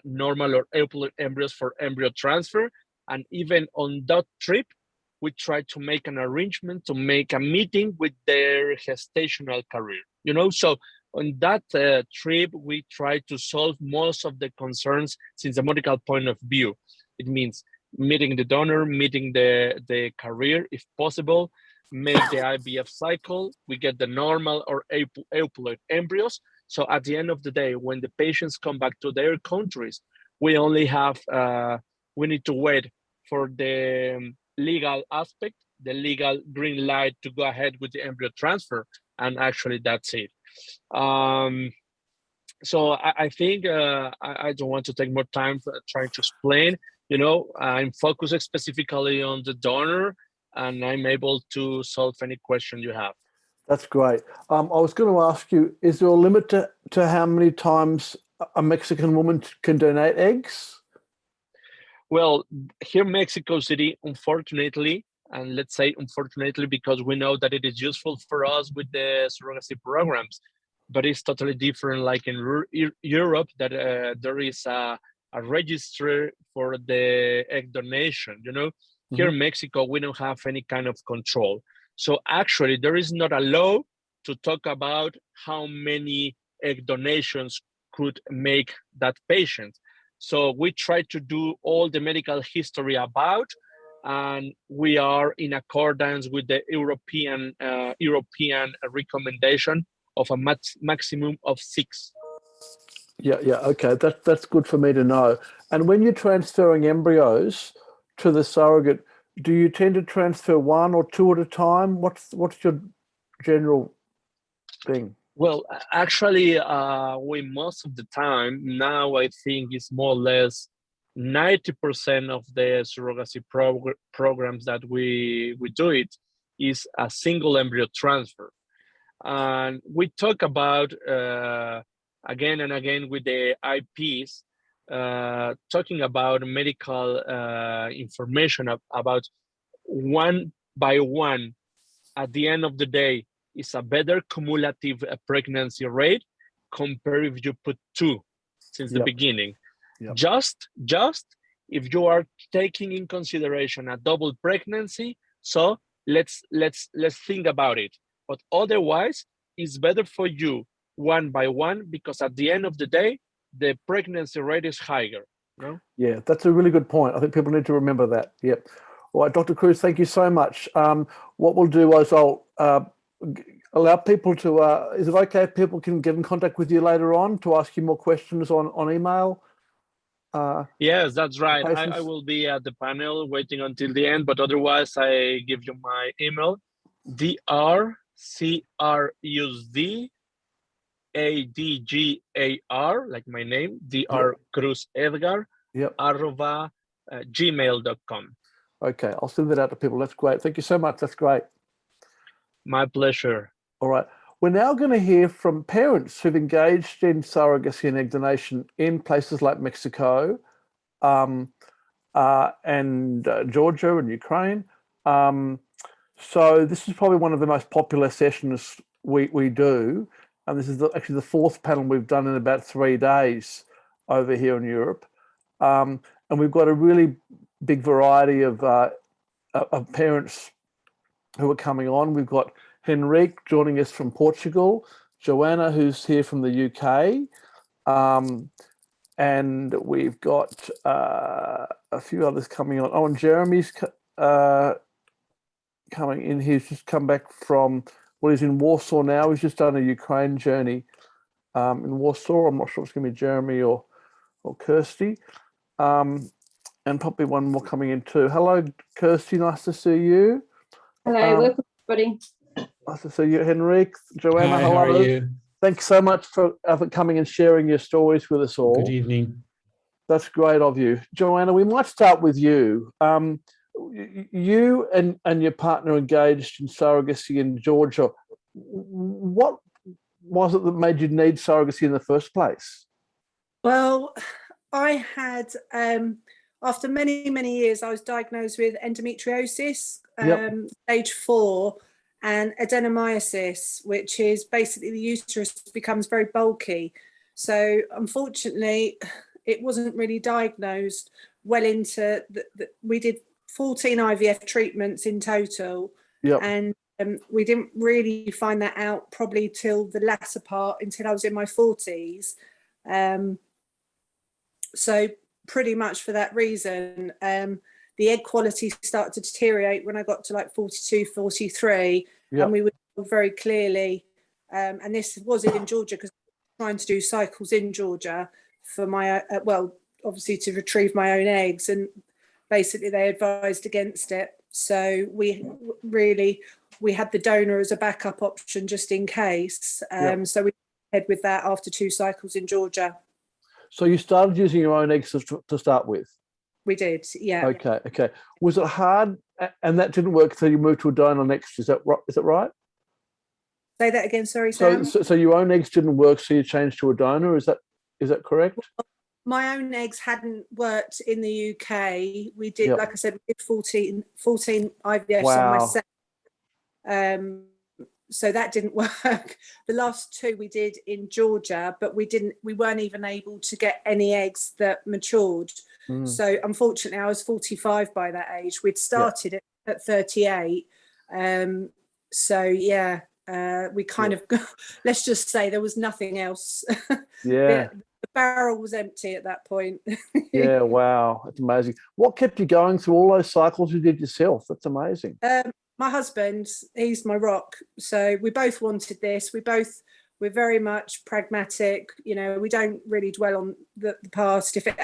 normal or euploid embryos for embryo transfer. And even on that trip, we try to make an arrangement to make a meeting with their gestational career, So on that trip, we try to solve most of the concerns since a medical point of view. It means meeting the donor, meeting the career, if possible, make the IVF cycle, we get the normal or euploid embryos. So at the end of the day, when the patients come back to their countries, we only have, we need to wait for the legal aspect, the legal green light to go ahead with the embryo transfer, and actually that's it. So I think I don't want to take more time trying to explain. I'm focused specifically on the donor, and I'm able to solve any question you have. That's great. I was going to ask you, is there a limit to how many times a Mexican woman can donate eggs? Well, here in Mexico City, unfortunately, and let's say unfortunately because we know that it is useful for us with the surrogacy programs, but it's totally different like in Europe, that there is a registry for the egg donation. You know, here in Mexico, we don't have any kind of control. So actually, there is not a law to talk about how many egg donations could make that patient. So we try to do all the medical history about, and we are in accordance with the European recommendation of a maximum of 6. Yeah, okay, that's good for me to know. And when you're transferring embryos to the surrogate, do you tend to transfer 1 or 2 at a time? What's your general thing? Well, actually, we most of the time now, I think it's more or less 90% of the surrogacy programs that we do it is a single embryo transfer. And we talk about again and again with the IPs, talking about medical information about 1 by 1 at the end of the day is a better cumulative pregnancy rate compared if you put 2 since the beginning. Just if you are taking in consideration a double pregnancy, so let's think about it. But otherwise, it's better for you 1 by 1 because at the end of the day, the pregnancy rate is higher. No? Yeah, that's a really good point. I think people need to remember that. Yep. All right, Dr. Cruz, thank you so much. What we'll do is I'll allow people to, is it okay if people can get in contact with you later on to ask you more questions on email? Yes, that's right. I will be at the panel waiting until the end, but otherwise I give you my email, drcruzadgar, like my name, drcruzedgar, @gmail.com. Okay, I'll send that out to people. That's great. Thank you so much. That's great. My pleasure. All right. We're now going to hear from parents who've engaged in surrogacy and egg donation in places like Mexico and Georgia and Ukraine. So this is probably one of the most popular sessions we do. And this is actually the 4th panel we've done in about 3 days over here in Europe. And we've got a really big variety of parents who are coming on. We've got Henrique joining us from Portugal, Joanna, who's here from the UK, and we've got a few others coming on. Oh, and Jeremy's coming in. He's just come back from, well, he's in Warsaw now. He's just done a Ukraine journey in Warsaw. I'm not sure if it's going to be Jeremy or Kirsty. And probably one more coming in too. Hello, Kirsty. Nice to see you. Hello, welcome everybody. Nice to see you, Henrique. Joanna, Hi, hello. how are you? Thanks so much for coming and sharing your stories with us all. Good evening. That's great of you. Joanna, we might start with you. You and your partner engaged in surrogacy in Georgia. What was it that made you need surrogacy in the first place? Well, I had, after many, many years, I was diagnosed with endometriosis, stage 4, and adenomyosis, which is basically the uterus becomes very bulky. So unfortunately, it wasn't really diagnosed well into, we did 14 IVF treatments in total. And we didn't really find that out probably till the latter part, until I was in my 40s. So pretty much for that reason, the egg quality started to deteriorate when I got to like 42, 43, and we would very clearly, and this was in Georgia because I was trying to do cycles in Georgia for my, well, obviously to retrieve my own eggs, and basically they advised against it. So we had the donor as a backup option just in case. So we went with that after 2 cycles in Georgia. So you started using your own eggs to start with? We did, yeah. Okay. Was it hard, and that didn't work, so you moved to a donor next? Is that right? Say that again, sorry, Sam. So your own eggs didn't work, so you changed to a donor. Is that correct? Well, my own eggs hadn't worked in the UK. We did, like I said, we did 14 IVFs on myself. so that didn't work. The last 2 we did in Georgia, but we weren't even able to get any eggs that matured. So unfortunately, I was 45 by that age. We'd started at 38. So yeah, we kind of, let's just say there was nothing else. Yeah. The barrel was empty at that point. Yeah, wow, that's amazing. What kept you going through all those cycles you did yourself? That's amazing. My husband, he's my rock. So we both wanted this. We're very much pragmatic. You know, we don't really dwell on the past. If it,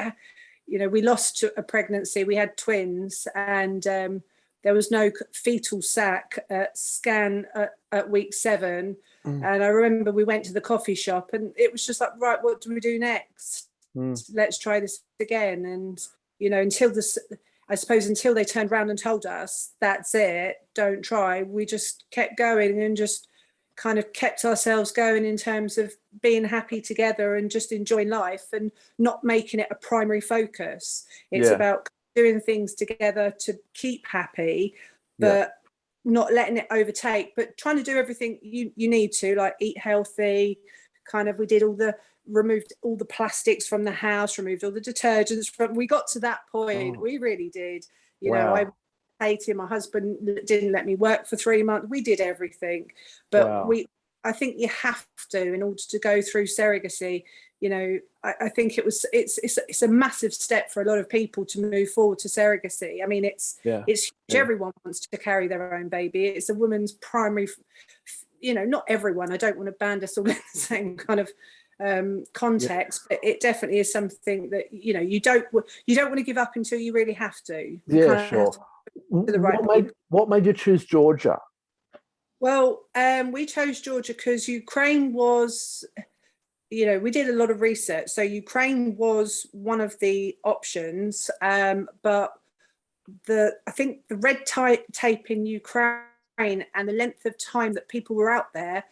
you know, we lost a pregnancy, we had twins, and there was no fetal sac scan at week 7. And I remember we went to the coffee shop and it was just like, right, what do we do next? Let's try this again. And, you know, until they turned around and told us, that's it, don't try, we just kept going and just kind of kept ourselves going in terms of being happy together and just enjoying life and not making it a primary focus. It's about doing things together to keep happy, but not letting it overtake, but trying to do everything you need to, like eat healthy, kind of, removed all the plastics from the house, removed all the detergents we got to that point. We really did. You know, I hated, my husband didn't let me work for 3 months. We did everything, but I think you have to, in order to go through surrogacy. You know, I think it's a massive step for a lot of people to move forward to surrogacy. I mean, it's huge. Everyone wants to carry their own baby. It's a woman's primary, you know, not everyone. I don't want to band us all in the same kind of context, but it definitely is something that, you know, you don't want to give up until you really have to. Sure. What made you choose Georgia? Well, we chose Georgia because Ukraine was, you know, we did a lot of research. So Ukraine was one of the options, but I think the red tape in Ukraine and the length of time that people were out there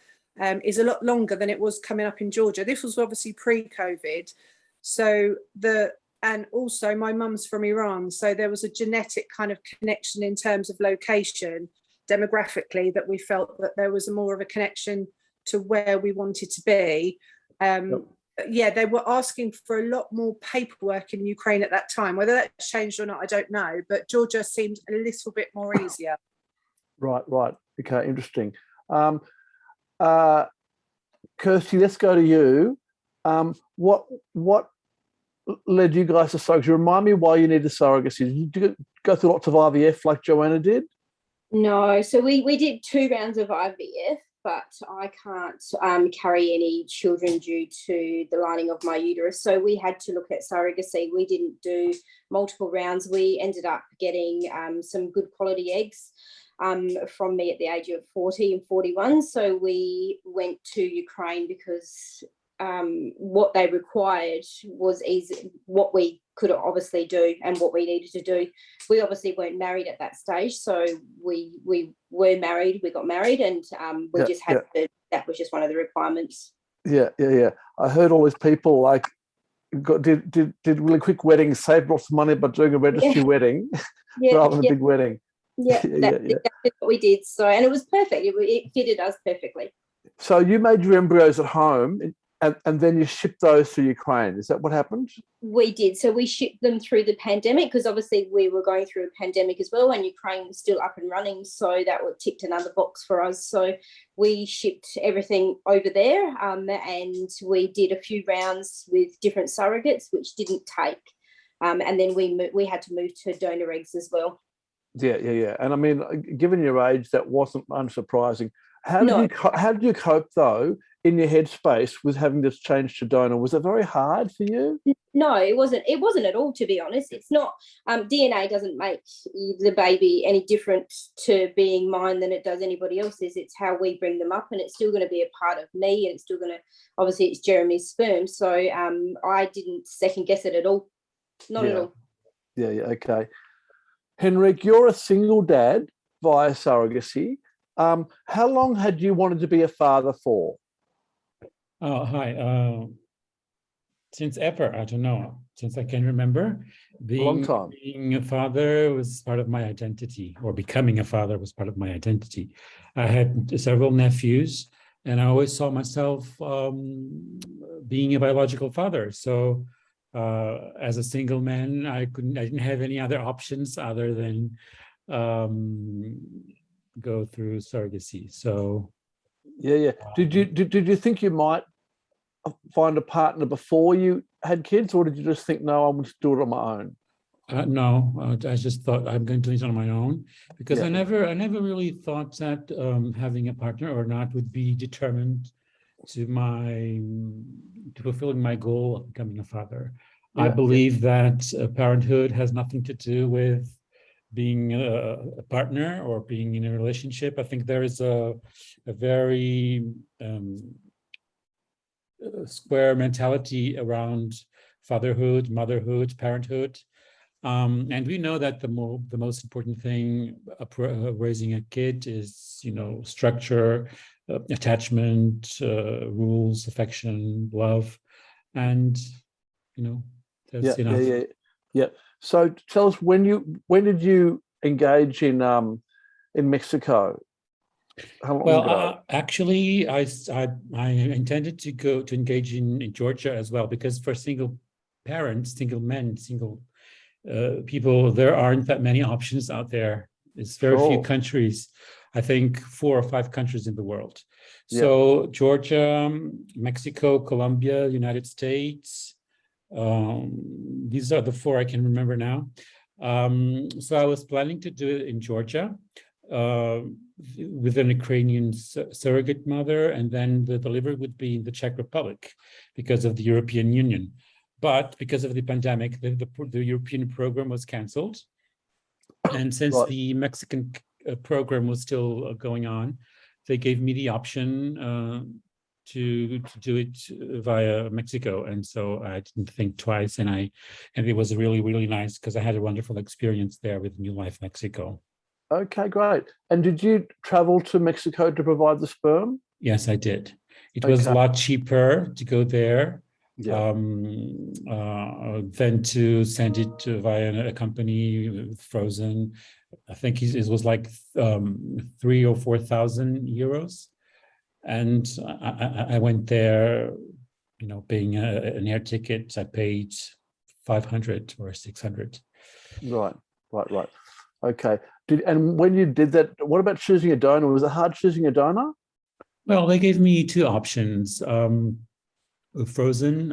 is a lot longer than it was coming up in Georgia. This was obviously pre-COVID. So and also my mum's from Iran. So there was a genetic kind of connection in terms of location, demographically, that we felt that there was more of a connection to where we wanted to be. They were asking for a lot more paperwork in Ukraine at that time. Whether that's changed or not, I don't know. But Georgia seemed a little bit more easier. Right. Okay, interesting. Kirsty, let's go to you. What led you guys to surrogacy? Remind me why you needed surrogacy. Did you go through lots of IVF like Joanna did? No, so we did 2 rounds of IVF, but I can't carry any children due to the lining of my uterus. So we had to look at surrogacy. We didn't do multiple rounds. We ended up getting some good quality eggs from me at the age of 40 and 41. So we went to Ukraine because what they required was easy, what we could obviously do and what we needed to do. We obviously weren't married at that stage, so we were married, we got married, and we just had to, that was just one of the requirements. Yeah. I heard all these people like did really quick weddings, saved lots of money by doing a registry wedding rather than a big wedding. That's exactly what we did. So, and it was perfect. It fitted us perfectly. So you made your embryos at home, and then you shipped those to Ukraine. Is that what happened? We did. So we shipped them through the pandemic because obviously we were going through a pandemic as well, and Ukraine was still up and running. So that ticked another box for us. So we shipped everything over there, and we did a few rounds with different surrogates, which didn't take. And then we had to move to donor eggs as well. Yeah. And I mean, given your age, that wasn't unsurprising. How did you cope though in your headspace with having this change to donor? Was it very hard for you? No, it wasn't. It wasn't at all, to be honest. It's not. DNA doesn't make the baby any different to being mine than it does anybody else's. It's how we bring them up, and it's still going to be a part of me, and it's still going to. Obviously, it's Jeremy's sperm, so I didn't second guess it at all. Not at all. Yeah. Okay. Henrik, you're a single dad via surrogacy. How long had you wanted to be a father for? Oh, hi. since ever. I don't know, since I can remember. Long time. Being a father was part of my identity, or becoming a father was part of my identity. I had several nephews, and I always saw myself being a biological father. So as a single man, I didn't have any other options other than go through surrogacy. So yeah. Did you think you might find a partner before you had kids, or did you just think, no, I'm going to do it on my own? No, I just thought I'm going to do it on my own, because I never really thought that having a partner or not would be determined to fulfilling my goal of becoming a father. I believe that parenthood has nothing to do with being a partner or being in a relationship. I think there is a very square mentality around fatherhood, motherhood, parenthood. And we know that the most important thing raising a kid is, structure, attachment, rules, affection, love, and that's enough. Yeah. So tell us, when did you engage in Mexico? How long ago? Actually, I intended to engage in Georgia as well, because for single parents, single men, single people, there aren't that many options out there. It's very few countries. I think 4 or 5 countries in the world. So Georgia, Mexico, Colombia, United States. These are the 4 I can remember now. So I was planning to do it in Georgia with an Ukrainian surrogate mother, and then the delivery would be in the Czech Republic because of the European Union. But because of the pandemic, the European program was canceled. And since the Mexican program was still going on, they gave me the option to do it via Mexico. And so I didn't think twice. And it was really, really nice, because I had a wonderful experience there with New Life Mexico. Okay, great. And did you travel to Mexico to provide the sperm? Yes, I did. It was a lot cheaper to go there than to send it via a company frozen. I think it was like 3,000 or 4,000 euros. And I went there, paying an air ticket. I paid 500 or 600. Right. Okay. And when you did that, what about choosing a donor? Was it hard choosing a donor? Well, they gave me 2 options. Frozen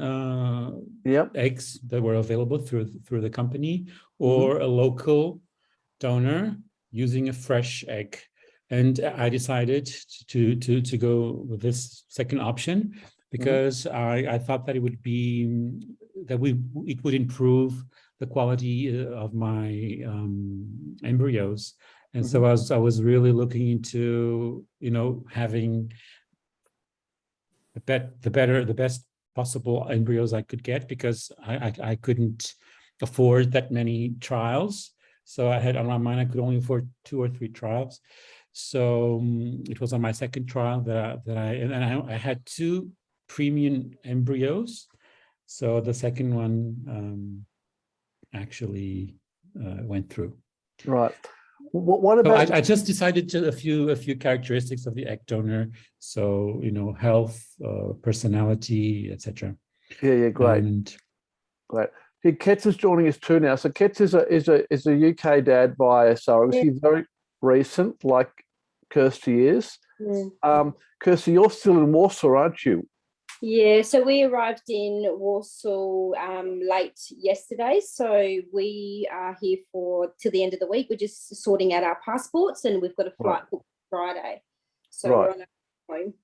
eggs that were available through the company, or a local donor using a fresh egg. And I decided to go with this second option, because I thought that it would improve the quality of my embryos. And so I was really looking into having the best possible embryos I could get, because I couldn't afford that many trials. So I had on my mind I could only afford 2 or 3 trials. So it was on my second trial that I had 2 premium embryos. So the second one actually went through. Right. What about? So I just decided a few characteristics of the egg donor. So health, personality, etc. Yeah, great. Great. Hey, Ketz is joining us too now. So Ketz is a UK dad by surrogacy, very recent, like Kirsty is. Kirsty, you're still in Warsaw, aren't you? Yeah, so we arrived in Warsaw late yesterday. So we are here till the end of the week. We're just sorting out our passports, and we've got a flight booked Friday. So we're on our home.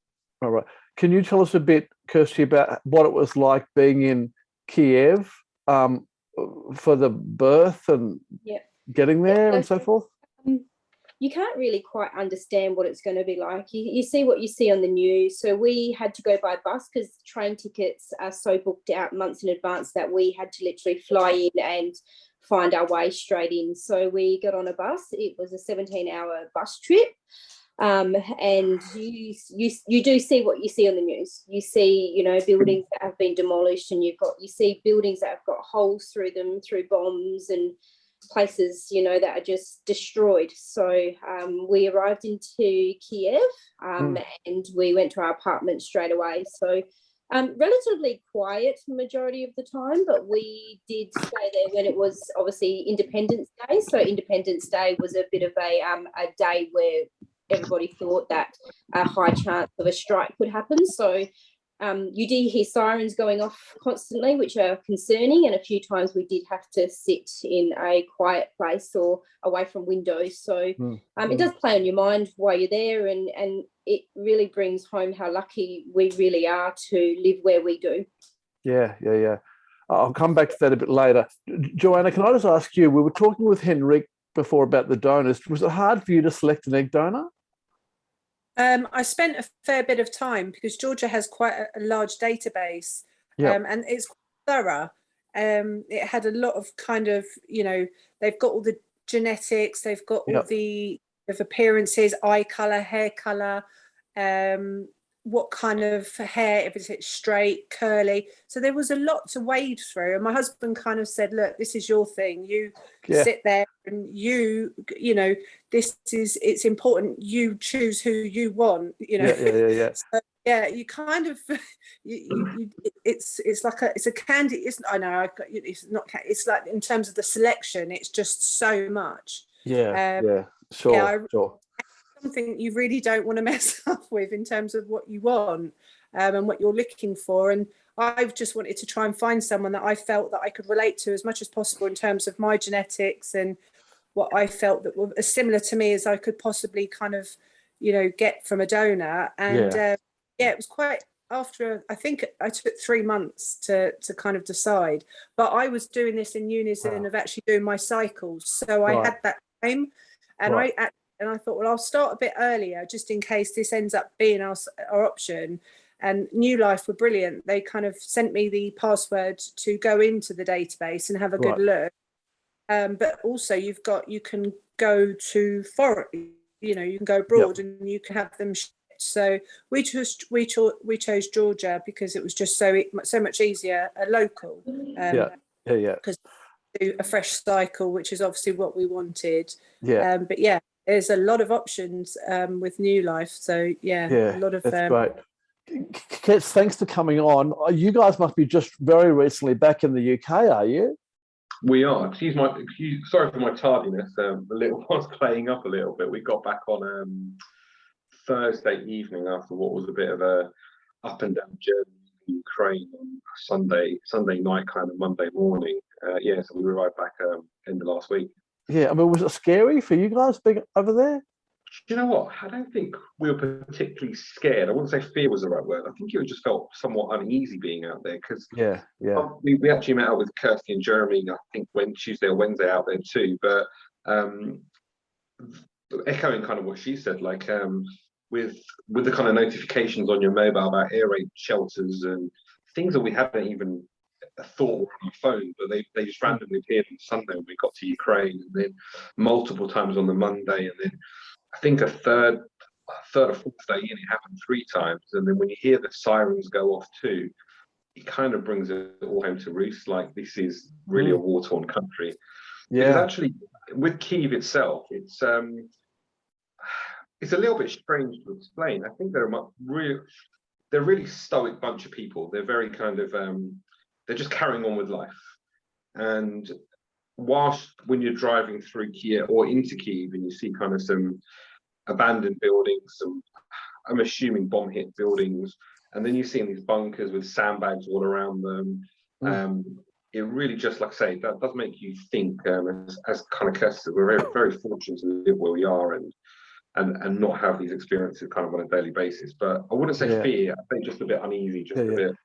All right. Can you tell us a bit, Kirsty, about what it was like being in Kiev for the birth and getting there and so forth? You can't really quite understand what it's going to be like. You see what you see on the news. So we had to go by bus, because train tickets are so booked out months in advance that we had to literally fly in and find our way straight in. So we got on a bus. It was a 17-hour bus trip. And you do see what you see on the news. You see, you know, buildings that have been demolished, and you see buildings that have got holes through them through bombs, and places, you know, that are just destroyed. So we arrived into Kiev, and we went to our apartment straight away. So relatively quiet majority of the time, but we did stay there when it was obviously Independence Day. So Independence Day was a bit of a day where everybody thought that a high chance of a strike would happen. So you did hear sirens going off constantly, which are concerning, and a few times we did have to sit in a quiet place or away from windows. So it does play on your mind while you're there, and it really brings home how lucky we really are to live where we do. Yeah. I'll come back to that a bit later. Joanna, can I just ask you, we were talking with Henrik before about the donors. Was it hard for you to select an egg donor? I spent a fair bit of time because Georgia has quite a large database, and it's quite thorough. It had a lot of kind of, you know, they've got all the genetics, they've got all the appearances, eye color, hair color, what kind of hair, if it's straight, curly. So there was a lot to wade through. And my husband kind of said, look, this is your thing. You sit there and you know, it's important. You choose who you want, you know. So, you kind of, it's like it's a candy. It's It's like in terms of the selection, it's just so much. Sure. Something you really don't want to mess up with in terms of what you want and what you're looking for. And I've just wanted to try and find someone that I felt that I could relate to as much as possible in terms of my genetics and what I felt that were as similar to me as I could possibly kind of, you know, get from a donor. And it was quite, after, I think I took 3 months to kind of decide, but I was doing this in unison of actually doing my cycles. So I had that time, and I thought, well, I'll start a bit earlier just in case this ends up being our option. And New Life were brilliant. They kind of sent me the password to go into the database and have a good look. But also you can go to foreign, you know, you can go abroad and you can have them shipped. So we chose Georgia because it was just so much easier, a local. Because do a fresh cycle, which is obviously what we wanted. But there's a lot of options with New Life. So a lot of that's great. Kets, thanks for coming on. You guys must be just very recently back in the UK, are you? We are. Sorry for my tardiness. The little one's playing up a little bit. We got back on Thursday evening after what was a bit of a up and down journey in Ukraine on Sunday night, kind of Monday morning. So we arrived back end of last week. Yeah, I mean, was it scary for you guys being over there? Do you know what? I don't think we were particularly scared. I wouldn't say fear was the right word. I think it just felt somewhat uneasy being out there because we actually met up with Kirsty and Jeremy, I think Tuesday or Wednesday out there too. But echoing kind of what she said, like with the kind of notifications on your mobile about air raid shelters and things that we hadn't even thought were on our phone, but they just randomly appeared on Sunday when we got to Ukraine, and then multiple times on the Monday, and then I think a third or fourth day in, it happened 3 times. And then when you hear the sirens go off too, it kind of brings it all home to roost. Like, this is really a war-torn country. Because actually, with Kyiv itself, it's a little bit strange to explain. I think they're a really stoic bunch of people. They're very kind of they're just carrying on with life. And whilst when you're driving through Kiev or into Kyiv and you see kind of some abandoned buildings, some, I'm assuming, bomb hit buildings, and then you see these bunkers with sandbags all around them, it really just, like I say, that does make you think, as kind of Kirsty said, we're very, very fortunate to live where we are and not have these experiences kind of on a daily basis. But I wouldn't say fear, I'd say just a bit uneasy, just a bit.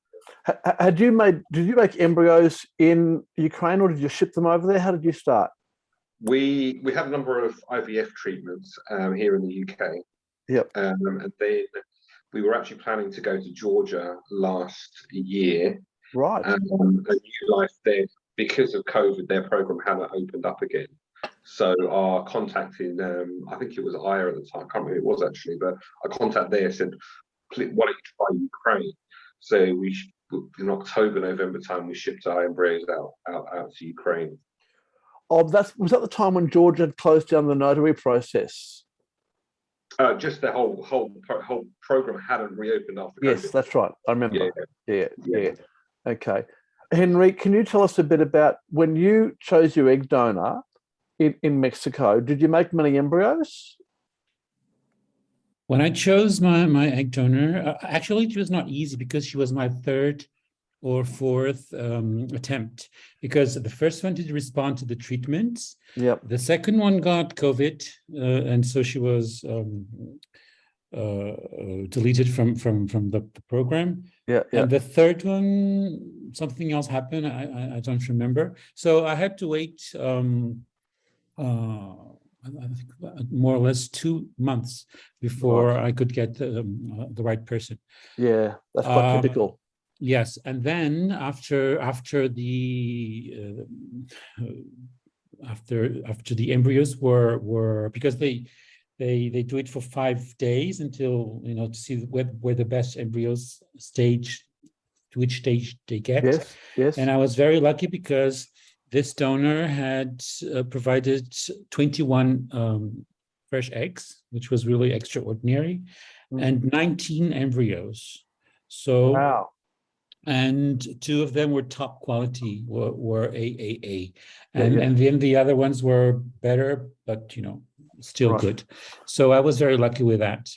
Did you make embryos in Ukraine, or did you ship them over there? How did you start? We had a number of IVF treatments here in the UK. And then we were actually planning to go to Georgia last year. Right. A New Life there, because of COVID, their program hadn't opened up again. So our contact in, I think it was Aya at the time, I can't remember who it was actually, but our contact there said, why don't you try Ukraine? So in October, November time, we shipped our embryos out to Ukraine. Oh, was that the time when Georgia had closed down the notary process? Just the whole program hadn't reopened after COVID. Yes, that's right. I remember. Yeah. Okay. Henry, can you tell us a bit about when you chose your egg donor in Mexico, did you make many embryos? When I chose my egg donor, actually it was not easy because she was my third or fourth attempt, because the first one did respond to the treatments. Yep. The second one got COVID, and so she was deleted from the program. Yeah. And the third one, something else happened. I don't remember. So I had to wait I think more or less 2 months before I could get the right person. Yeah, that's quite typical. Yes, and then after the embryos were because they do it for 5 days until to see where the best embryos to which stage they get. Yes. And I was very lucky because this donor had provided 21 fresh eggs, which was really extraordinary, and 19 embryos. So wow. And 2 of them were top quality, were AAA, and then the other ones were better, but still good. So I was very lucky with that.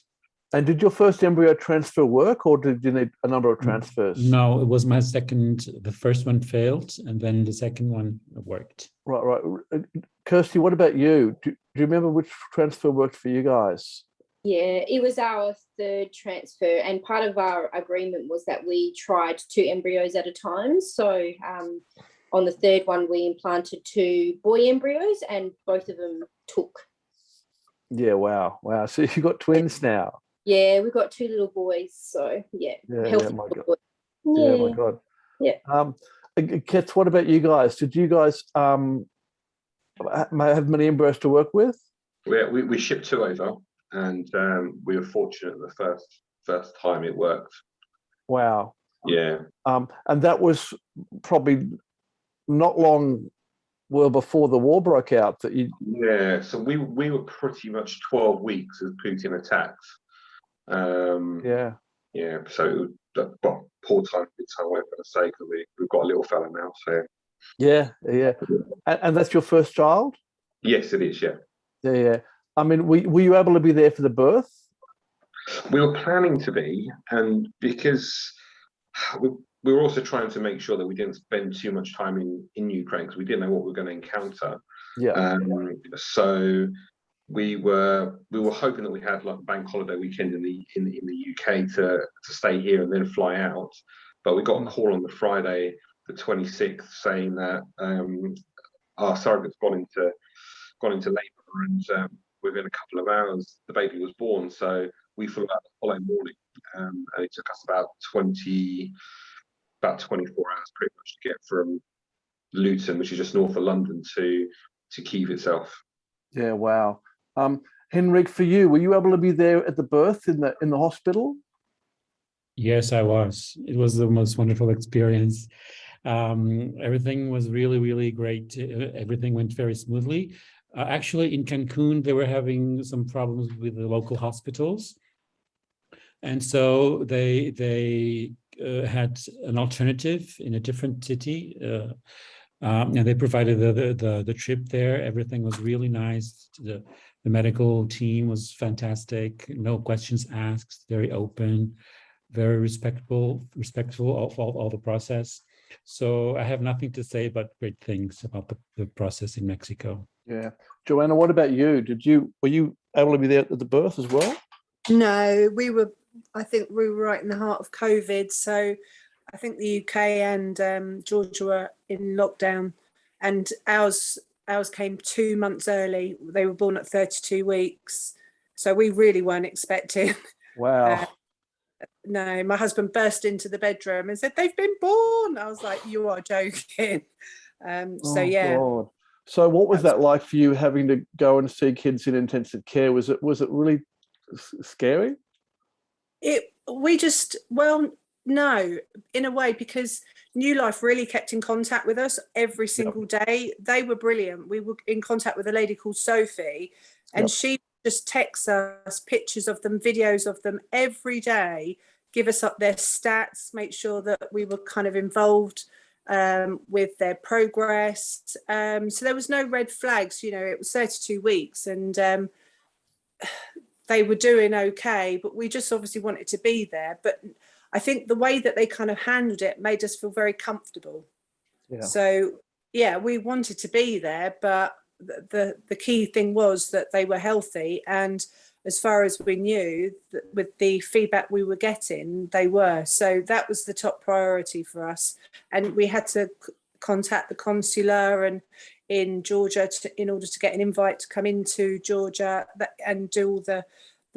And did your first embryo transfer work, or did you need a number of transfers? No, it was my second. The first one failed, and then the second one worked. Right. Kirsty, what about you? Do you remember which transfer worked for you guys? Yeah, it was our third transfer, and part of our agreement was that we tried 2 embryos at a time. So on the third one, we implanted 2 boy embryos, and both of them took. Yeah, wow. So you got twins now. Yeah, we've got 2 little boys. So yeah, yeah, my God. Boys. Yeah, my God. Yeah. Kets, what about you guys? Did you guys have many embryos to work with? We shipped 2 over, and we were fortunate the first time it worked. Wow. Yeah. And that was probably not long before the war broke out that you. Yeah. So we were pretty much 12 weeks as Putin attacked. Yeah. So poor time, good time, I'm going to say, because we've got a little fella now. So. Yeah. And that's your first child? Yes, it is. Yeah. Yeah. I mean, were you able to be there for the birth? We were planning to be, and because we were also trying to make sure that we didn't spend too much time in Ukraine, because we didn't know what we were going to encounter. Yeah. So we were hoping that we had like a bank holiday weekend in the UK to stay here and then fly out. But we got a call on the Friday, the 26th, saying that our surrogate's gone into labour, and within a couple of hours the baby was born. So we flew out the following morning, and it took us about 24 hours pretty much to get from Luton, which is just north of London, to Kyiv itself. Yeah, wow. Henrik, for you, were you able to be there at the birth in the hospital? Yes, I was. It was the most wonderful experience. Everything was really, really great. Everything went very smoothly. Actually, in Cancun, they were having some problems with the local hospitals, and so they had an alternative in a different city, and they provided the trip there. Everything was really nice. The medical team was fantastic. No questions asked. Very open, very respectful of all the process. So I have nothing to say but great things about the process in Mexico. Yeah. Joanna, what about you? Were you able to be there at the birth as well? No, I think we were right in the heart of COVID. So I think the UK and Georgia were in lockdown, and ours came 2 months early. They were born at 32 weeks. So we really weren't expecting. Wow. No, my husband burst into the bedroom and said, "They've been born." I was like, "You are joking." So yeah. God. So what was that like for you, having to go and see kids in intensive care? Was it really scary? No, in a way, because New Life really kept in contact with us every single day. They were brilliant. We were in contact with a lady called Sophie, and she just texts us pictures of them, videos of them every day, give us up their stats, make sure that we were kind of involved with their progress. So there was no red flags. You know, it was 32 weeks, and they were doing okay, but we just obviously wanted to be there. But I think the way that they kind of handled it made us feel very comfortable. Yeah. So yeah, we wanted to be there, but the key thing was that they were healthy, and as far as we knew, with the feedback we were getting, they were. So that was the top priority for us, and we had to contact the consular and in Georgia in order to get an invite to come into Georgia and do all the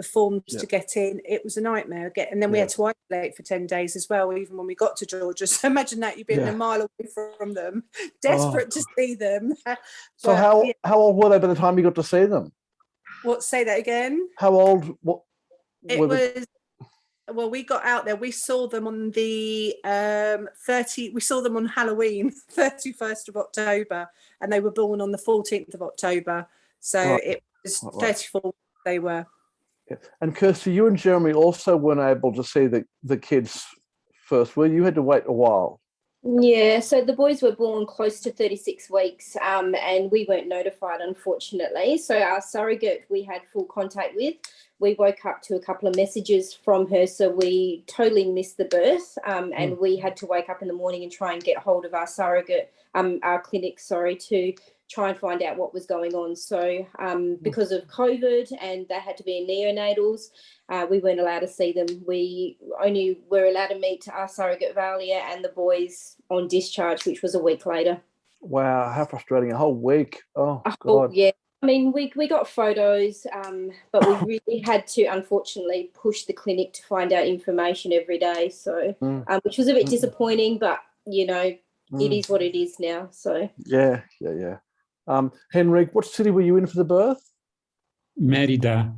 forms to get in. It was a nightmare. And then we had to isolate for 10 days as well, even when we got to Georgia. So imagine that, you've been a mile away from them, desperate to see them. So how old were they by the time you got to see them? What? Say that again. How old? Well, we got out there. We saw them on the 30. We saw them on Halloween, 31st of October, and they were born on the 14th of October. So it was 34. They were. Yeah. And Kirsty, you and Jeremy also weren't able to see the kids first, were you? You had to wait a while. Yeah, so the boys were born close to 36 weeks, and we weren't notified, unfortunately. So our surrogate we had full contact with. We woke up to a couple of messages from her, so we totally missed the birth, and we had to wake up in the morning and try and get hold of our surrogate, our clinic, to try and find out what was going on. So because of COVID and they had to be in neonatals, we weren't allowed to see them. We only were allowed to meet our surrogate Valia and the boys on discharge, which was a week later. Wow, how frustrating. A whole week. Oh, God. Yeah. I mean, we got photos, but we really had to, unfortunately, push the clinic to find out information every day. So, which was a bit disappointing, but, you know, it is what it is now. So Yeah. Henrik, what city were you in for the birth? Merida,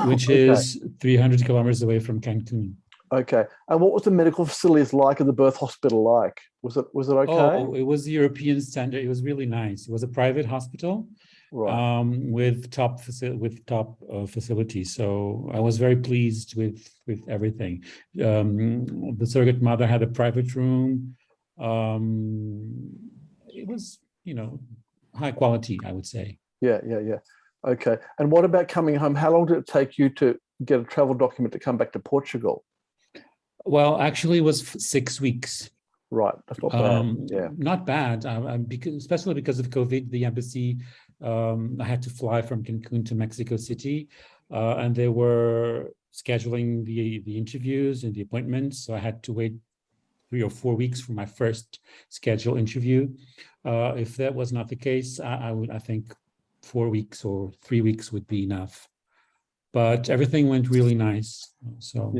which is 300 kilometers away from Cancun. Okay. And what was the medical facilities like and the birth hospital like? Was it okay? Oh, it was the European standard. It was really nice. It was a private hospital, with top facilities. So I was very pleased with everything. The surrogate mother had a private room. It was, high quality, I would say. Yeah. Okay. And what about coming home? How long did it take you to get a travel document to come back to Portugal? Well, actually, it was 6 weeks. Right. That's not bad. Not bad, especially because of COVID. The embassy, I had to fly from Cancun to Mexico City, and they were scheduling the interviews and the appointments. So I had to wait 3 or 4 weeks for my first scheduled interview. If that was not the case, I think 4 weeks or 3 weeks would be enough. But everything went really nice. So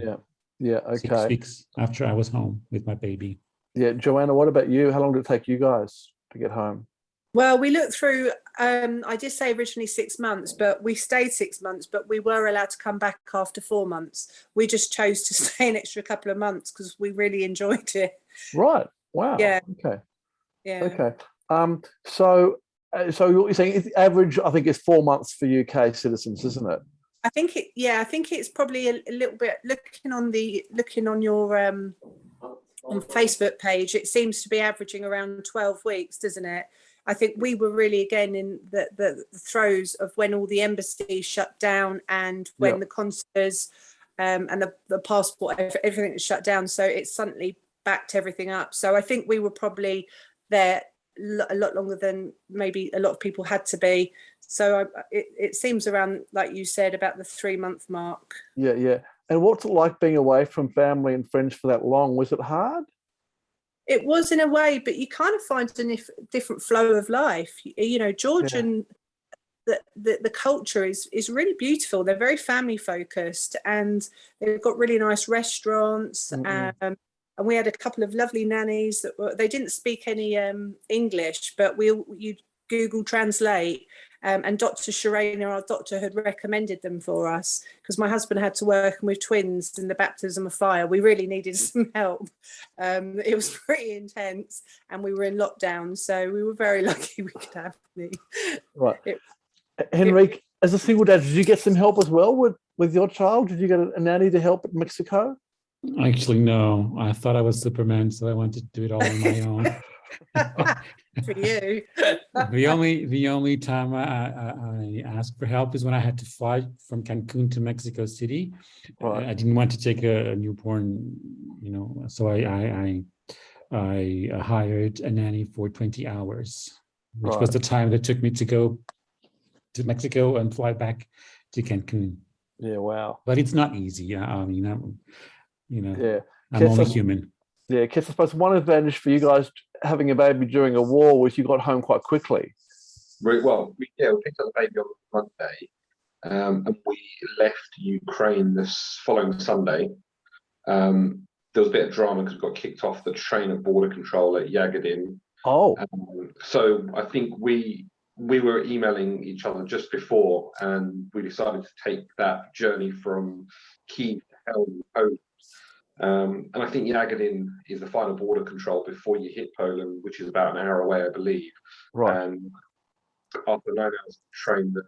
okay. 6 weeks after I was home with my baby. Yeah, Joanna, what about you? How long did it take you guys to get home? Well, we looked through, I did say originally 6 months, but we stayed 6 months, but we were allowed to come back after 4 months. We just chose to stay an extra couple of months because we really enjoyed it. Right. Wow. Yeah. Okay. Yeah. Okay. So what you're saying is the average, I think, is 4 months for UK citizens, isn't it? I think it's probably a little bit looking on your on Facebook page. It seems to be averaging around 12 weeks, doesn't it? I think we were really again in the throes of when all the embassies shut down and when the consulars and the passport, everything was shut down. So it suddenly backed everything up. So I think we were probably there a lot longer than maybe a lot of people had to be. So it seems around, like you said, about the 3 month mark. Yeah. And what's it like being away from family and friends for that long? Was it hard? It was in a way, but you kind of find a different flow of life. Georgian, the culture is really beautiful. They're very family focused, and they've got really nice restaurants. And we had a couple of lovely nannies they didn't speak any English, but you'd Google Translate. And Dr. Sharena, our doctor, had recommended them for us because my husband had to work with twins in the baptism of fire. We really needed some help. It was pretty intense and we were in lockdown. So we were very lucky we could have me. Right. Henrique, as a single dad, did you get some help as well with your child? Did you get a nanny to help at Mexico? Actually, no. I thought I was Superman, so I wanted to do it all on my own. For you. The only time I asked for help is when I had to fly from Cancun to Mexico City. Right. I didn't want to take a newborn, so I hired a nanny for 20 hours, which was the time that took me to go to Mexico and fly back to Cancun. Yeah, wow. But it's not easy. I mean, I'm Kess, only human. Yeah, Kess, I suppose one advantage for you guys having a baby during a war was you got home quite quickly. Well, we picked up the baby on Monday, and we left Ukraine this following Sunday. There was a bit of drama because we got kicked off the train at border control at Yagodin. Oh. So I think we were emailing each other just before, and we decided to take that journey from Kyiv to Helm, Poland. And I think Yagodin is the final border control before you hit Poland, which is about an hour away, I believe. Right. And after 9 hours of train, the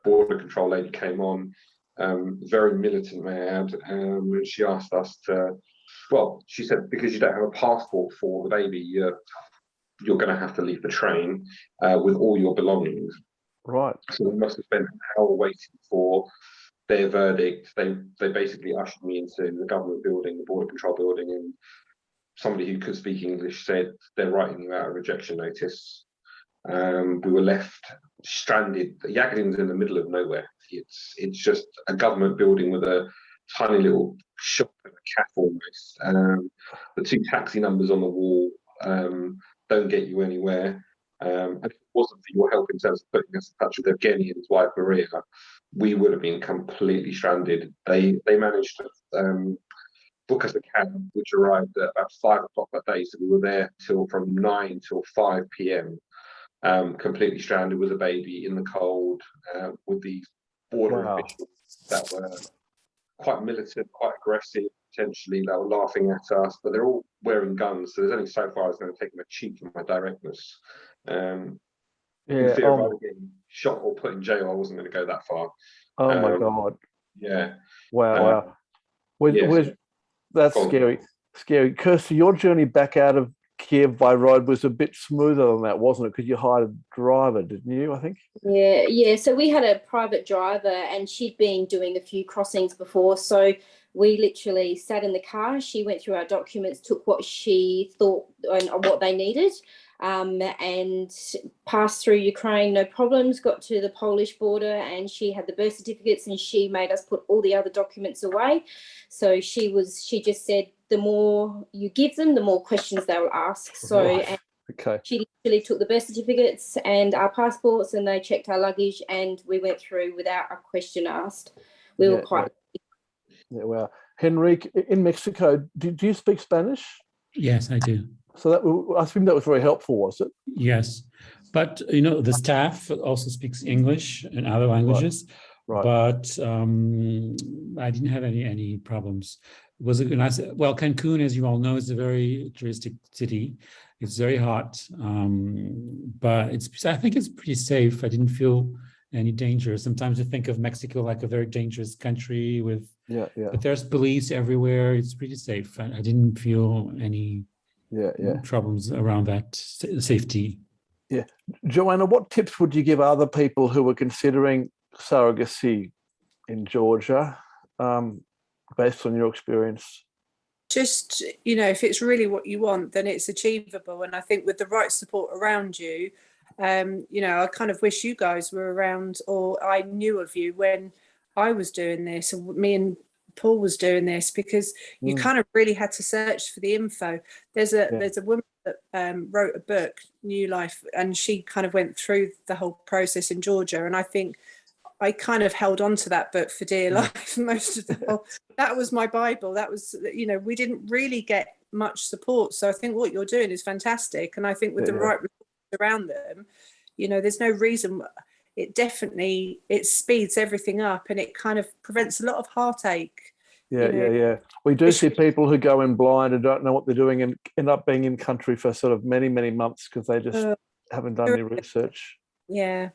border control lady came on, very militant, may I add, and she asked us to, well, she said, because you don't have a passport for the baby, you're going to have to leave the train with all your belongings. Right. So we must have spent an hour waiting for their verdict. They basically ushered me into the government building, the border control building, and somebody who could speak English said they're writing you out a rejection notice. We were left stranded. Yagodin's in the middle of nowhere. It's just a government building with a tiny little shop and a cafe almost. The 2 taxi numbers on the wall don't get you anywhere. And if it wasn't for your help in terms of putting us in touch with Evgeny and his wife Maria, we would have been completely stranded. They managed to book us a cab, which arrived at about 5 o'clock that day. So we were there from 9 till 5 p.m. Completely stranded with a baby in the cold, with these border officials that were quite militant, quite aggressive, potentially. They were laughing at us, but they're all wearing guns. So there's only so far I was going to take them a cheek in my directness. In fear of either getting shot or put in jail, I wasn't going to go that far. Oh my God. Yeah. Wow. That's scary. Scary. Kirsty, your journey back out of Kiev by road was a bit smoother than that, wasn't it? Because you hired a driver, didn't you, I think? Yeah. So we had a private driver and she'd been doing a few crossings before. So we literally sat in the car. She went through our documents, took what she thought and what they needed, and passed through Ukraine, no problems, got to the Polish border, and she had the birth certificates and she made us put all the other documents away. So she just said, the more you give them, the more questions they will ask. So okay. She literally took the birth certificates and our passports and they checked our luggage and we went through without a question asked. We were quite... Yeah, well, Henrique, in Mexico, do you speak Spanish? Yes, I do. So I think that was very helpful, was it? Yes, but the staff also speaks English and other languages. Right. But I didn't have any problems. It was a nice. Well, Cancun, as you all know, is a very touristic city. It's very hot, but I think it's pretty safe. I didn't feel any danger. Sometimes I think of Mexico like a very dangerous country with. But there's police everywhere. It's pretty safe. I didn't feel any problems around that safety. Yeah, Joanna, what tips would you give other people who are considering surrogacy in Georgia, based on your experience? Just, if it's really what you want, then it's achievable. And I think with the right support around you, I kind of wish you guys were around, or I knew of you when I was doing this, and me and Paul was doing this, because you kind of really had to search for the info. There's a woman that wrote a book, New Life, and she kind of went through the whole process in Georgia. And I think I kind of held on to that book for dear life most of the whole. That was my Bible. That was, we didn't really get much support. So I think what you're doing is fantastic. And I think with the right resources around them, there's no reason. It speeds everything up, and it kind of prevents a lot of heartache. Yeah. We do see people who go in blind and don't know what they're doing and end up being in country for sort of many, many months because they just haven't done any research. Yeah,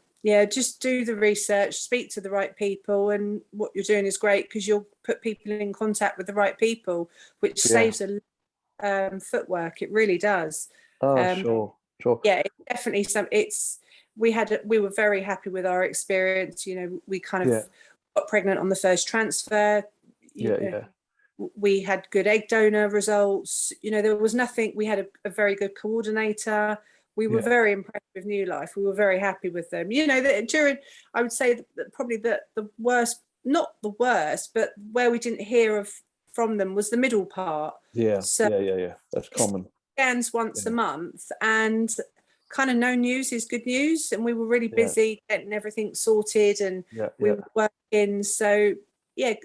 just do the research, speak to the right people, and what you're doing is great because you'll put people in contact with the right people, which saves a footwork. It really does. Sure. Yeah, it's definitely we were very happy with our experience. We kind of got pregnant on the first transfer. We had good egg donor results. There was nothing. We had a very good coordinator. We were very impressed with New Life. We were very happy with them. I would say that probably the worst, not the worst, but where we didn't hear from them was the middle part. Yeah. That's common. Scans once a month, and kind of no news is good news. And we were really busy getting everything sorted, and we were working. So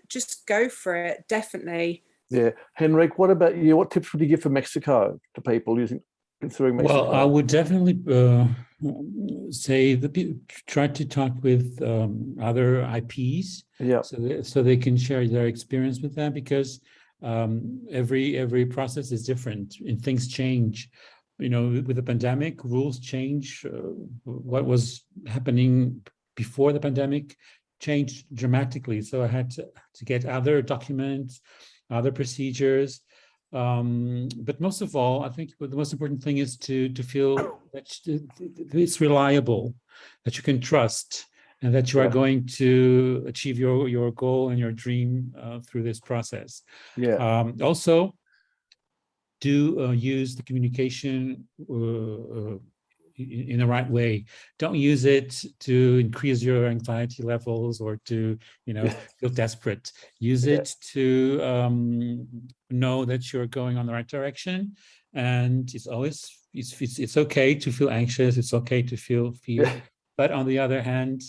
just go for it. Definitely. Yeah. Henrik, what about you? What tips would you give for Mexico to people considering Mexico? Well, I would definitely say try to talk with other IPs, so they can share their experience with them, because every process is different and things change. With the pandemic, rules change. What was happening before the pandemic changed dramatically. So I had to get other documents, other procedures. But most of all, I think the most important thing is to feel that it's reliable, that you can trust, and that you are going to achieve your goal and your dream through this process. Also, do use the communication in the right way. Don't use it to increase your anxiety levels or to feel desperate. Use it to know that you're going on the right direction, and it's okay to feel anxious, it's okay to feel fear, but on the other hand,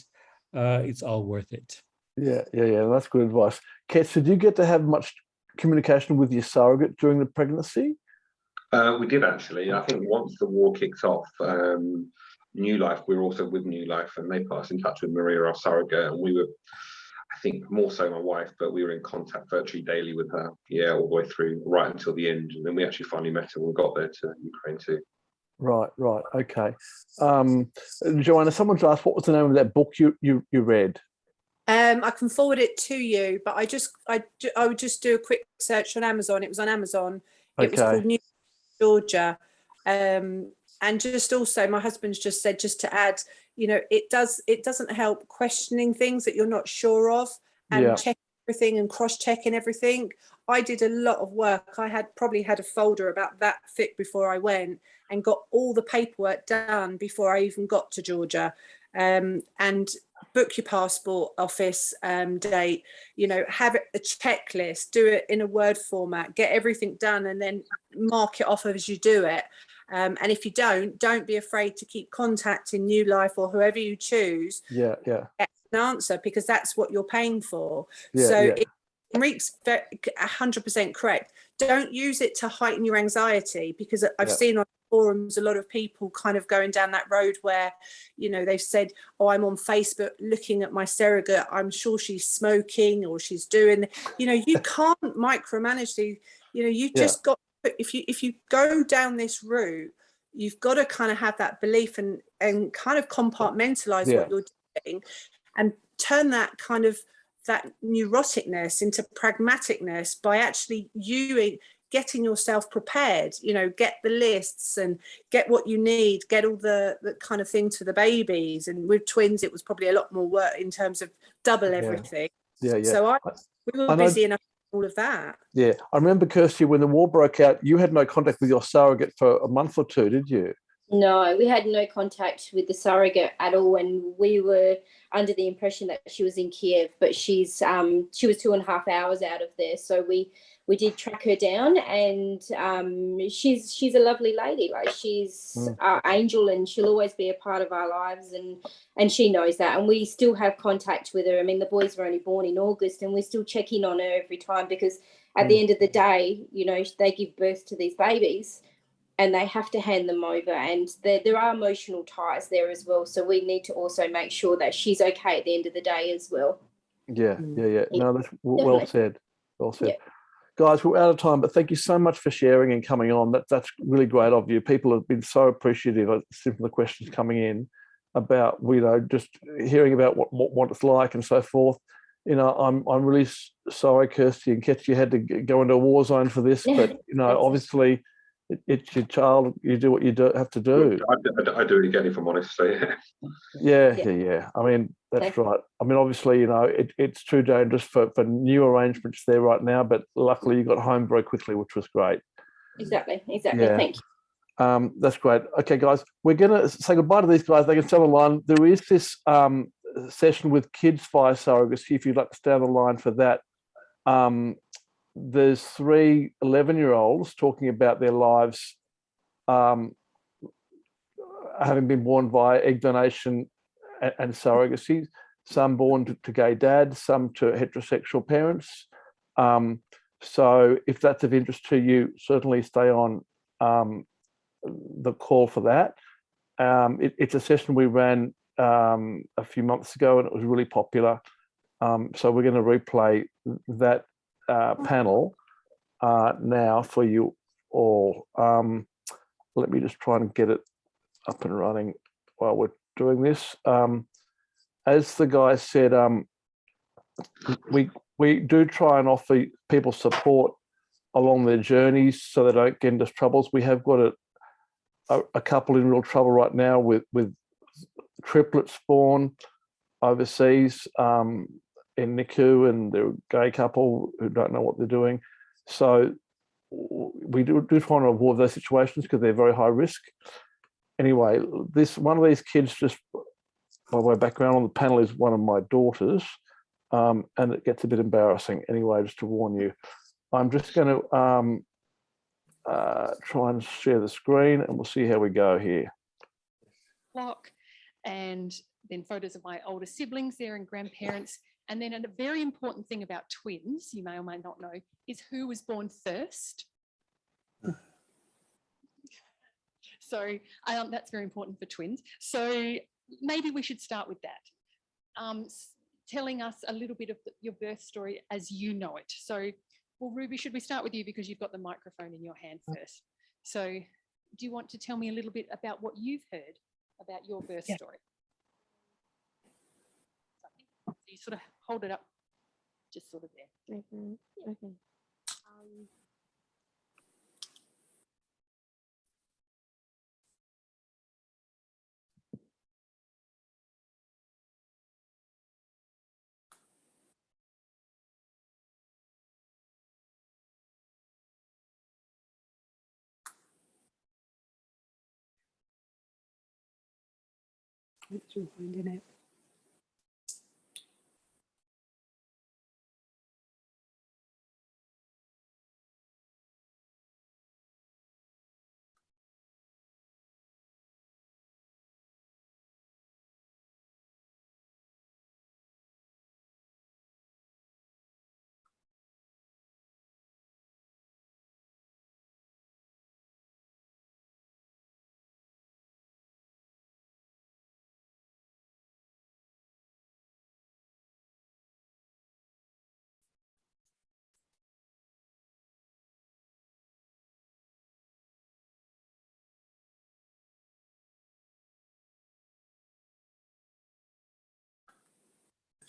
it's all worth it. That's good advice. Kets, did you get to have much communication with your surrogate during the pregnancy? We did, actually. I think once the war kicked off, New Life, we were also with New Life, and they put us in touch with Maria, our surrogate, and we were, I think more so my wife, but we were in contact virtually daily with her, all the way through, right until the end. And then we actually finally met her when we got there to Ukraine too. Right, okay. Joanna, someone's asked, what was the name of that book you read? I can forward it to you, but I would just do a quick search on Amazon. It was on Amazon. It was called New Georgia. And just also, my husband's just said, just to add, it doesn't help questioning things that you're not sure of, and check everything and cross-checking everything. I did a lot of work. I probably had a folder about that thick before I went, and got all the paperwork done before I even got to Georgia. And book your passport office date, have a checklist, do it in a Word format, get everything done, and then mark it off as you do it. And if you don't be afraid to keep contacting New Life or whoever you choose. Get an answer, because that's what you're paying for. Enrique's 100% correct. Don't use it to heighten your anxiety, because I've seen on forums a lot of people kind of going down that road where they've said, I'm on Facebook looking at my surrogate, I'm sure she's smoking or she's doing, you can't micromanage these. You just got, if you go down this route, you've got to kind of have that belief and kind of compartmentalize what you're doing, and turn that kind of that neuroticness into pragmaticness by actually getting yourself prepared, get the lists and get what you need, get all the kind of thing to the babies. And with twins, it was probably a lot more work in terms of double everything. So we were busy enough with all of that. I remember, Kirsty, when the war broke out, you had no contact with your surrogate for a month or two, did you? No, we had no contact with the surrogate at all, and we were under the impression that she was in Kiev, but she was 2.5 hours out of there. So we did track her down, and she's a lovely lady. Like, she's our angel, and she'll always be a part of our lives, and she knows that. And we still have contact with her. I mean, the boys were only born in August, and we still check in on her every time, because at the end of the day, they give birth to these babies. and they have to hand them over, and there are emotional ties there as well. So we need to also make sure that she's okay at the end of the day as well. Yeah. No, that's well Definitely. said. Well said. Yeah. Guys, we're out of time, but thank you so much for sharing and coming on. That's really great of you. People have been so appreciative of some of the questions coming in about, you know, just hearing about what it's like and so forth. You know, I'm really sorry, Kirsty and Ketch, you had to go into a war zone for this, but you know, obviously it's your child. You do what you have to do. I do it again if I'm honest. So Yeah. I mean, that's right. I mean, obviously, you know, it's too dangerous for new arrangements there right now, but luckily you got home very quickly, which was great. Exactly. Yeah. Thank you. That's great. Okay, guys, we're going to say goodbye to these guys. They can stay on the line. There is this session with kids via surrogacy, if you'd like to stay on the line for that. There's 3 11-year-olds talking about their lives having been born via egg donation and surrogacy, some born to gay dads, some to heterosexual parents. So if that's of interest to you, certainly stay on the call for that. It's a session we ran a few months ago, and it was really popular. So we're going to replay that panel now for you all. Let me just try and get it up and running while we're doing this. As the guy said, we do try and offer people support along their journeys so they don't get into troubles. We have got a couple in real trouble right now with triplets born overseas in NICU, and they're a gay couple who don't know what they're doing. So we do try to avoid those situations because they're very high risk. Anyway, one of these kids, just by way of background on the panel, is one of my daughters, and it gets a bit embarrassing. Anyway, just to warn you, I'm just going to try and share the screen, and we'll see how we go here. Clock, and then photos of my older siblings there and grandparents. And then a very important thing about twins, you may or may not know, is who was born first. So that's very important for twins. So maybe we should start with that. Telling us a little bit of your birth story as you know it. So, well, Ruby, should we start with you because you've got the microphone in your hand first? So do you want to tell me a little bit about what you've heard about your birth story? So you sort of hold it up, just sort of there. Okay. Finding it.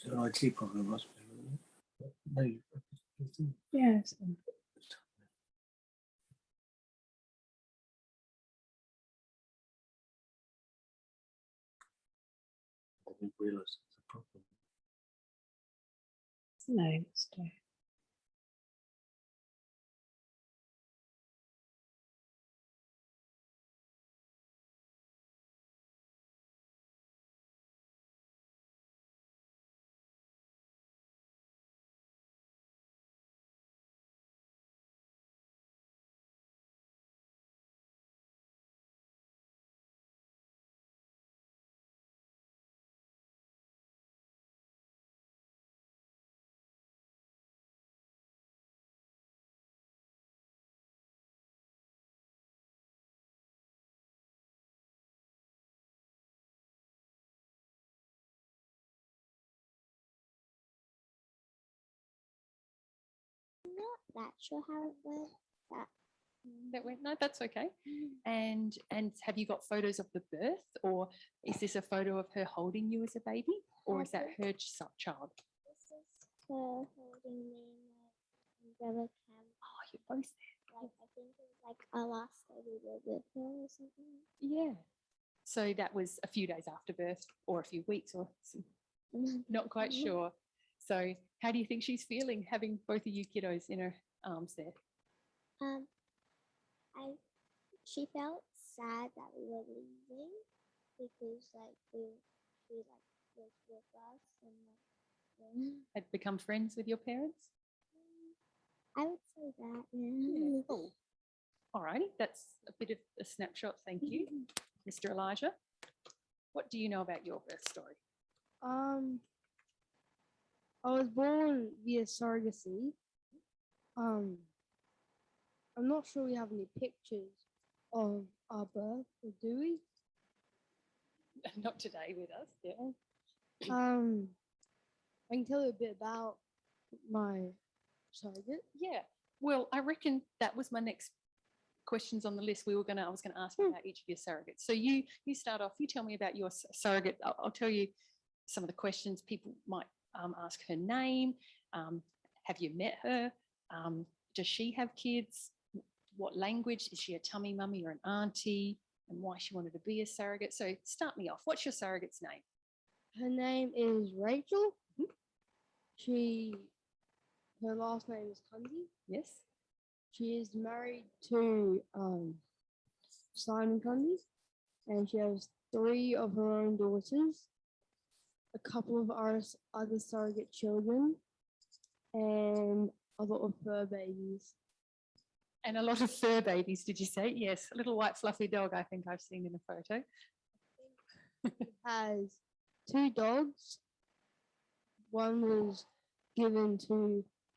It's an IT problem, must be. Yes. I didn't realize it's a problem. No, it's not that sure how it went. That went, no, that's okay. And have you got photos of the birth, or is this a photo of her holding you as a baby, or is that her child? This is her holding me and my brother Cam. Oh, you're both there. Like, I think it was like our last day we were with her or something. Yeah. So that was a few days after birth, or a few weeks, or not quite sure. So how do you think she's feeling having both of you kiddos in her arms there? She felt sad that we were leaving because like she like was with us and like Had become friends with your parents? I would say that. Yeah, cool. All righty, that's a bit of a snapshot. Thank you, Mr. Elijah. What do you know about your birth story? I was born via surrogacy. I'm not sure we have any pictures of our birth, or do we? Not today with us, yeah. I can tell you a bit about my surrogate. Yeah, well, I reckon that was my next questions on the list. I was gonna ask about each of your surrogates. So you start off, you tell me about your surrogate. I'll tell you some of the questions people might ask. Her name, have you met her? Does she have kids? What language? Is she a tummy mummy or an auntie? And why she wanted to be a surrogate. So start me off. What's your surrogate's name? Her name is Rachel. Her last name is Kunzi. Yes. She is married to Simon Kunzi, and she has 3 of her own daughters, a couple of other surrogate children, and a lot of fur babies. And a lot of fur babies, did you say? Yes, a little white fluffy dog I think I've seen in a photo. Has 2 dogs. One was given to